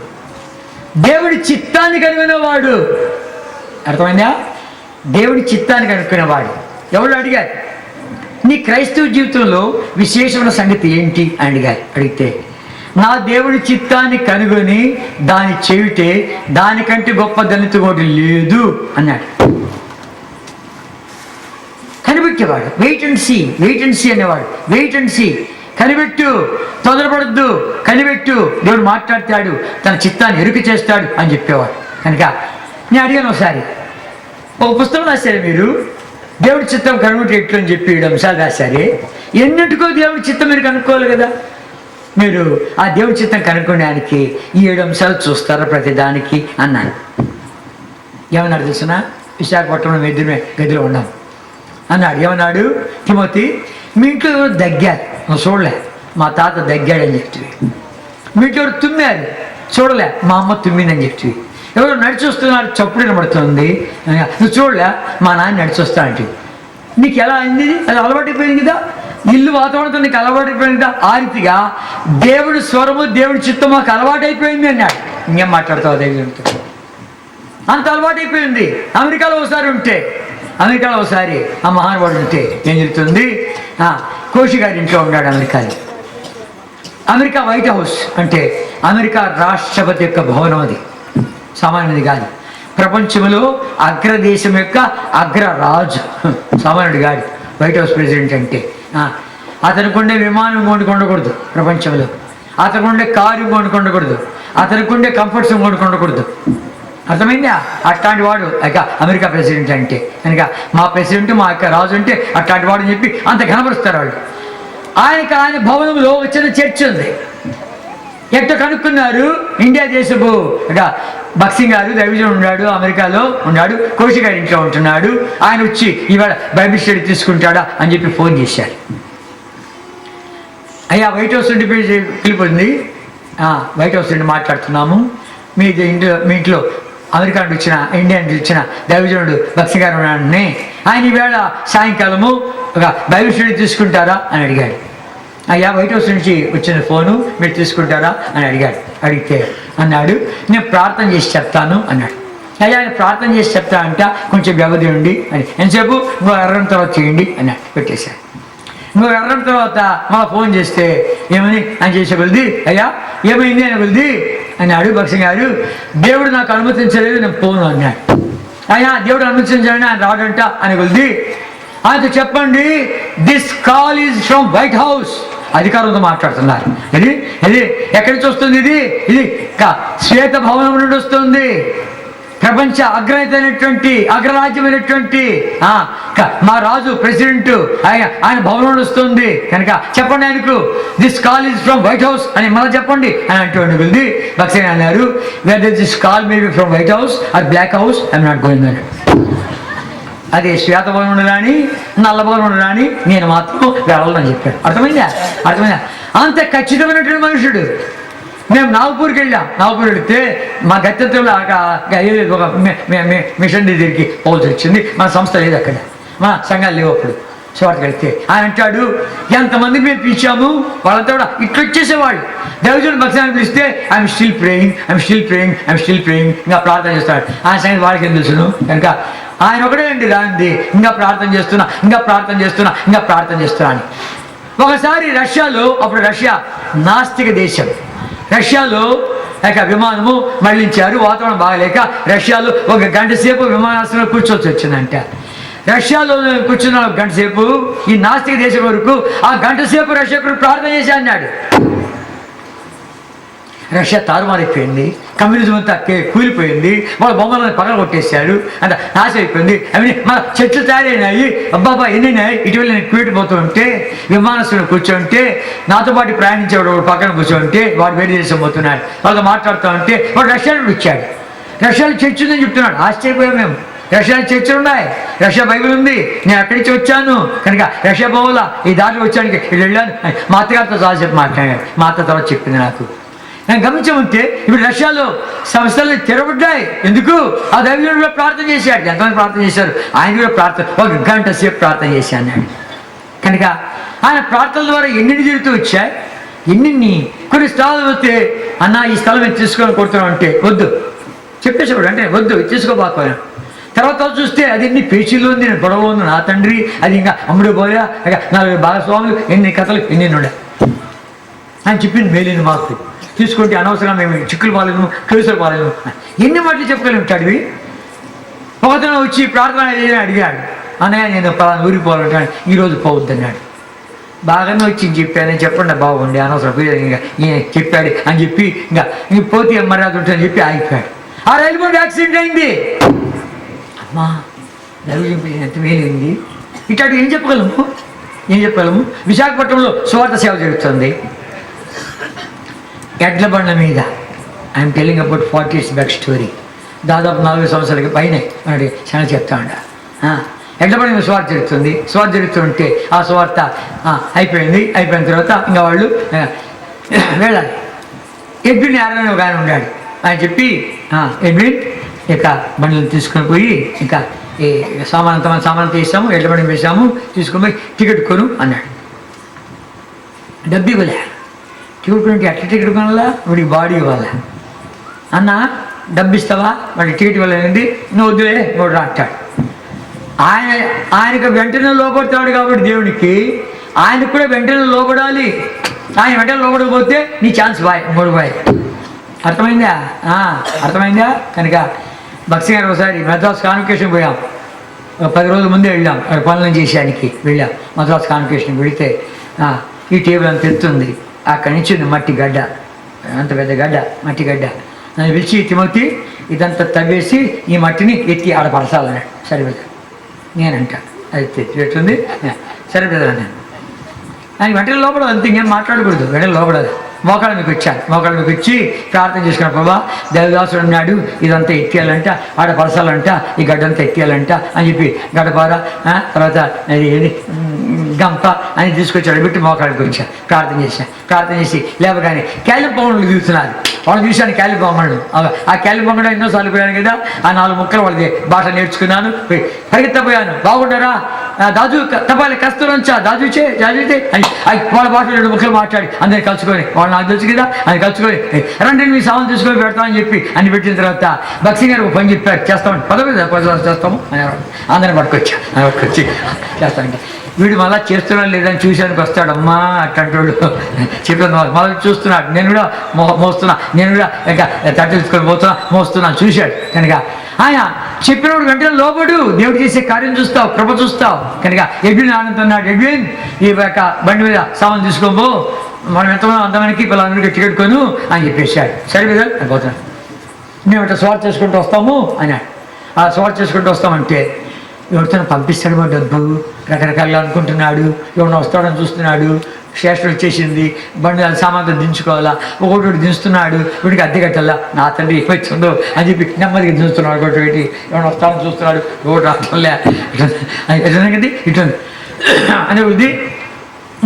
Speaker 1: దేవుడి చిత్తాన్ని కనుగొనేవాడు. అర్థమైందా? దేవుడి చిత్తాన్ని కనుక్కునేవాడు. ఎవరు అడిగారు, నీ క్రైస్తవ జీవితంలో విశేషమైన సంగతి ఏంటి అని అడిగారు. అడిగితే నా దేవుడి చిత్తాన్ని కనుగొని దాన్ని చెవిటే దానికంటే గొప్ప దళిత ఒకటి లేదు అన్నాడు. కనిపెట్టేవాడు. వెయిట్ అండ్ సీ అనేవాడు. వెయిట్ అండ్ సీ, కనిపెట్టు, తొందరపడద్దు, కనిపెట్టు, దేవుడు మాట్లాడతాడు, తన చిత్తాన్ని ఎరుక చేస్తాడు అని చెప్పేవాడు. కనుక నేను అడిగాను, ఒకసారి ఒక పుస్తకం రాశారు మీరు, దేవుడి చిత్తం కనుగొంటే ఎట్లు అని చెప్పి 7 అంశాలు రాశారే, ఎన్నింటికో దేవుడి చిత్తం మీరు కనుక్కోవాలి కదా. మీరు ఆ దేవుడి చిత్తం కనుక్కోడానికి ఈ 7 అంశాలు చూస్తారా ప్రతిదానికి అన్నాను. ఏమన్నాడు తెలిసిన? విశాఖపట్నంలో ఎదురు గదిలో ఉన్నాం అన్నాడు. ఏమన్నాడు? తిమోతి, మీ ఇంట్లో ఎవరు దగ్గారు, నువ్వు చూడలే, మా తాత దగ్గాడని చెప్తివి. మీ ఇంట్లో ఎవరు తుమ్మారు, చూడలే, మా అమ్మ తుమ్మిందని చెప్తివి. ఎవరు నడిచి వస్తున్నారు, చప్పుడు వినబడుతుంది, నువ్వు చూడలే, మా నాన్న నడిచి వస్తా అంటే. నీకు ఎలా అయింది? అది అలవాటైపోయింది కదా, ఇల్లు వాతావరణంతో నీకు అలవాటైపోయింది కదా. ఆ రీతిగా దేవుడి స్వరము, దేవుడి చిత్తం మాకు అలవాటైపోయింది అన్నాడు. ఇంకేం మాట్లాడతావు దేవుడితో? అంత అలవాటైపోయింది. అమెరికాలో ఒకసారి ఆ మహానుభావుడు ఉంటే ఏం జరుగుతుంది? కోషి గారి ఇంట్లో ఉన్నాడు అమెరికా వైట్ హౌస్ అంటే అమెరికా రాష్ట్రపతి యొక్క భవనం. అది సామాన్యుది కాదు. ప్రపంచంలో అగ్రదేశం యొక్క అగ్రరాజు, సామాన్యుడు కాదు వైట్ హౌస్ ప్రెసిడెంట్ అంటే. అతనికి ఉండే విమానం కొనుక్కొండకూడదు ప్రపంచంలో, అతనికి ఉండే కారు కొనుక్కొండకూడదు, అతనికి ఉండే కంఫర్ట్స్ కొనుక్కొండకూడదు. అర్థమైందా? అట్లాంటి వాడు ఇక అమెరికా ప్రెసిడెంట్ అంటే కనుక మా ప్రెసిడెంట్ మా యొక్క రాజు అంటే అట్లాంటి వాడు అని చెప్పి అంత కనపరుస్తారు వాళ్ళు. ఆయన భవనంలో చిన్న చర్చ్ ఉంది. ఎట్లా కనుక్కున్నారు? ఇండియా దేశపు ఇక బక్సింగ్ గారు దైవజనుడు ఉన్నాడు, అమెరికాలో ఉన్నాడు, కోషి గారి ఇంట్లో ఉంటున్నాడు. ఆయన వచ్చి ఇవాళ బైబిల్ స్టడీ తీసుకుంటాడా అని చెప్పి ఫోన్ చేశారు. అయ్యా వైట్ హౌస్ నుండి పిలిపింది, వైట్ హౌస్ నుండి మాట్లాడుతున్నాము, మీ ఇంట్లో అమెరికా నుండి వచ్చిన ఇండియా నుండి వచ్చిన దైవజనుడు బక్సింగ్ గారు ఉన్నాడని, ఆయన ఈవేళ సాయంకాలము ఒక బైబిల్ స్టడీ తీసుకుంటారా అని అడిగాడు. అయ్యా వైట్ హౌస్ నుంచి వచ్చిన ఫోను, మీరు తీసుకుంటారా అని అడిగితే అన్నాడు, నేను ప్రార్థన చేసి చెప్తాను అన్నాడు. అయ్యా ఆయన ప్రార్థన చేసి చెప్తా అంట, కొంచెం వ్యవధి ఉండి అని, ఎంతసేపు ఇంకో అరగంట తర్వాత చేయండి అన్నాడు. పెట్టేశాడు. ఇంకో అరగంట తర్వాత మళ్ళీ ఫోన్ చేస్తే ఏమని అని చేసే కొలిది, అయ్యా ఏమైంది అని కొలిది అన్నాడు బక్సింగ్ గారు. దేవుడు నాకు అనుమతించలేదు, నేను పోను అన్నాడు. అయ్యా దేవుడు అనుమతించాలని ఆయన రాడంట అని కొలిది, ఆయనతో చెప్పండి this call is from White house, అధికారంతో మాట్లాడుతున్నారు. ఇది ఎక్కడి నుంచి వస్తుంది? ఇది శ్వేత భవనం నుండి వస్తుంది. ప్రపంచ అగ్రరాజ్యమైనటువంటి మా రాజు ప్రెసిడెంట్ ఆయన భవనం వస్తుంది కనుక చెప్పండి ఆయనకు, this call is from White House అని మళ్ళీ చెప్పండి అని అంటూ వెళ్ది. బక్సింగ్ అన్నారు, whether this call may be from White House or Black House I'm not going అన్నాడు. అది శ్వేత భవనం రాని నల్ల భవనం రాని నేను మాత్రం వెళ్ళాలని చెప్పాడు. అర్థమైందా? అంత ఖచ్చితమైనటువంటి మనుషుడు. మేము నాగపూర్కి వెళ్ళాం. నాగపూర్ వెళితే మా గత్యంతరంలో ఒక మిషన్ దగ్గరికి పోవాల్సి వచ్చింది. మన సంస్థ లేదు అక్కడ, మన సంఘాలు లేవు అప్పుడు. చోటకి వెళ్తే ఆయన అంటాడు, ఎంతమందికి మేము పిలిచాము వాళ్ళంతా కూడా ఇట్లా వచ్చేసేవాళ్ళు. దైవజనుడు భక్తాన్ని పిలిస్తే ఐఎమ్ స్టిల్ ప్రేయింగ్ ఇంకా ప్రార్థన చేస్తాడు. ఆయన సంగతి వాళ్ళకి ఏం తెలుసును కనుక ఆయన ఒకటే అండి దాన్ని ఇంకా ప్రార్థన చేస్తున్నా అని. ఒకసారి రష్యాలో, అప్పుడు రష్యా నాస్తిక దేశం, రష్యాలో విమానము మళ్ళించారు. వాతావరణం బాగలేక రష్యాలో ఒక గంట సేపు విమానాశ్రయంలో కూర్చోవలసి వచ్చిందంట. రష్యాలో కూర్చున్న ఒక గంట సేపు ఈ నాస్తిక దేశం వరకు ఆ గంట సేపు రష్యాకు ప్రార్థన చేసి అన్నాడు. రష్యా తారుమారైపోయింది, కమ్యూనిజం అంతా కూలిపోయింది, వాళ్ళ బొమ్మలను పగల కొట్టేశారు, అంత నాశనం అయిపోయింది. అవన్నీ మన చెట్లు తయారైనాయి. అబ్బాబా ఎన్నినాయి. ఇటీవల నేను క్యూట్ పోతూ ఉంటే విమానాశ్రయంలో కూర్చోంటే నాతో పాటు ప్రయాణించేవాడు వాడు పక్కన కూర్చోంటే వాడు వేరే దేశం పోతున్నాడు. వాళ్ళతో మాట్లాడుతూ ఉంటే వాడు రష్యా నుండి వచ్చాడు. రష్యాలో చర్చ్ ఉందని చెప్తున్నాడు. ఆశ్చర్యపోయాం మేము. రష్యాలో చర్చలు ఉన్నాయి, రష్యా బైబిల్ ఉంది, నేను అక్కడి నుంచి వచ్చాను కనుక రష్యా పోవాలా, ఈ దారిలో వచ్చానికి వీళ్ళు వెళ్ళాను. మా అత్తగారితో చాలాసేపు మాట్లాడాను. మా అత్త తర్వాత చెప్పింది నాకు. నేను గమనించమంటే ఇప్పుడు రష్యాలో సంస్థలు తెరబడ్డాయి. ఎందుకు? ఆ దైవజనుడు కూడా ప్రార్థన చేశాడు. ఎంతమంది ప్రార్థన చేశారు? ఆయన కూడా ఒక గంట సేపు ప్రార్థన చేసి అన్నాడు. కనుక ఆయన ప్రార్థన ద్వారా ఎన్ని తిరుగుతూ వచ్చాయి, ఎన్ని కొన్ని స్థలాలు వస్తే అన్న ఈ స్థలం మేము తీసుకొని కొడుతున్నాం అంటే వద్దు చెప్పేసేవాడు. అంటే వద్దు తీసుకోబాకపోయాను. తర్వాత చూస్తే అది ఎన్ని పేచీలు ఉంది, గొడవలు ఉంది, నా తండ్రి అది ఇంకా అమ్ముడు పోయా, ఇక 4 భాగస్వాములు, ఎన్ని కథలు ఎన్ని ఉండే ఆయన చెప్పింది మేలింది. మాకు తీసుకుంటే అనవసరంగా మేము చిక్కులు పాలేము, కేసులు పాలేము, ఎన్ని మాటలు చెప్పుకోలేము. అడివి ఒకతను వచ్చి ప్రార్థన అడిగాడు, అన్నయ్య నేను ఊరికి పోవాలంటాను, ఈరోజు పోవద్దు అన్నాడు. బాగానే వచ్చి చెప్పాను, చెప్పండి బాగుండి అనవసరం ఇంకా చెప్పాడు అని చెప్పి ఇంకా పోతే మర్యాద ఉంటుందని చెప్పి ఆగిపోయాడు. ఆ రైలు బోర్డు యాక్సిడెంట్ అయింది. అమ్మా దైవజనుడు ఎంత మేలింది. ఇట్లాంటి ఏం చెప్పగలము? విశాఖపట్నంలో సువార్త సేవ జరుగుతుంది. ఎడ్ల బండ్ల మీద I'm telling about 40 years back story. దాదాపు 40 సంవత్సరాలకి పైనే మనకి చాలా చెప్తా ఉండ. ఎడ్ల బండి మీద స్వార్థ జరుగుతుంటే ఆ స్వార్థ అయిపోయిన తర్వాత ఇంకా వాళ్ళు వెళ్ళాలి. ఎడ్విన్ యారని ఒక ఆయన ఉన్నాడు. ఆయన చెప్పి ఎడ్విన్ ఇక బండ్లను తీసుకొని పోయి ఇంకా ఈ సామాన్ తీసాము, ఎడ్ల బండి వేసాము, తీసుకొని పోయి టికెట్ కొను అన్నాడు. డబ్బు ఇవ్వలే. టికెట్ కొనుంటే ఎట్లా టికెట్ కొనాలా? వాడికి బాడీ ఇవ్వాలా? అన్న డబ్బు ఇస్తావా? వాడి టికెట్ ఇవ్వలేదండి, నువ్వు వద్దులే వాడు రాట్టాడు. ఆయనకు వెంటనే లోపడతాడు కాబట్టి దేవునికి ఆయనకు కూడా వెంటనే లోపడాలి. ఆయన వెంటనే లోపడకపోతే నీ ఛాన్స్ మూడు బాయ్. అర్థమైందా? కనుక బక్సింగ్ గారు ఒకసారి మద్రాస్ కాన్వకేషన్ పోయాం. 10 రోజుల ముందే వెళ్ళాం. అక్కడ పనులను చేసానికి వెళ్ళాం. మద్రాస్ కాన్వకేషన్ వెళితే ఈ టేబుల్ అంత ఎత్తుంది. అక్కడి నుంచి మట్టి గడ్డ, అంత పెద్ద గడ్డ, మట్టి గడ్డ. నన్ను పిలిచి తిమోతి ఇదంతా తవ్వేసి ఈ మట్టిని ఎత్తి ఆడ పరచాలన్నాడు. సరే బ్రదర్ నేనంట అది తెచ్చిపెట్టుంది. సరే బ్రదర్ నేను ఆయన వెంటనే లోపల అంతే, ఇంకేం మాట్లాడకూడదు, వెంటనే లోపడాలి. మోకాళ్ళ మీకు వచ్చాను, మోకాళ్ళ మీకు వచ్చి ప్రార్థన చేసుకున్న ప్రభా దేవదాసుడు ఉన్నాడు, ఇదంతా ఎత్తియాలంట, ఆడ పరసాలంట, ఈ గడ్డంతా ఎత్తియాలంట అని చెప్పి గడపార తర్వాత ఏది గంప అని తీసుకొచ్చాడు. పెట్టి మోకాళ్ళకి వచ్చాను, ప్రార్థన చేసి లేవగానే క్యాలింపౌండ్లు చూస్తున్నారు. వాళ్ళు చూశాను క్యాలింపౌండ్లు. ఆ క్యాలింపౌండ్ ఎన్నోసార్లు పోయాను కదా, ఆ 4 ముక్కలు వాళ్ళది భాష నేర్చుకున్నాను, పరిగెత్తపోయాను. బాగుండరా దాజు తపాలి కస్తూరంచా దాజుచే జాజుతే అని వాళ్ళ భాషలో 2 ముక్కలు మాట్లాడి అందరిని కలుసుకొని, వాళ్ళు నాకు తెలుసు కదా అని కలుసుకొని రండి మీ సామాన్ తీసుకొని పెడతామని చెప్పి అని పెట్టిన తర్వాత బక్సింగ్ గారు పని చెప్పారు, చేస్తామని పదవి చేస్తాము అని అందరిని పట్టుకొచ్చి చేస్తామంటే వీడు మళ్ళీ చేస్తున్నాడు లేదని చూశానికి వస్తాడు. అమ్మా అట్లాంటి చెప్పిన మళ్ళీ చూస్తున్నాడు, నేను కూడా మోస్తున్నా, నేను కూడా ఇంకా తట్టు తీసుకొని మోస్తున్నాను చూశాడు కనుక ఆయన చెప్పినప్పుడు వెంటనే లోబడు, దేవుడు చేసే కార్యం చూస్తావు, కృప చూస్తావు కనుక ఎడ్విన్ ఆనందన్నాడు. ఎడ్విన్ ఈ యొక్క బండి మీద సామాన్ తీసుకోబో, మనం ఎంతమంది అందరికి పిల్లలందరికీ టికెట్ కొను అని చెప్పేశాడు. సరే మీద అని పోతున్నాడు. మేము ఇట్లా స్వార్ చేసుకుంటూ వస్తాము అన్నాడు. ఆ స్వార్ చేసుకుంటూ వస్తామంటే ఎవరితో పంపిస్తాడు, మా డబ్బు రకరకాలుగా అనుకుంటున్నాడు, ఎవరిని వస్తాడని చూస్తున్నాడు. స్టేషన్ వచ్చేసింది, బండి సామాన్తో దించుకోవాలా, ఒకటి దించుతున్నాడు, వీడికి అద్దె కట్టాలా, నా తండ్రి ఎక్కువచ్చిందో అని చెప్పి నెమ్మదిగా దించుతున్నాడు. ఒకటి పెట్టి ఎవరైనా వస్తాడని చూస్తున్నాడు, ఒకటి రావట్లే కదండి ఇటు అనే బుద్ధి.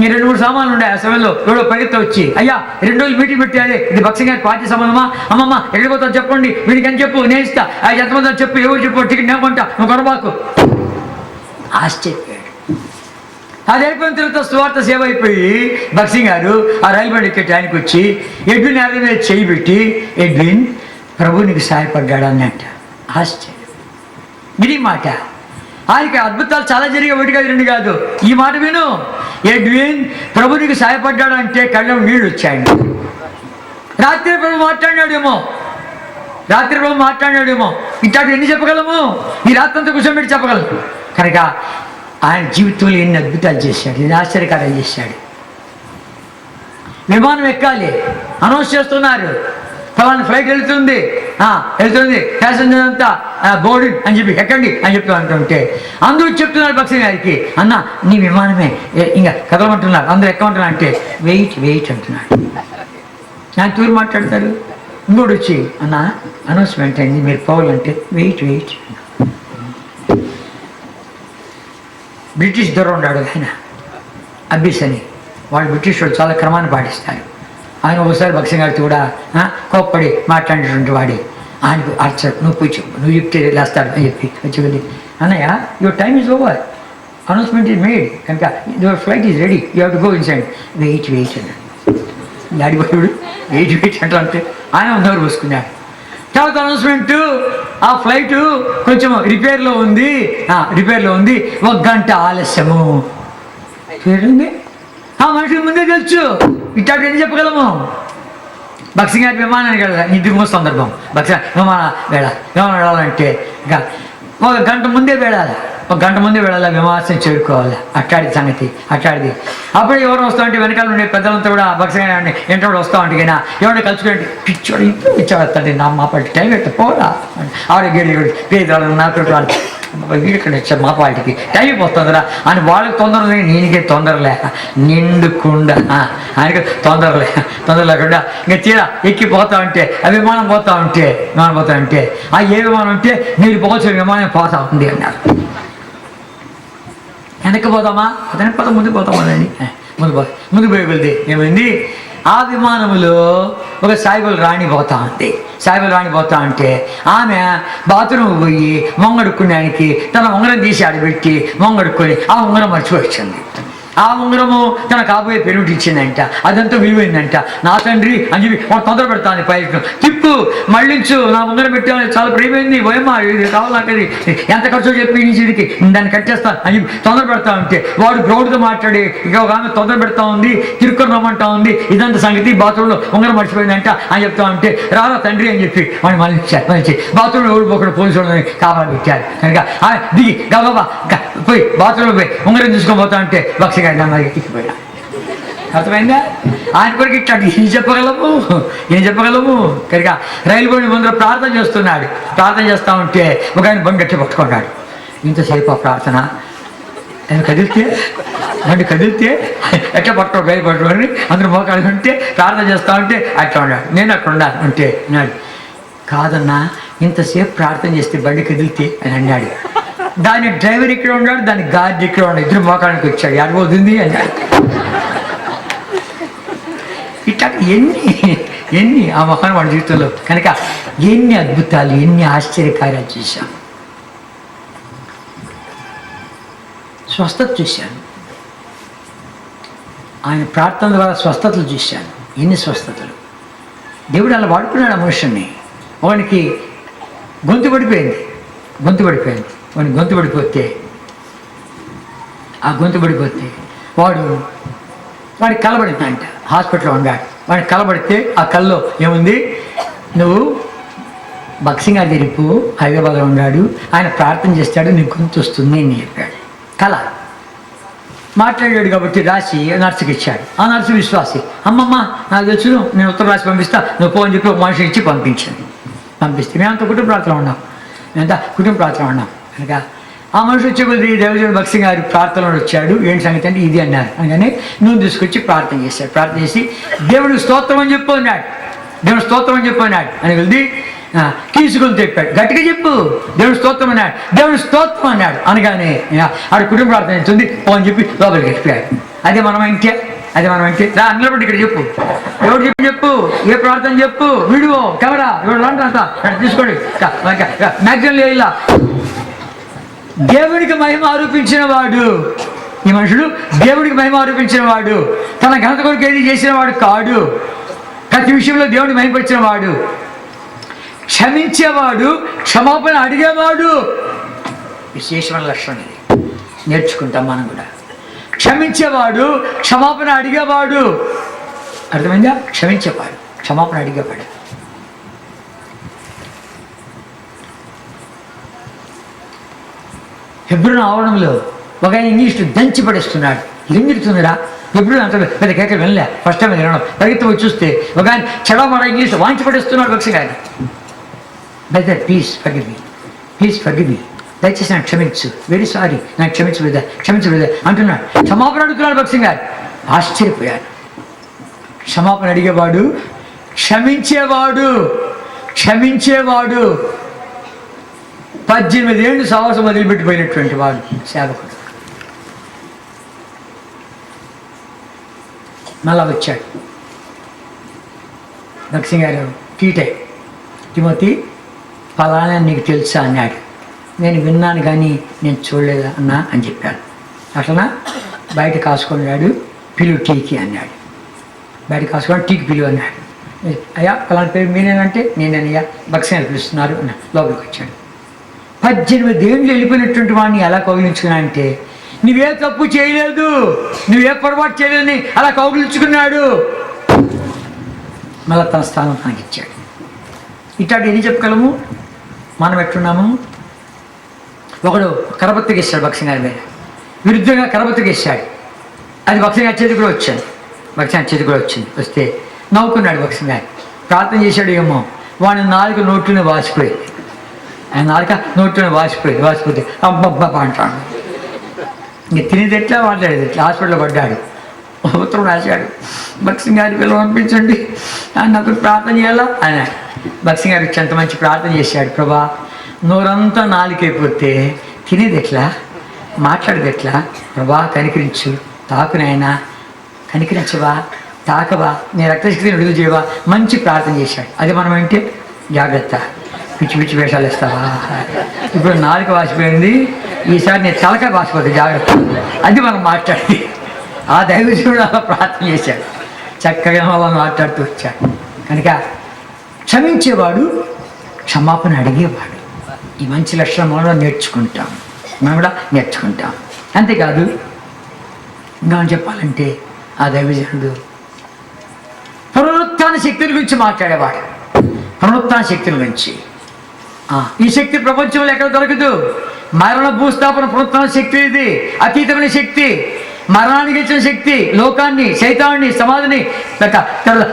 Speaker 1: ఈ 2-3 సామాన్లు ఉన్నాయి. ఆ సమయంలో ఎవడో పరిగెత్త వచ్చి అయ్యా 2 రోజులు మీటింగ్ పెట్టాలి, ఇది బక్సింగ్ గారి పార్టీ సంబంధమా, అమ్మమ్మ ఎక్కడికి పోతావు చెప్పండి, వీడికి అని చెప్పు నేను ఇస్తా, ఎంతమంది చెప్పు, ఎవరు చెప్పు, టికెట్ నేమంటా, నువ్వు కొనబాకు. ఆశ్చర్యపోయాడు. అది అయిపోయిన తర్వాత స్వార్థ సేవ అయిపోయి బక్సింగ్ గారు ఆ రైలు బండి ఎక్కేటి ఆయనకు వచ్చి ఎడ్విన్ నేల మీద చేయి పెట్టి ఎడ్విన్ ప్రభు నీకు సహాయపడ్డాడు అన్నట్ట. ఆశ్చర్యం. ఇది మాట. ఆయనకి అద్భుతాలు చాలా జరిగే, 1 కాదు 2 కాదు. ఈ మాట విను, ఎడ్విన్ ప్రభు నీకు సహాయపడ్డాడు అంటే కళ్ళలో నీళ్ళు వచ్చాయండి. రాత్రి ప్రభు మాట్లాడినాడేమో, ఇట్లాంటి ఎన్ని చెప్పగలము, ఈ రాత్రి అంతా కూర్చోబెట్టి చెప్పగలము. కనుక ఆయన జీవితంలో ఎన్ని అద్భుతాలు చేశాడు, ఎన్ని ఆశ్చర్యకార్యాలు చేశాడు. విమానం ఎక్కాలి, అనౌన్స్ చేస్తున్నారు, ఫలానా ఫ్లైట్ వెళ్తుంది ప్యాసింజర్ అంతా బోర్డింగ్ అని చెప్పి ఎక్కండి అని చెప్పి అంటుంటే అందరూ చెప్తున్నారు బక్సింగ్ గారికి, అన్న నీ విమానమే ఇంకా కదలమంటున్నారు, అందరూ ఎక్కమంటున్నారు అంటే వెయిట్ అంటున్నాడు. నాకు తూరు మాట్లాడతారు. ఇంకోటి వచ్చి అన్న అనౌన్స్మెంట్ అయింది మీరు పోవాలంటే వెయిట్. బ్రిటిష్ దొర ఉన్నాడు ఆయన అబ్బీస్ అని, వాళ్ళు బ్రిటిష్ వాళ్ళు చాలా క్రమాన్ని పాటిస్తారు. ఆయన ఒకసారి బక్సింగ్ గారితో కూడా కోప్పడి మాట్లాడేటువంటి వాడి ఆయనకు అర్చర్ నువ్వు పోయి చెప్పు, నువ్వు చెప్తే లేస్తాడు అని చెప్పి వచ్చి వెళ్ళి అన్నయ్య your time is over, announcement is made కనుక your flight is ready, you have to go inside. Wait అన్నాడు. డాడీపోయాడు వెయిట్ అంటే ఆయన నోరు పోసుకున్నాడు. తర్వాత అనౌన్స్మెంట్ ఆ ఫ్లైట్ కొంచెం రిపేర్లో ఉంది 1 గంట ఆలస్యము పేరుంది. ఆ మనిషికి ముందే తెలుసు, ఇట్లాంటి ఎన్ని చెప్పగలము. బక్సింగ్ గారి విమానానికి వెళ్ళాలి, ఇంటికి మోసే సందర్భం బక్సింగ్ విమానం వెళ్ళాలంటే ఇంకా 1 గంట ముందే వెళ్ళాలి, 1 గంట ముందే వెళ్ళాలి, విమానం చేరుకోవాలి. అట్లాంటి సంగతి అట్లాంటిది. అప్పుడు ఎవరు వస్తామంటే వెనకాల ఉండే పెద్దలంతా కూడా బక్సింగ్ గారిని ఎంటోడు వస్తామంటే కైనా ఎవరైనా కలుసుకుంటే పిచ్చోడు ఇప్పుడు ఇచ్చేస్తాండి నా మా పార్టీ టైం ఎట్ట పోరా ఆవిడ గేడి పేదవాళ్ళు నాకు వీడిక్కడ వచ్చారు మా పార్టీకి టైం పోతుందిరా అని వాళ్ళకి తొందర నేనికే తొందరలే నిండుకుండా ఆయనకి తొందర లేకుండా ఇంకా తీరా ఎక్కిపోతా ఉంటే ఆ విమానం పోతా ఉంటే ఆ ఏ విమానం ఉంటే మీరు పోవచ్చు విమానం పోతా ఉంది అన్నారు. వెనక్కి పోతామా అతనికి పోతాం, ముందుకు పోతామండి, ముందు పోయి వెళ్తే ఏమైంది, ఆ విమానంలో ఒక సాయిబుల్ రాణి పోతా ఉంటే ఆమె బాత్రూమ్ పోయి మొంగడుక్కునేదానికి తన ఉంగరం తీసి ఆడబెట్టి మొంగడుక్కొని ఆ ఉంగరం మర్చిపోయి వచ్చింది. ఆ ఉంగరము తన కాబోయే పెరుగుటి ఇచ్చిందంట, అదంతా విలువైందంట. నా తండ్రి అని చెప్పి వాడు తొందర పెడతాను పైకి తిప్పు మళ్ళించు నా ఉంగరం పెట్టాను చాలా ప్రేమైంది పోయమ్మా ఇది కావాలి నాకు, అది ఎంత ఖర్చు చెప్పి నీడికి దాన్ని కట్టేస్తాను అని చెప్పి తొందర పెడతా ఉంటే వాడు గ్రౌండ్తో మాట్లాడి ఇక ఒక ఆమె తొందర పెడతా ఉంది, తిరుక్కొని రమ్మంటా ఉంది, ఇదంతా సంగతి బాత్రూంలో ఉంగరం మర్చిపోయిందంట అని చెప్తా ఉంటే రారా తండ్రి అని చెప్పి వాడిని మళ్ళీ బాత్రూంలో ఓడిపోకుండా పోలీసు వాళ్ళని కావాలి పెట్టారు. కనుక దిగి గబాబా పోయి బాత్రూంలో పోయి ఉంగరం తీసుకొని పోతా ఉంటే బక్సింగ్ గారి అమ్మాయికి ఎక్కిపోయా అర్థమైందా? ఆయన కొరకు ఇట్లా ఏం చెప్పగలము కనుక రైలు బండి ముందర ప్రార్థన చేస్తున్నాడు. ప్రార్థన చేస్తూ ఉంటే ఒక ఆయన బండి గట్టి పట్టుకున్నాడు. ఇంతసేపు ఆ ప్రార్థన బండి కదిలితే ఎట్లా పట్టుకో రైలు పట్టుకొని అందరూ మోకాళ్ళు ఉంటే ప్రార్థన చేస్తూ ఉంటే అట్లా ఉన్నాడు. నేను అక్కడ ఉన్నాను అంటే అన్నాడు, కాదన్నా ఇంతసేపు ప్రార్థన చేస్తే బండి కదిలితే అని అన్నాడు. దాని డ్రైవర్ ఇక్కడ ఉన్నాడు, దాని గార్డ్ ఇక్కడ ఉన్నాడు, ఇద్దరు మోకాళ్ళకి వచ్చాడు. ఎడబోతుంది అన్నాడు. ఇట్లా ఎన్ని ఆ మొహాన్ని వాడి జీవితంలో కనుక ఎన్ని అద్భుతాలు, ఎన్ని ఆశ్చర్యకార్యాలు చూశాం. స్వస్థత చూశాను, ఆయన ప్రార్థన ద్వారా స్వస్థతలు చూశాను. ఎన్ని స్వస్థతలు! దేవుడు అలా వాడుకున్నాడు ఆ మనుషుల్ని. వానికి గొంతు పడిపోయింది. వాడిని గొంతు పడిపోతే వాడికి కలబడిందంట. హాస్పిటల్లో ఉన్నాడు. వాడికి కలబడితే ఆ కల్లో ఏముంది, నువ్వు బక్సింగ్ గారి దగ్గరకు హైదరాబాద్లో ఉన్నాడు, ఆయన ప్రార్థన చేస్తాడు, నీకు గొంతు వస్తుంది అని చెప్పాడు. కళ మాట్లాడాడు కాబట్టి రాసి నర్సుకి ఇచ్చాడు. ఆ నర్సు విశ్వాసి, అమ్మమ్మ నాకు తెలుసు, నేను ఉత్తరం రాసి పంపిస్తా, నువ్వు పో అని చెప్పి ఒక మనిషి ఇచ్చి పంపిస్తే మేమంతా కుటుంబ ప్రార్థన ఉన్నాం కనుక ఆ మనిషి వచ్చే కొద్ది దేవజనుడు బక్సింగ్ గారి ప్రార్థనలో వచ్చాడు. ఏంటి సంగతి అంటే ఇది అన్నారు. అనగానే నువ్వు తీసుకొచ్చి ప్రార్థన చేశాడు. ప్రార్థన చేసి దేవుడికి స్తోత్రం అని చెప్పు అన్నాడు. అని వెళ్ది తీసుకొని తెప్పాడు. గట్టిగా చెప్పు, దేవుడు స్తోత్రం అన్నాడు. అనగానే ఆడ కుటుంబ ప్రార్థన అవుతుంది ఓ అని చెప్పి లోపలికి వెళ్ళిపోయాడు. అదే మనం ఇంటే రా నిలబడి ఇక్కడ చెప్పు, ఎవరు చెప్పు ఏ ప్రార్థన చెప్పు, వీడియో కెమెరా ఎవరు అంతా తీసుకోండి, మ్యాగ్జిన్లో ఇలా దేవుడికి మహిమ ఆరోపించిన వాడు ఈ మనుషుడు. దేవుడికి మహిమ ఆరోపించిన వాడు, తన ఘనత కొరకు ఏది చేసిన వాడు కాడు. ప్రతి విషయంలో దేవుడిని మహిమపరిచిన వాడు, క్షమించేవాడు, క్షమాపణ అడిగేవాడు. విశేషమైన లక్షణం ఇది, నేర్చుకుంటాం మనం కూడా. క్షమించేవాడు, క్షమాపణ అడిగేవాడు. అర్థమైందా? క్షమించేవాడు, క్షమాపణ అడిగేవాడు. హెబ్రోను ఆవరణంలో ఒక ఆయన ఇంగ్లీష్లో దంచి పడేస్తున్నాడు. ఏం జరుగుతుందిరా? హెబ్రోను అంత పెద్ద కేకలు వెళ్ళలే. ఫస్ట్ టైం వినడం పరిగెత్తి చూస్తే ఒక ఆయన చెడమడ ఇంగ్లీష్లో వాంచి పడేస్తున్నాడు బక్సింగ్ గారిని. బ్రదర్ ప్లీజ్ ఫర్గివ్ మీ, దయచేసి నాకు క్షమించు, వెరీ సారీ, నాకు క్షమించు బ్రదర్ అంటున్నాడు. క్షమాపణ అడుగుతున్నాడు బక్సింగ్ గారు. ఆశ్చర్యపోయాడు. క్షమాపణ అడిగేవాడు, క్షమించేవాడు 18 ఏళ్ళు సహవాసం వదిలిపెట్టిపోయినటువంటి వాడు సేవకుడు. మళ్ళా వచ్చాడు బక్సింగ్ గారు. తిమోతి ఫలానా నీకు తెలుసా అన్నాడు. నేను విన్నాను కానీ నేను చూడలేదు అన్నా అని చెప్పాను. అట్లా బయట కాసుకున్నాడు. పిలువు టీకి అన్నాడు. బయట కాసుకొని టీకి పిలువు అన్నాడు. అయ్యా ఫలానా పేరు మీనేనంటే నేనయ్యా బక్సింగ్ గారు పిలుస్తున్నారు అన్న. లోపలికి వచ్చాడు. 18 ఏళ్ళు వెళ్ళిపోయినటువంటి వాడిని ఎలా కౌగిలించుకున్నా అంటే, నువ్వే తప్పు చేయలేదు, నువ్వే పొరపాటు చేయలేదని అలా కౌగిలించుకున్నాడు. మళ్ళీ తన స్థానం తనకి ఇచ్చాడు. ఇట్లాంటి ఎన్ని చెప్పగలము? మనం ఎట్లున్నాము? ఒకడు కరపత్రికేశాడు బక్సింగ్ గారి మీద, విరుద్ధంగా కరపత్రికేశాడు. అది బక్సింగ్ గారి చేతికి కూడా వచ్చింది. వస్తే నవ్వుకున్నాడు బక్సింగ్ గారు. ప్రార్థన చేశాడు. ఏమో వాడి 4 నోట్లోనే వాసిపోయింది. ఆయన 4 నోట్లోనే వాసిపోతే అబ్బబ్బా అంటాడు. ఇంక తినేది ఎట్లా, మాట్లాడేది ఎట్లా. హాస్పిటల్లో పడ్డాడు. ఉత్తరం రాశాడు, బక్సింగ్ గారి పిల్లలు పంపించండి, నాకు ప్రార్థన చేయాలా అని. బక్సింగ్ గారు ఎంత మంచి ప్రార్థన చేశాడు. ప్రభా, నోరంతా నాలుకైపోతే తినేది ఎట్లా, మాట్లాడేది ఎట్లా, ప్రభా కనికరించు, తాకు నాయనా, కనికరించవా, తాకవా, నీ రక్తశక్తిని విడుదల చేయవా. మంచి ప్రార్థన చేశాడు. అది మనం అంటే జాగ్రత్త, పిచ్చి వేషాలు ఇస్తావా. ఇప్పుడు 4 వాసిపోయింది, ఈసారి నేను తలకాయ వాసిపోతుంది, జాగ్రత్త. అది మనం మాట్లాడి ఆ దైవజనుడు అలా ప్రార్థన చేశాడు. చక్కగా అలా మాట్లాడుతూ వచ్చాడు. కనుక క్షమించేవాడు, క్షమాపణ అడిగేవాడు. ఈ మంచి లక్షణం మనం కూడా నేర్చుకుంటాం. అంతేకాదు ఇంకా చెప్పాలంటే ఆ దైవజనుడు పునరుత్థాన శక్తుల గురించి మాట్లాడేవాడు. పునరుత్థాన శక్తుల గురించి. ఈ శక్తి ప్రపంచంలో ఎక్కడ దొరకదు. మరణ భూస్థాపన పునరుత్థాన శక్తి, ఇది అతీతమైన శక్తి. మరణానికి ఇచ్చిన శక్తి, లోకాన్ని, సైతాన్ని, సమాధిని,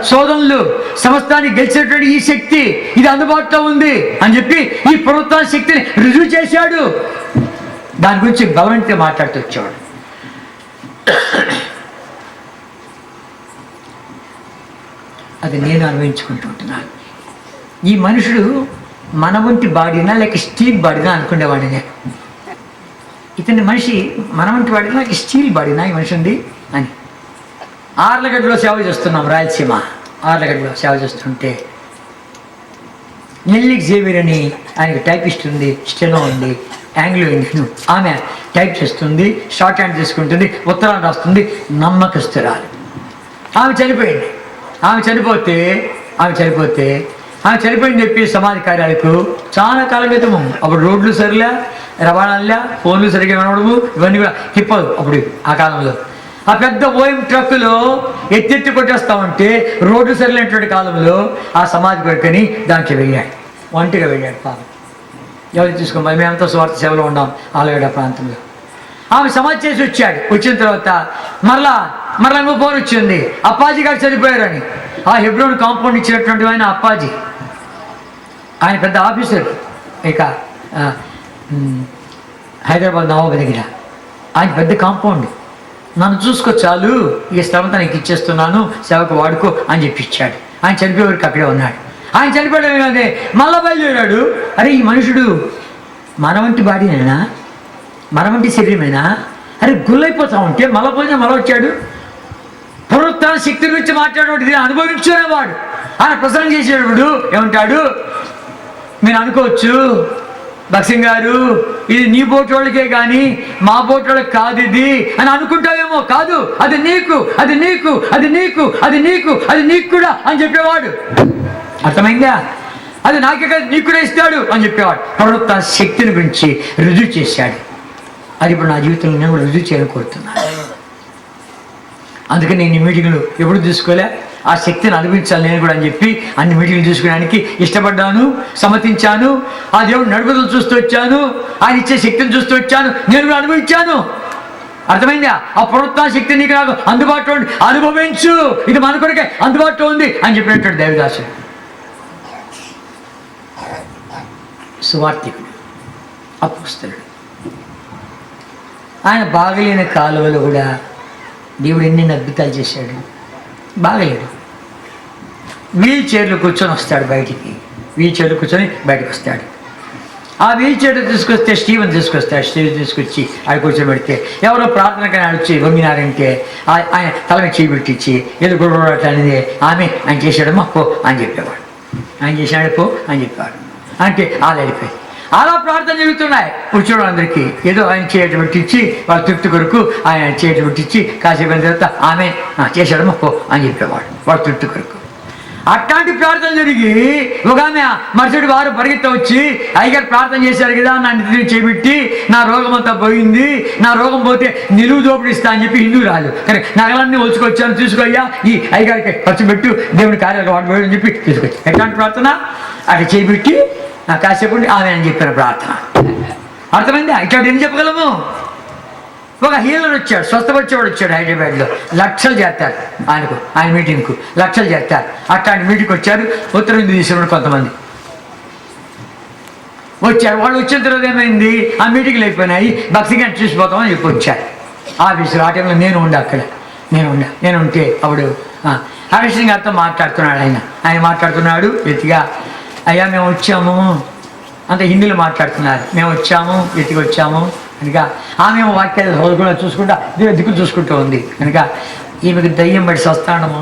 Speaker 1: శోధనలు, సమస్తాన్ని గెలిచినటువంటి ఈ శక్తి ఇది అందుబాటులో ఉంది అని చెప్పి ఈ పునరుత్థాన శక్తిని రుజువు చేశాడు. దాని గురించి గవర్నమెంట్తో మాట్లాడుతూ వచ్చేవాడు. అది నేను అనుభవించుకుంటుంటున్నాను. ఈ మనుషుడు మన వంటి బాడీనా లేక స్టీల్ బాడీనా అనుకునేవాడిని నేను. ఇతని మనిషి మన వంటి వాడినా లేక స్టీల్ బాడీనా ఈ మనిషి ఉంది అని. ఆర్లగడ్డలో సేవ చేస్తున్నాం, రాయలసీమ ఆర్లగడ్డలో సేవ చేస్తుంటే నెల్లికి జేవియర్ అని ఆయనకి టైపిస్ట్ ఉంది, స్టెనో ఉంది, ఆంగ్లో ఇండియన్. ఆమె టైప్ చేస్తుంది, షార్ట్ హ్యాండ్ చేసుకుంటుంది, ఉత్తరాలు రాస్తుంది, నమ్మకస్తురాలు. ఆమె చనిపోయింది. ఆమె చనిపోయింది చెప్పి సమాధి కార్యాలకు చాలా కాలం క్రితం. అప్పుడు రోడ్లు సరిలే, రవాణాలే, ఫోన్లు సరిగ్గా వినడము, ఇవన్నీ కూడా తిప్పదు అప్పుడు ఆ కాలంలో. ఆ పెద్ద ఓఎం ట్రక్కులో ఎత్తెత్తి కొట్టేస్తా ఉంటే రోడ్డు సరిలేనటువంటి కాలంలో ఆ సమాధి కొడుకని దాంట్లో వెళ్ళాడు, ఒంటిగా వెళ్ళాడు. పాపం ఎవరు తీసుకోమని మేమంతా స్వార్థ సేవలో ఉన్నాం ఆలగడ్డ ప్రాంతంలో. ఆమె సమాధి చేసి వచ్చాడు. వచ్చిన తర్వాత మరలా ఇంకో ఫోన్ వచ్చింది, అప్పాజీ గారు చనిపోయారని. ఆ హెబ్రోన్ కాంపౌండ్ ఇచ్చినటువంటి ఆయన అప్పాజీ, ఆయన పెద్ద ఆఫీసర్ ఇక హైదరాబాద్ నవాబు దగ్గర. ఆయన పెద్ద కాంపౌండ్, నన్ను చూసుకో చాలు, ఈ స్థలం తనకి ఇచ్చేస్తున్నాను, సేవకు వాడుకో అని చెప్పి ఇచ్చాడు. ఆయన చనిపోయేవారికి అక్కడే ఉన్నాడు. ఆయన చనిపోయడమే కాదే మళ్ళా బయలుదేరాడు. అరే ఈ మనుషుడు మన వంటి బాడీనేనా, మన వంటి శరీరమేనా? అరే గుల్లైపోతా ఉంటే మళ్ళా పోయినా మళ్ళీ వచ్చాడు. పునరుత్థాన శక్తి గురించి మాట్లాడేవాడు, ఇది అనుభవించుకునేవాడు. ఆయన ప్రసంగం చేసేవాడు ఏమంటాడు, మీరు అనుకోవచ్చు భక్సింగ్ గారు ఇది నీ బోట్ వాళ్ళకే కానీ మా బోట్ వాళ్ళకి కాదు ఇది అని అనుకుంటావేమో. కాదు, అది నీకు, అది నీకు, అది నీకు, అది నీకు, అది నీకు కూడా అని చెప్పేవాడు. అర్థమైందా? అది నాకే కాదు నీకు కూడా ఇస్తాడు అని చెప్పేవాడు. పునరుత్థాన శక్తిని గురించి రుజువు చేశాడు. అది ఇప్పుడు నా జీవితంలో నేను కూడా రుజువు చేయాలని కోరుతున్నాను. అందుకని నేను ఈ మీటింగ్లు ఎప్పుడు తీసుకోలే, ఆ శక్తిని అనుభవించాలి నేను కూడా అని చెప్పి అన్ని మీటింగ్లు చూసుకోవడానికి ఇష్టపడ్డాను, సమ్మతించాను. ఆ దేవుడు నడుపుదలు చూస్తూ వచ్చాను, ఆయన ఇచ్చే శక్తిని చూస్తూ వచ్చాను, నేను కూడా అనుభవించాను. అర్థమైందా? ఆ పునరుత్థాన శక్తి నీకు నాకు అందుబాటులో ఉంది, అనుభవించు, ఇది మన కొరకే అందుబాటులో ఉంది అని చెప్పినట్టు దేవదాసుడు, సువార్తికుడు, అపోస్తలుడు. ఆయన బాగలేని కాలువలో కూడా దేవుడు ఎన్ని అద్భుతాలు చేశాడు. బాగలేడు, వీల్ చైర్లో కూర్చొని వస్తాడు బయటికి, వీల్ చైర్లో కూర్చొని బయటకు వస్తాడు. ఆ వీల్ చైర్ తీసుకొస్తే స్టీవెన్ తీసుకొచ్చి ఆయన కూర్చోబెడితే ఎవరో ప్రార్థనకని అడిచి వంగినారంటే ఆయన తల మీద చేయి పెట్టించి ఏదో గొడవ అనేది ఆయన చేశాడమ్మా పో అని చెప్పేవాడు. ఆయన చేశాడు పో అని చెప్పేవాడు. అంటే ఆలడిపోయి అలా ప్రార్థన జరుగుతున్నాయి కూర్చోవడం అందరికీ. ఏదో ఆయన చేయటం పెట్టించి వాళ్ళ తృప్తి కొరకు ఆయన చేయటం పెట్టించి కాసేపు అయిన తర్వాత ఆమె చేశాడమ్మా పో అని చెప్పేవాడు వాళ్ళ తృప్తి కొరకు. అట్లాంటి ప్రార్థన జరిగి ఒక ఆమె మరుసటి వారు పరిగెత్త వచ్చి అయ్యగారు ప్రార్థన చేశారు కదా, నన్ను చేపెట్టి నా రోగం అంతా పోయింది, నా రోగం పోతే నిలువు దోపిడి ఇస్తా అని చెప్పి హిందువురాలు కానీ నగలన్నీ వచ్చుకొచ్చాను, తీసుకోయ్యా ఈ అయ్యగారికి ఖర్చు పెట్టు దేవుని కార్యాలు వాడు అని చెప్పి తీసుకొచ్చి. ఎట్లాంటి ప్రార్థన? అక్కడ చేపెట్టి కాసేపు ఆమె అని చెప్పిన ప్రార్థన. అర్థమైందా? ఇట్లాంటి ఏం చెప్పగలము? ఒక హీలర్ వచ్చాడు, స్వస్థపరిచేవాడు వచ్చాడు హైదరాబాద్లో, లక్షలు చేస్తారు ఆయనకు, ఆయన మీటింగ్కు లక్షలు చేస్తారు. అట్లాంటి మీటింగ్కి వచ్చారు ఉత్తర హిందూ దేశంలో కొంతమంది వచ్చారు. వాళ్ళు వచ్చిన తర్వాత ఏమైంది, ఆ మీటింగ్లు అయిపోయినాయి, భక్తి గంట చూసిపోతామని చెప్పి వచ్చారు ఆఫీసులో. ఆ టైంలో నేను ఉంటే అప్పుడు హరీష్ సింగ్ గారితో మాట్లాడుతున్నాడు. ఆయన మాట్లాడుతున్నాడు ఎత్తిగా, అయ్యా మేము వచ్చాము అంత హిందీలో మాట్లాడుతున్నారు, మేము వచ్చాము ఎత్తికి వచ్చాము కనుక ఆమె వాక్యాలు చదువుకుండా చూసుకుంటా దిక్కు చూసుకుంటూ ఉంది కనుక ఈమెకు దయ్యం పడి స్వస్థానము,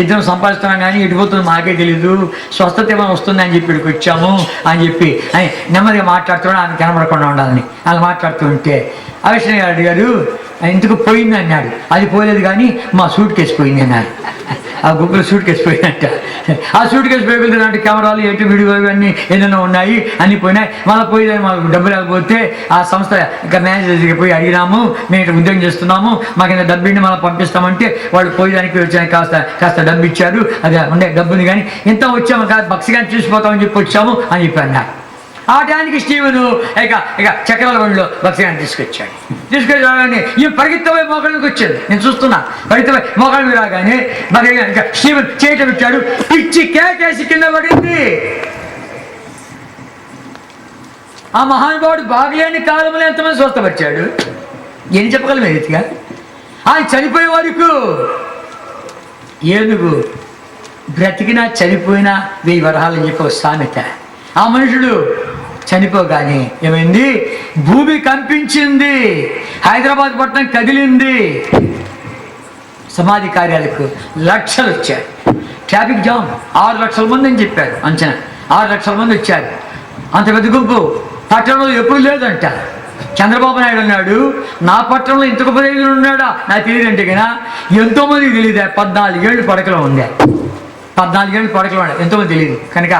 Speaker 1: ఇద్దరం సంపాదిస్తున్నాం కానీ ఎటుపోతుంది మాకే తెలీదు, స్వస్థత ఏమైనా వస్తుంది అని చెప్పి ఇక్కడికి వచ్చాము అని చెప్పి నెమ్మదిగా మాట్లాడుతున్నాడు. ఆమె కనబడకుండా ఉండాలని అలా మాట్లాడుతూ ఉంటే అవిష్ణ గారు ఇందుకు పోయింది అన్నాడు. అది పోలేదు కానీ మా సూట్ కేసు పోయింది అన్నారు. ఆ గుంపులో సూట్ కేసు పోయినట్ట. ఆ సూట్ కేసు పోయి అంటే కెమెరాలు ఎటు వీడియో అన్నీ ఏదైనా ఉన్నాయి, అన్నీ పోయినాయి. మళ్ళీ పోయి మాకు డబ్బు లేకపోతే ఆ సంస్థ ఇంకా మేనేజర్ దగ్గరికి పోయి అడిగినాము, మేము ఇట్లా ఉద్యోగం చేస్తున్నాము, మాకు ఇంత డబ్బుని మళ్ళీ పంపిస్తామంటే వాళ్ళు పోయేదానికి వచ్చానికి కాస్త డబ్బు ఇచ్చారు. అది ఉండే డబ్బుని కానీ ఇంత వచ్చాము కాదు భక్సిగాని చూసిపోతామని చెప్పి వచ్చాము అని చెప్పి అన్నారు. ఆ టైంకి స్టీవెను ఇక చక్రాల బండిలో భక్సిగాని తీసుకొచ్చాడు. తీసుకొని రాగానే ఈ పరిగెత్తపోయి మోకాళ్ళకి వచ్చాడు. నేను చూస్తున్నా, పరిగెత్తపోయి మోకాళ్ళ మీద రాగానే మరి స్టీవెన్ చేయటం పెట్టాడు, పిచ్చి కేకేసి కింద పడింది. ఆ మహానుభావుడు బాగలేని కాలంలో ఎంతమంది స్వస్థపరిచాడు? ఏం చెప్పగలం రీతిగా? ఆయన చనిపోయే వరకు ఏనుగు బ్రతికినా చనిపోయినా 1000 వరహాలని చెప్పి ఒక సామెత. ఆ మనుషుడు చనిపోగానే ఏమైంది? భూమి కంపించింది, హైదరాబాద్ పట్టణం కదిలింది. సమాధి కార్యాలకు లక్షలు వచ్చారు. ట్రాఫిక్ జామ్ 6 లక్షల మంది అని చెప్పారు అంచనా. 6 లక్షల మంది వచ్చారు. అంత పెద్ద గుంపు పట్టణంలో ఎప్పుడు లేదంట. చంద్రబాబు నాయుడు అన్నాడు, నా పట్టణంలో ఇంత గొప్ప దేవుడు ఉన్నాడా నాకు తెలియదంటే కదా. ఎంతోమందికి తెలియదు. 14 ఏళ్ళు పడకలో ఉండే, 14 ఏళ్ళు పడకలో ఉండే, ఎంతోమంది తెలియదు. కనుక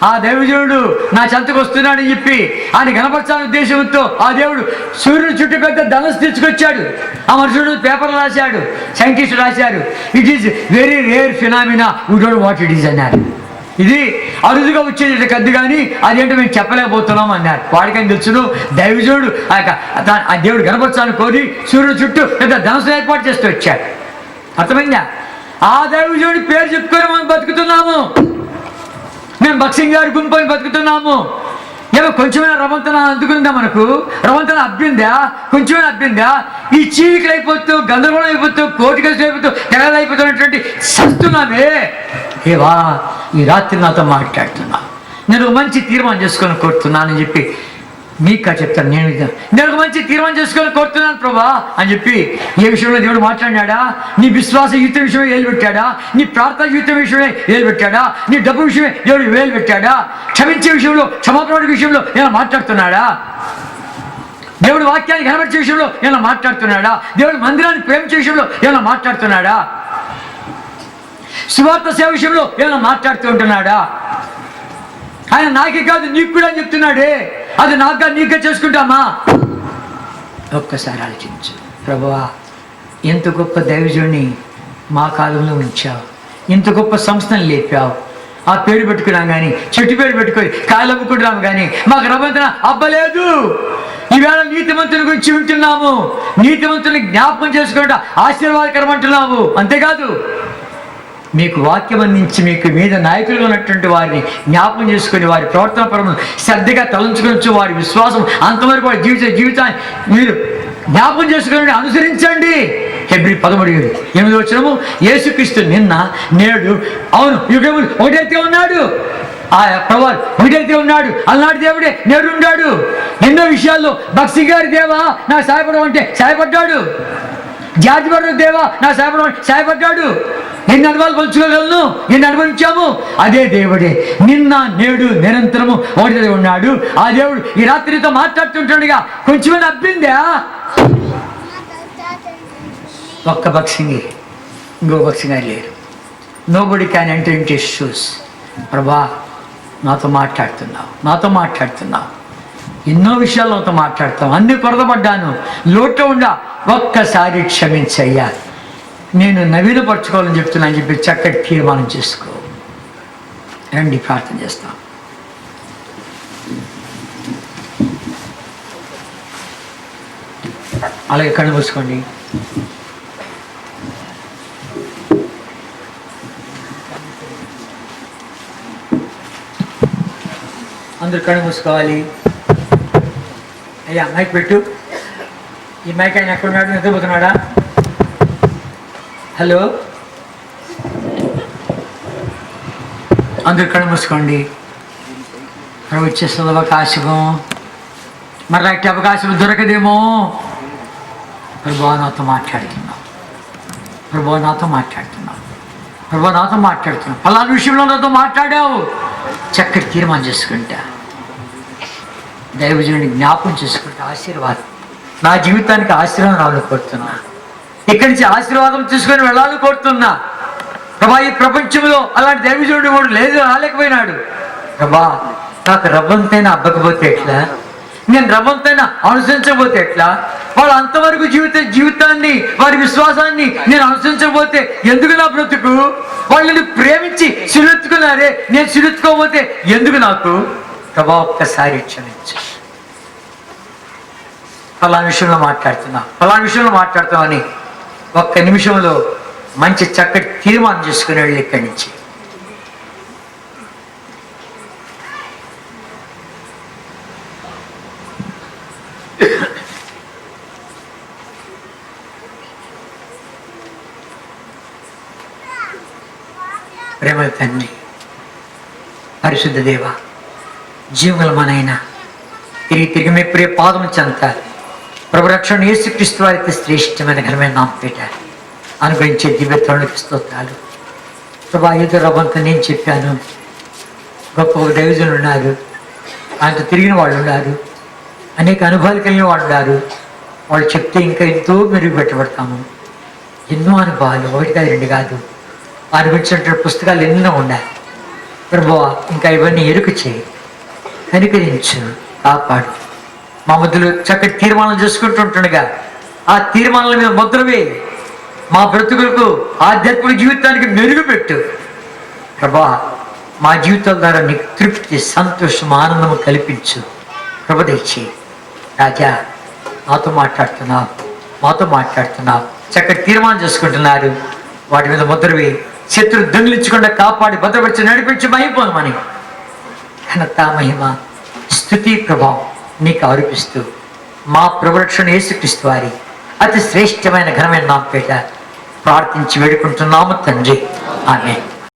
Speaker 1: ఆ దైవజనుడు నా చెంతకు వస్తున్నాడని చెప్పి ఆయన కనపరచాలని ఉద్దేశంతో ఆ దేవుడు సూర్యుడు చుట్టూ పెద్ద ధనుసు తెచ్చుకొచ్చాడు. ఆ మనుషుడు పేపర్లు రాశాడు, సైంటిస్టులు రాశారు, it is very rare phenomena, we don't what it is అన్నారు. ఇది అరుదుగా వచ్చేది కద్దు కానీ అదేంటో మేము చెప్పలేకపోతున్నాం అన్నారు. వాడికని తెలుసును దైవజనుడు ఆ దేవుడు కనపరచాలని కోరి సూర్యుడు చుట్టూ పెద్ద ధనుసు ఏర్పాటు చేస్తూ వచ్చాడు. అర్థమైందా? ఆ దైవజనుడి పేరు చెప్పుకొని మనం బతుకుతున్నాము. మేము బక్సింగ్ గారి గుంపుని బతుకుతున్నాము. ఏమో కొంచెమైనా రవంతన అందుకుందా? మనకు రవంతన అబ్బిందా? కొంచెమైనా అబ్బిందా? ఈ చీలికలు అయిపోతూ, గందరగోళం అయిపోతూ, కోటికలు అయిపోతూ, తెగలు అయిపోతున్నటువంటి సస్తున్నామే. ఏవా ఈ రాత్రి నాతో మాట్లాడుతున్నా, నేను మంచి తీర్మానం చేసుకొని కోరుతున్నానని చెప్పి మీకు చెప్తాను. నేను ఒక మంచి తీర్మానం చేసుకొని కోరుతున్నాను ప్రభా అని చెప్పి ఏ విషయంలో దేవుడు మాట్లాడినాడా? నీ విశ్వాస జీవితం విషయమే వేలు పెట్టాడా? నీ ప్రార్థన జీవితం విషయమే వేలు పెట్టాడా? నీ డబ్బు విషయమే దేవుడు వేలు పెట్టాడా? క్షమించే విషయంలో, క్షమాపణ విషయంలో ఏమైనా మాట్లాడుతున్నాడా? దేవుడు వాక్యాన్ని కనబరిచే విషయంలో ఏమైనా మాట్లాడుతున్నాడా? దేవుడు మందిరాన్ని ప్రేమించే విషయంలో ఏమైనా మాట్లాడుతున్నాడా? సువార్త సేవ విషయంలో ఏమైనా మాట్లాడుతూ ఉంటున్నాడా? ఆయన నాకే కాదు నీకు కూడా చెప్తున్నాడే, అది నాకుగా నీకే చేసుకుంటామా? ఒక్కసారి ఆలోచించు. ప్రభువా, ఎంత గొప్ప దైవజుడిని మా కాలంలో ఉంచావు, ఇంత గొప్ప సంస్థను లేపావు. ఆ పేరు పెట్టుకున్నాం కానీ, చెట్టు పేరు పెట్టుకొని కాయలు అమ్ముకుంటున్నాము కానీ మాకు రవంతన అబ్బలేదు. ఈవేళ నీతిమంతుని గురించి వింటున్నాము, నీతిమంతుని జ్ఞాపకం చేసుకుంటా ఆశీర్వాదకరం అంటున్నాము. అంతేకాదు మీకు వాక్యం అందించి మీకు మీద నాయకులుగా ఉన్నటువంటి వారిని జ్ఞాపకం చేసుకుని వారి ప్రవర్తన పరము శ్రద్ధగా తలంచుకోవచ్చు. వారి విశ్వాసం అంతవరకు వారి జీవితాన్ని మీరు జ్ఞాపకం చేసుకుని అనుసరించండి. హెబ్రీ 13:8 యేసుక్రీస్తు నిన్న నేడు అవును యుగములు ఒకటైతే ఉన్నాడు. ఆ ప్రభువు ఒకటైతే ఉన్నాడు. అలనాటి దేవుడే నేడు ఉన్నాడు. ఎన్నో విషయాల్లో బక్సింగ్ గారి దేవా నాకు సహాయపడమంటే సహాయపడ్డాడు. జార్జి బర్నర్ దేవా నాకు సహాయపడ్డాడు. ఎన్ని అనుభవాలు పంచుకోగలను, ఎన్ని అనుభవించాము. అదే దేవుడే నిన్న నేడు నిరంతరము ఒకటి ఉన్నాడు. ఆ దేవుడు ఈ రాత్రితో మాట్లాడుతుంటాడుగా. కొంచెమైనా అబ్బిందా? ఒక్క బక్సింగ్, ఇంకో బక్సింగ్ లేరు. Nobody can enter into his shoes. ప్రభా నాతో మాట్లాడుతున్నావు, ఎన్నో విషయాలు నాతో మాట్లాడతావు. అన్ని కొరతపడ్డాను, లోట్లో ఉండా, ఒక్కసారి క్షమించయ్యా, నేను నవీనపరచుకోవాలని చెప్తున్నా అని చెప్పి చక్కటి తీర్మానం చేసుకో. రండి ప్రార్థన చేస్తాం. అలాగే కళ్ళు మూసుకోండి. అందరు కళ్ళు మూసుకోవాలి. అయ్యా మైక్ పెట్టు. ఈ మైక్ ఆయన ఎక్కడున్నాడు? నిద్రపోతున్నాడా? హలో, అందరు కళ్ళు మూసుకోండి. వచ్చేస్తుంది అవకాశం, మరి అట్టి అవకాశం దొరకదేమో. ప్రభు నాతో మాట్లాడుతున్నావు, ఫలానా విషయంలో నాతో మాట్లాడావు. చక్కటి తీర్మానం చేసుకుంటా, దైవజనుడిని జ్ఞాపకం చేసుకుంటా. ఆశీర్వాదం నా జీవితానికి ఆశీర్వాదం రావాలని కోరుతున్నా. ఇక్కడి నుంచి ఆశీర్వాదం తీసుకొని వెళ్ళాలని కోరుతున్నా. ప్రభా ఈ ప్రపంచంలో అలాంటి దైవజనుడు కూడా లేదు, రాలేకపోయినాడు. ప్రభా నాకు రవ్వంతైనా అబ్బకపోతే ఎట్లా? నేను రవ్వంతైనా అనుసరించకపోతే ఎట్లా? వాళ్ళు అంతవరకు జీవితాన్ని వారి విశ్వాసాన్ని నేను అనుసరించకపోతే ఎందుకు నా బ్రతుకు? వాళ్ళని ప్రేమించి సిరుత్తుకున్నారే, నేను సిరుత్తుకోకపోతే ఎందుకు నాకు? ప్రభా ఒక్కసారి క్షమించు. ఫలానా విషయంలో మాట్లాడుతామని ఒక్క నిమిషంలో మంచి చక్కటి తీర్మానం చేసుకుని వెళ్ళి ఇక్కడి నుంచి. ప్రేమ తండ్రి, పరిశుద్ధ దేవ, జీవుల మనైనా తిరిగి మీ ప్రియ పాదం చెంత ప్రభు రక్షణ యేసుక్రీస్తు వారికి శ్రేష్టమైన ఘనమైన నామం పెట్టారు. అనుగ్రహించే దివ్యత్వానికి స్తోత్రాలు ప్రభా. ఏదో రవ్వంతా నేను చెప్పాను, గొప్ప దైవజనులు ఉన్నారు, ఆయనతో తిరిగిన వాళ్ళు ఉన్నారు, అనేక అనుభవాలు కలిగిన వాళ్ళు ఉన్నారు. వాళ్ళు చెప్తే ఇంకా ఎంతో మెరుగు పెట్టబడతాము. ఎన్నో అనుభవాలు, ఒకటి కాదు రెండు కాదు, అనుభవించినటువంటి పుస్తకాలు ఎన్నో ఉన్నాయి ప్రభువా. ఇంకా ఇవన్నీ ఎరుక చేయి, కనికరించు, కాపాడు. మా మధ్యలో చక్కటి తీర్మానం చేసుకుంటుండగా ఆ తీర్మానాల మీద ముద్రవే మా బ్రతుకులకు ఆధ్యాత్మిక జీవితానికి మెరుగుపెట్టు ప్రభా. మా జీవితాల ద్వారా నీకు తృప్తి, సంతోషం, ఆనందము కల్పించు ప్రభు. తెచ్చి రాజా మాతో మాట్లాడుతున్నావు, చక్కటి తీర్మానం చేసుకుంటున్నారు. వాటి మీద ముద్రవే శత్రువు దొంగిలించకుండా కాపాడి భద్రపరిచి నడిపించి మహిపోనమని ఘనత, మహిమ, స్తుతి, ప్రభావం నీకు ఆరోపిస్తూ మా ప్రభురక్షణ యేసుక్రీస్తు వారి అతి శ్రేష్టమైన ఘనమైన నామం పేట ప్రార్థించి వేడుకుంటున్నాము తండ్రి. ఆమేన్.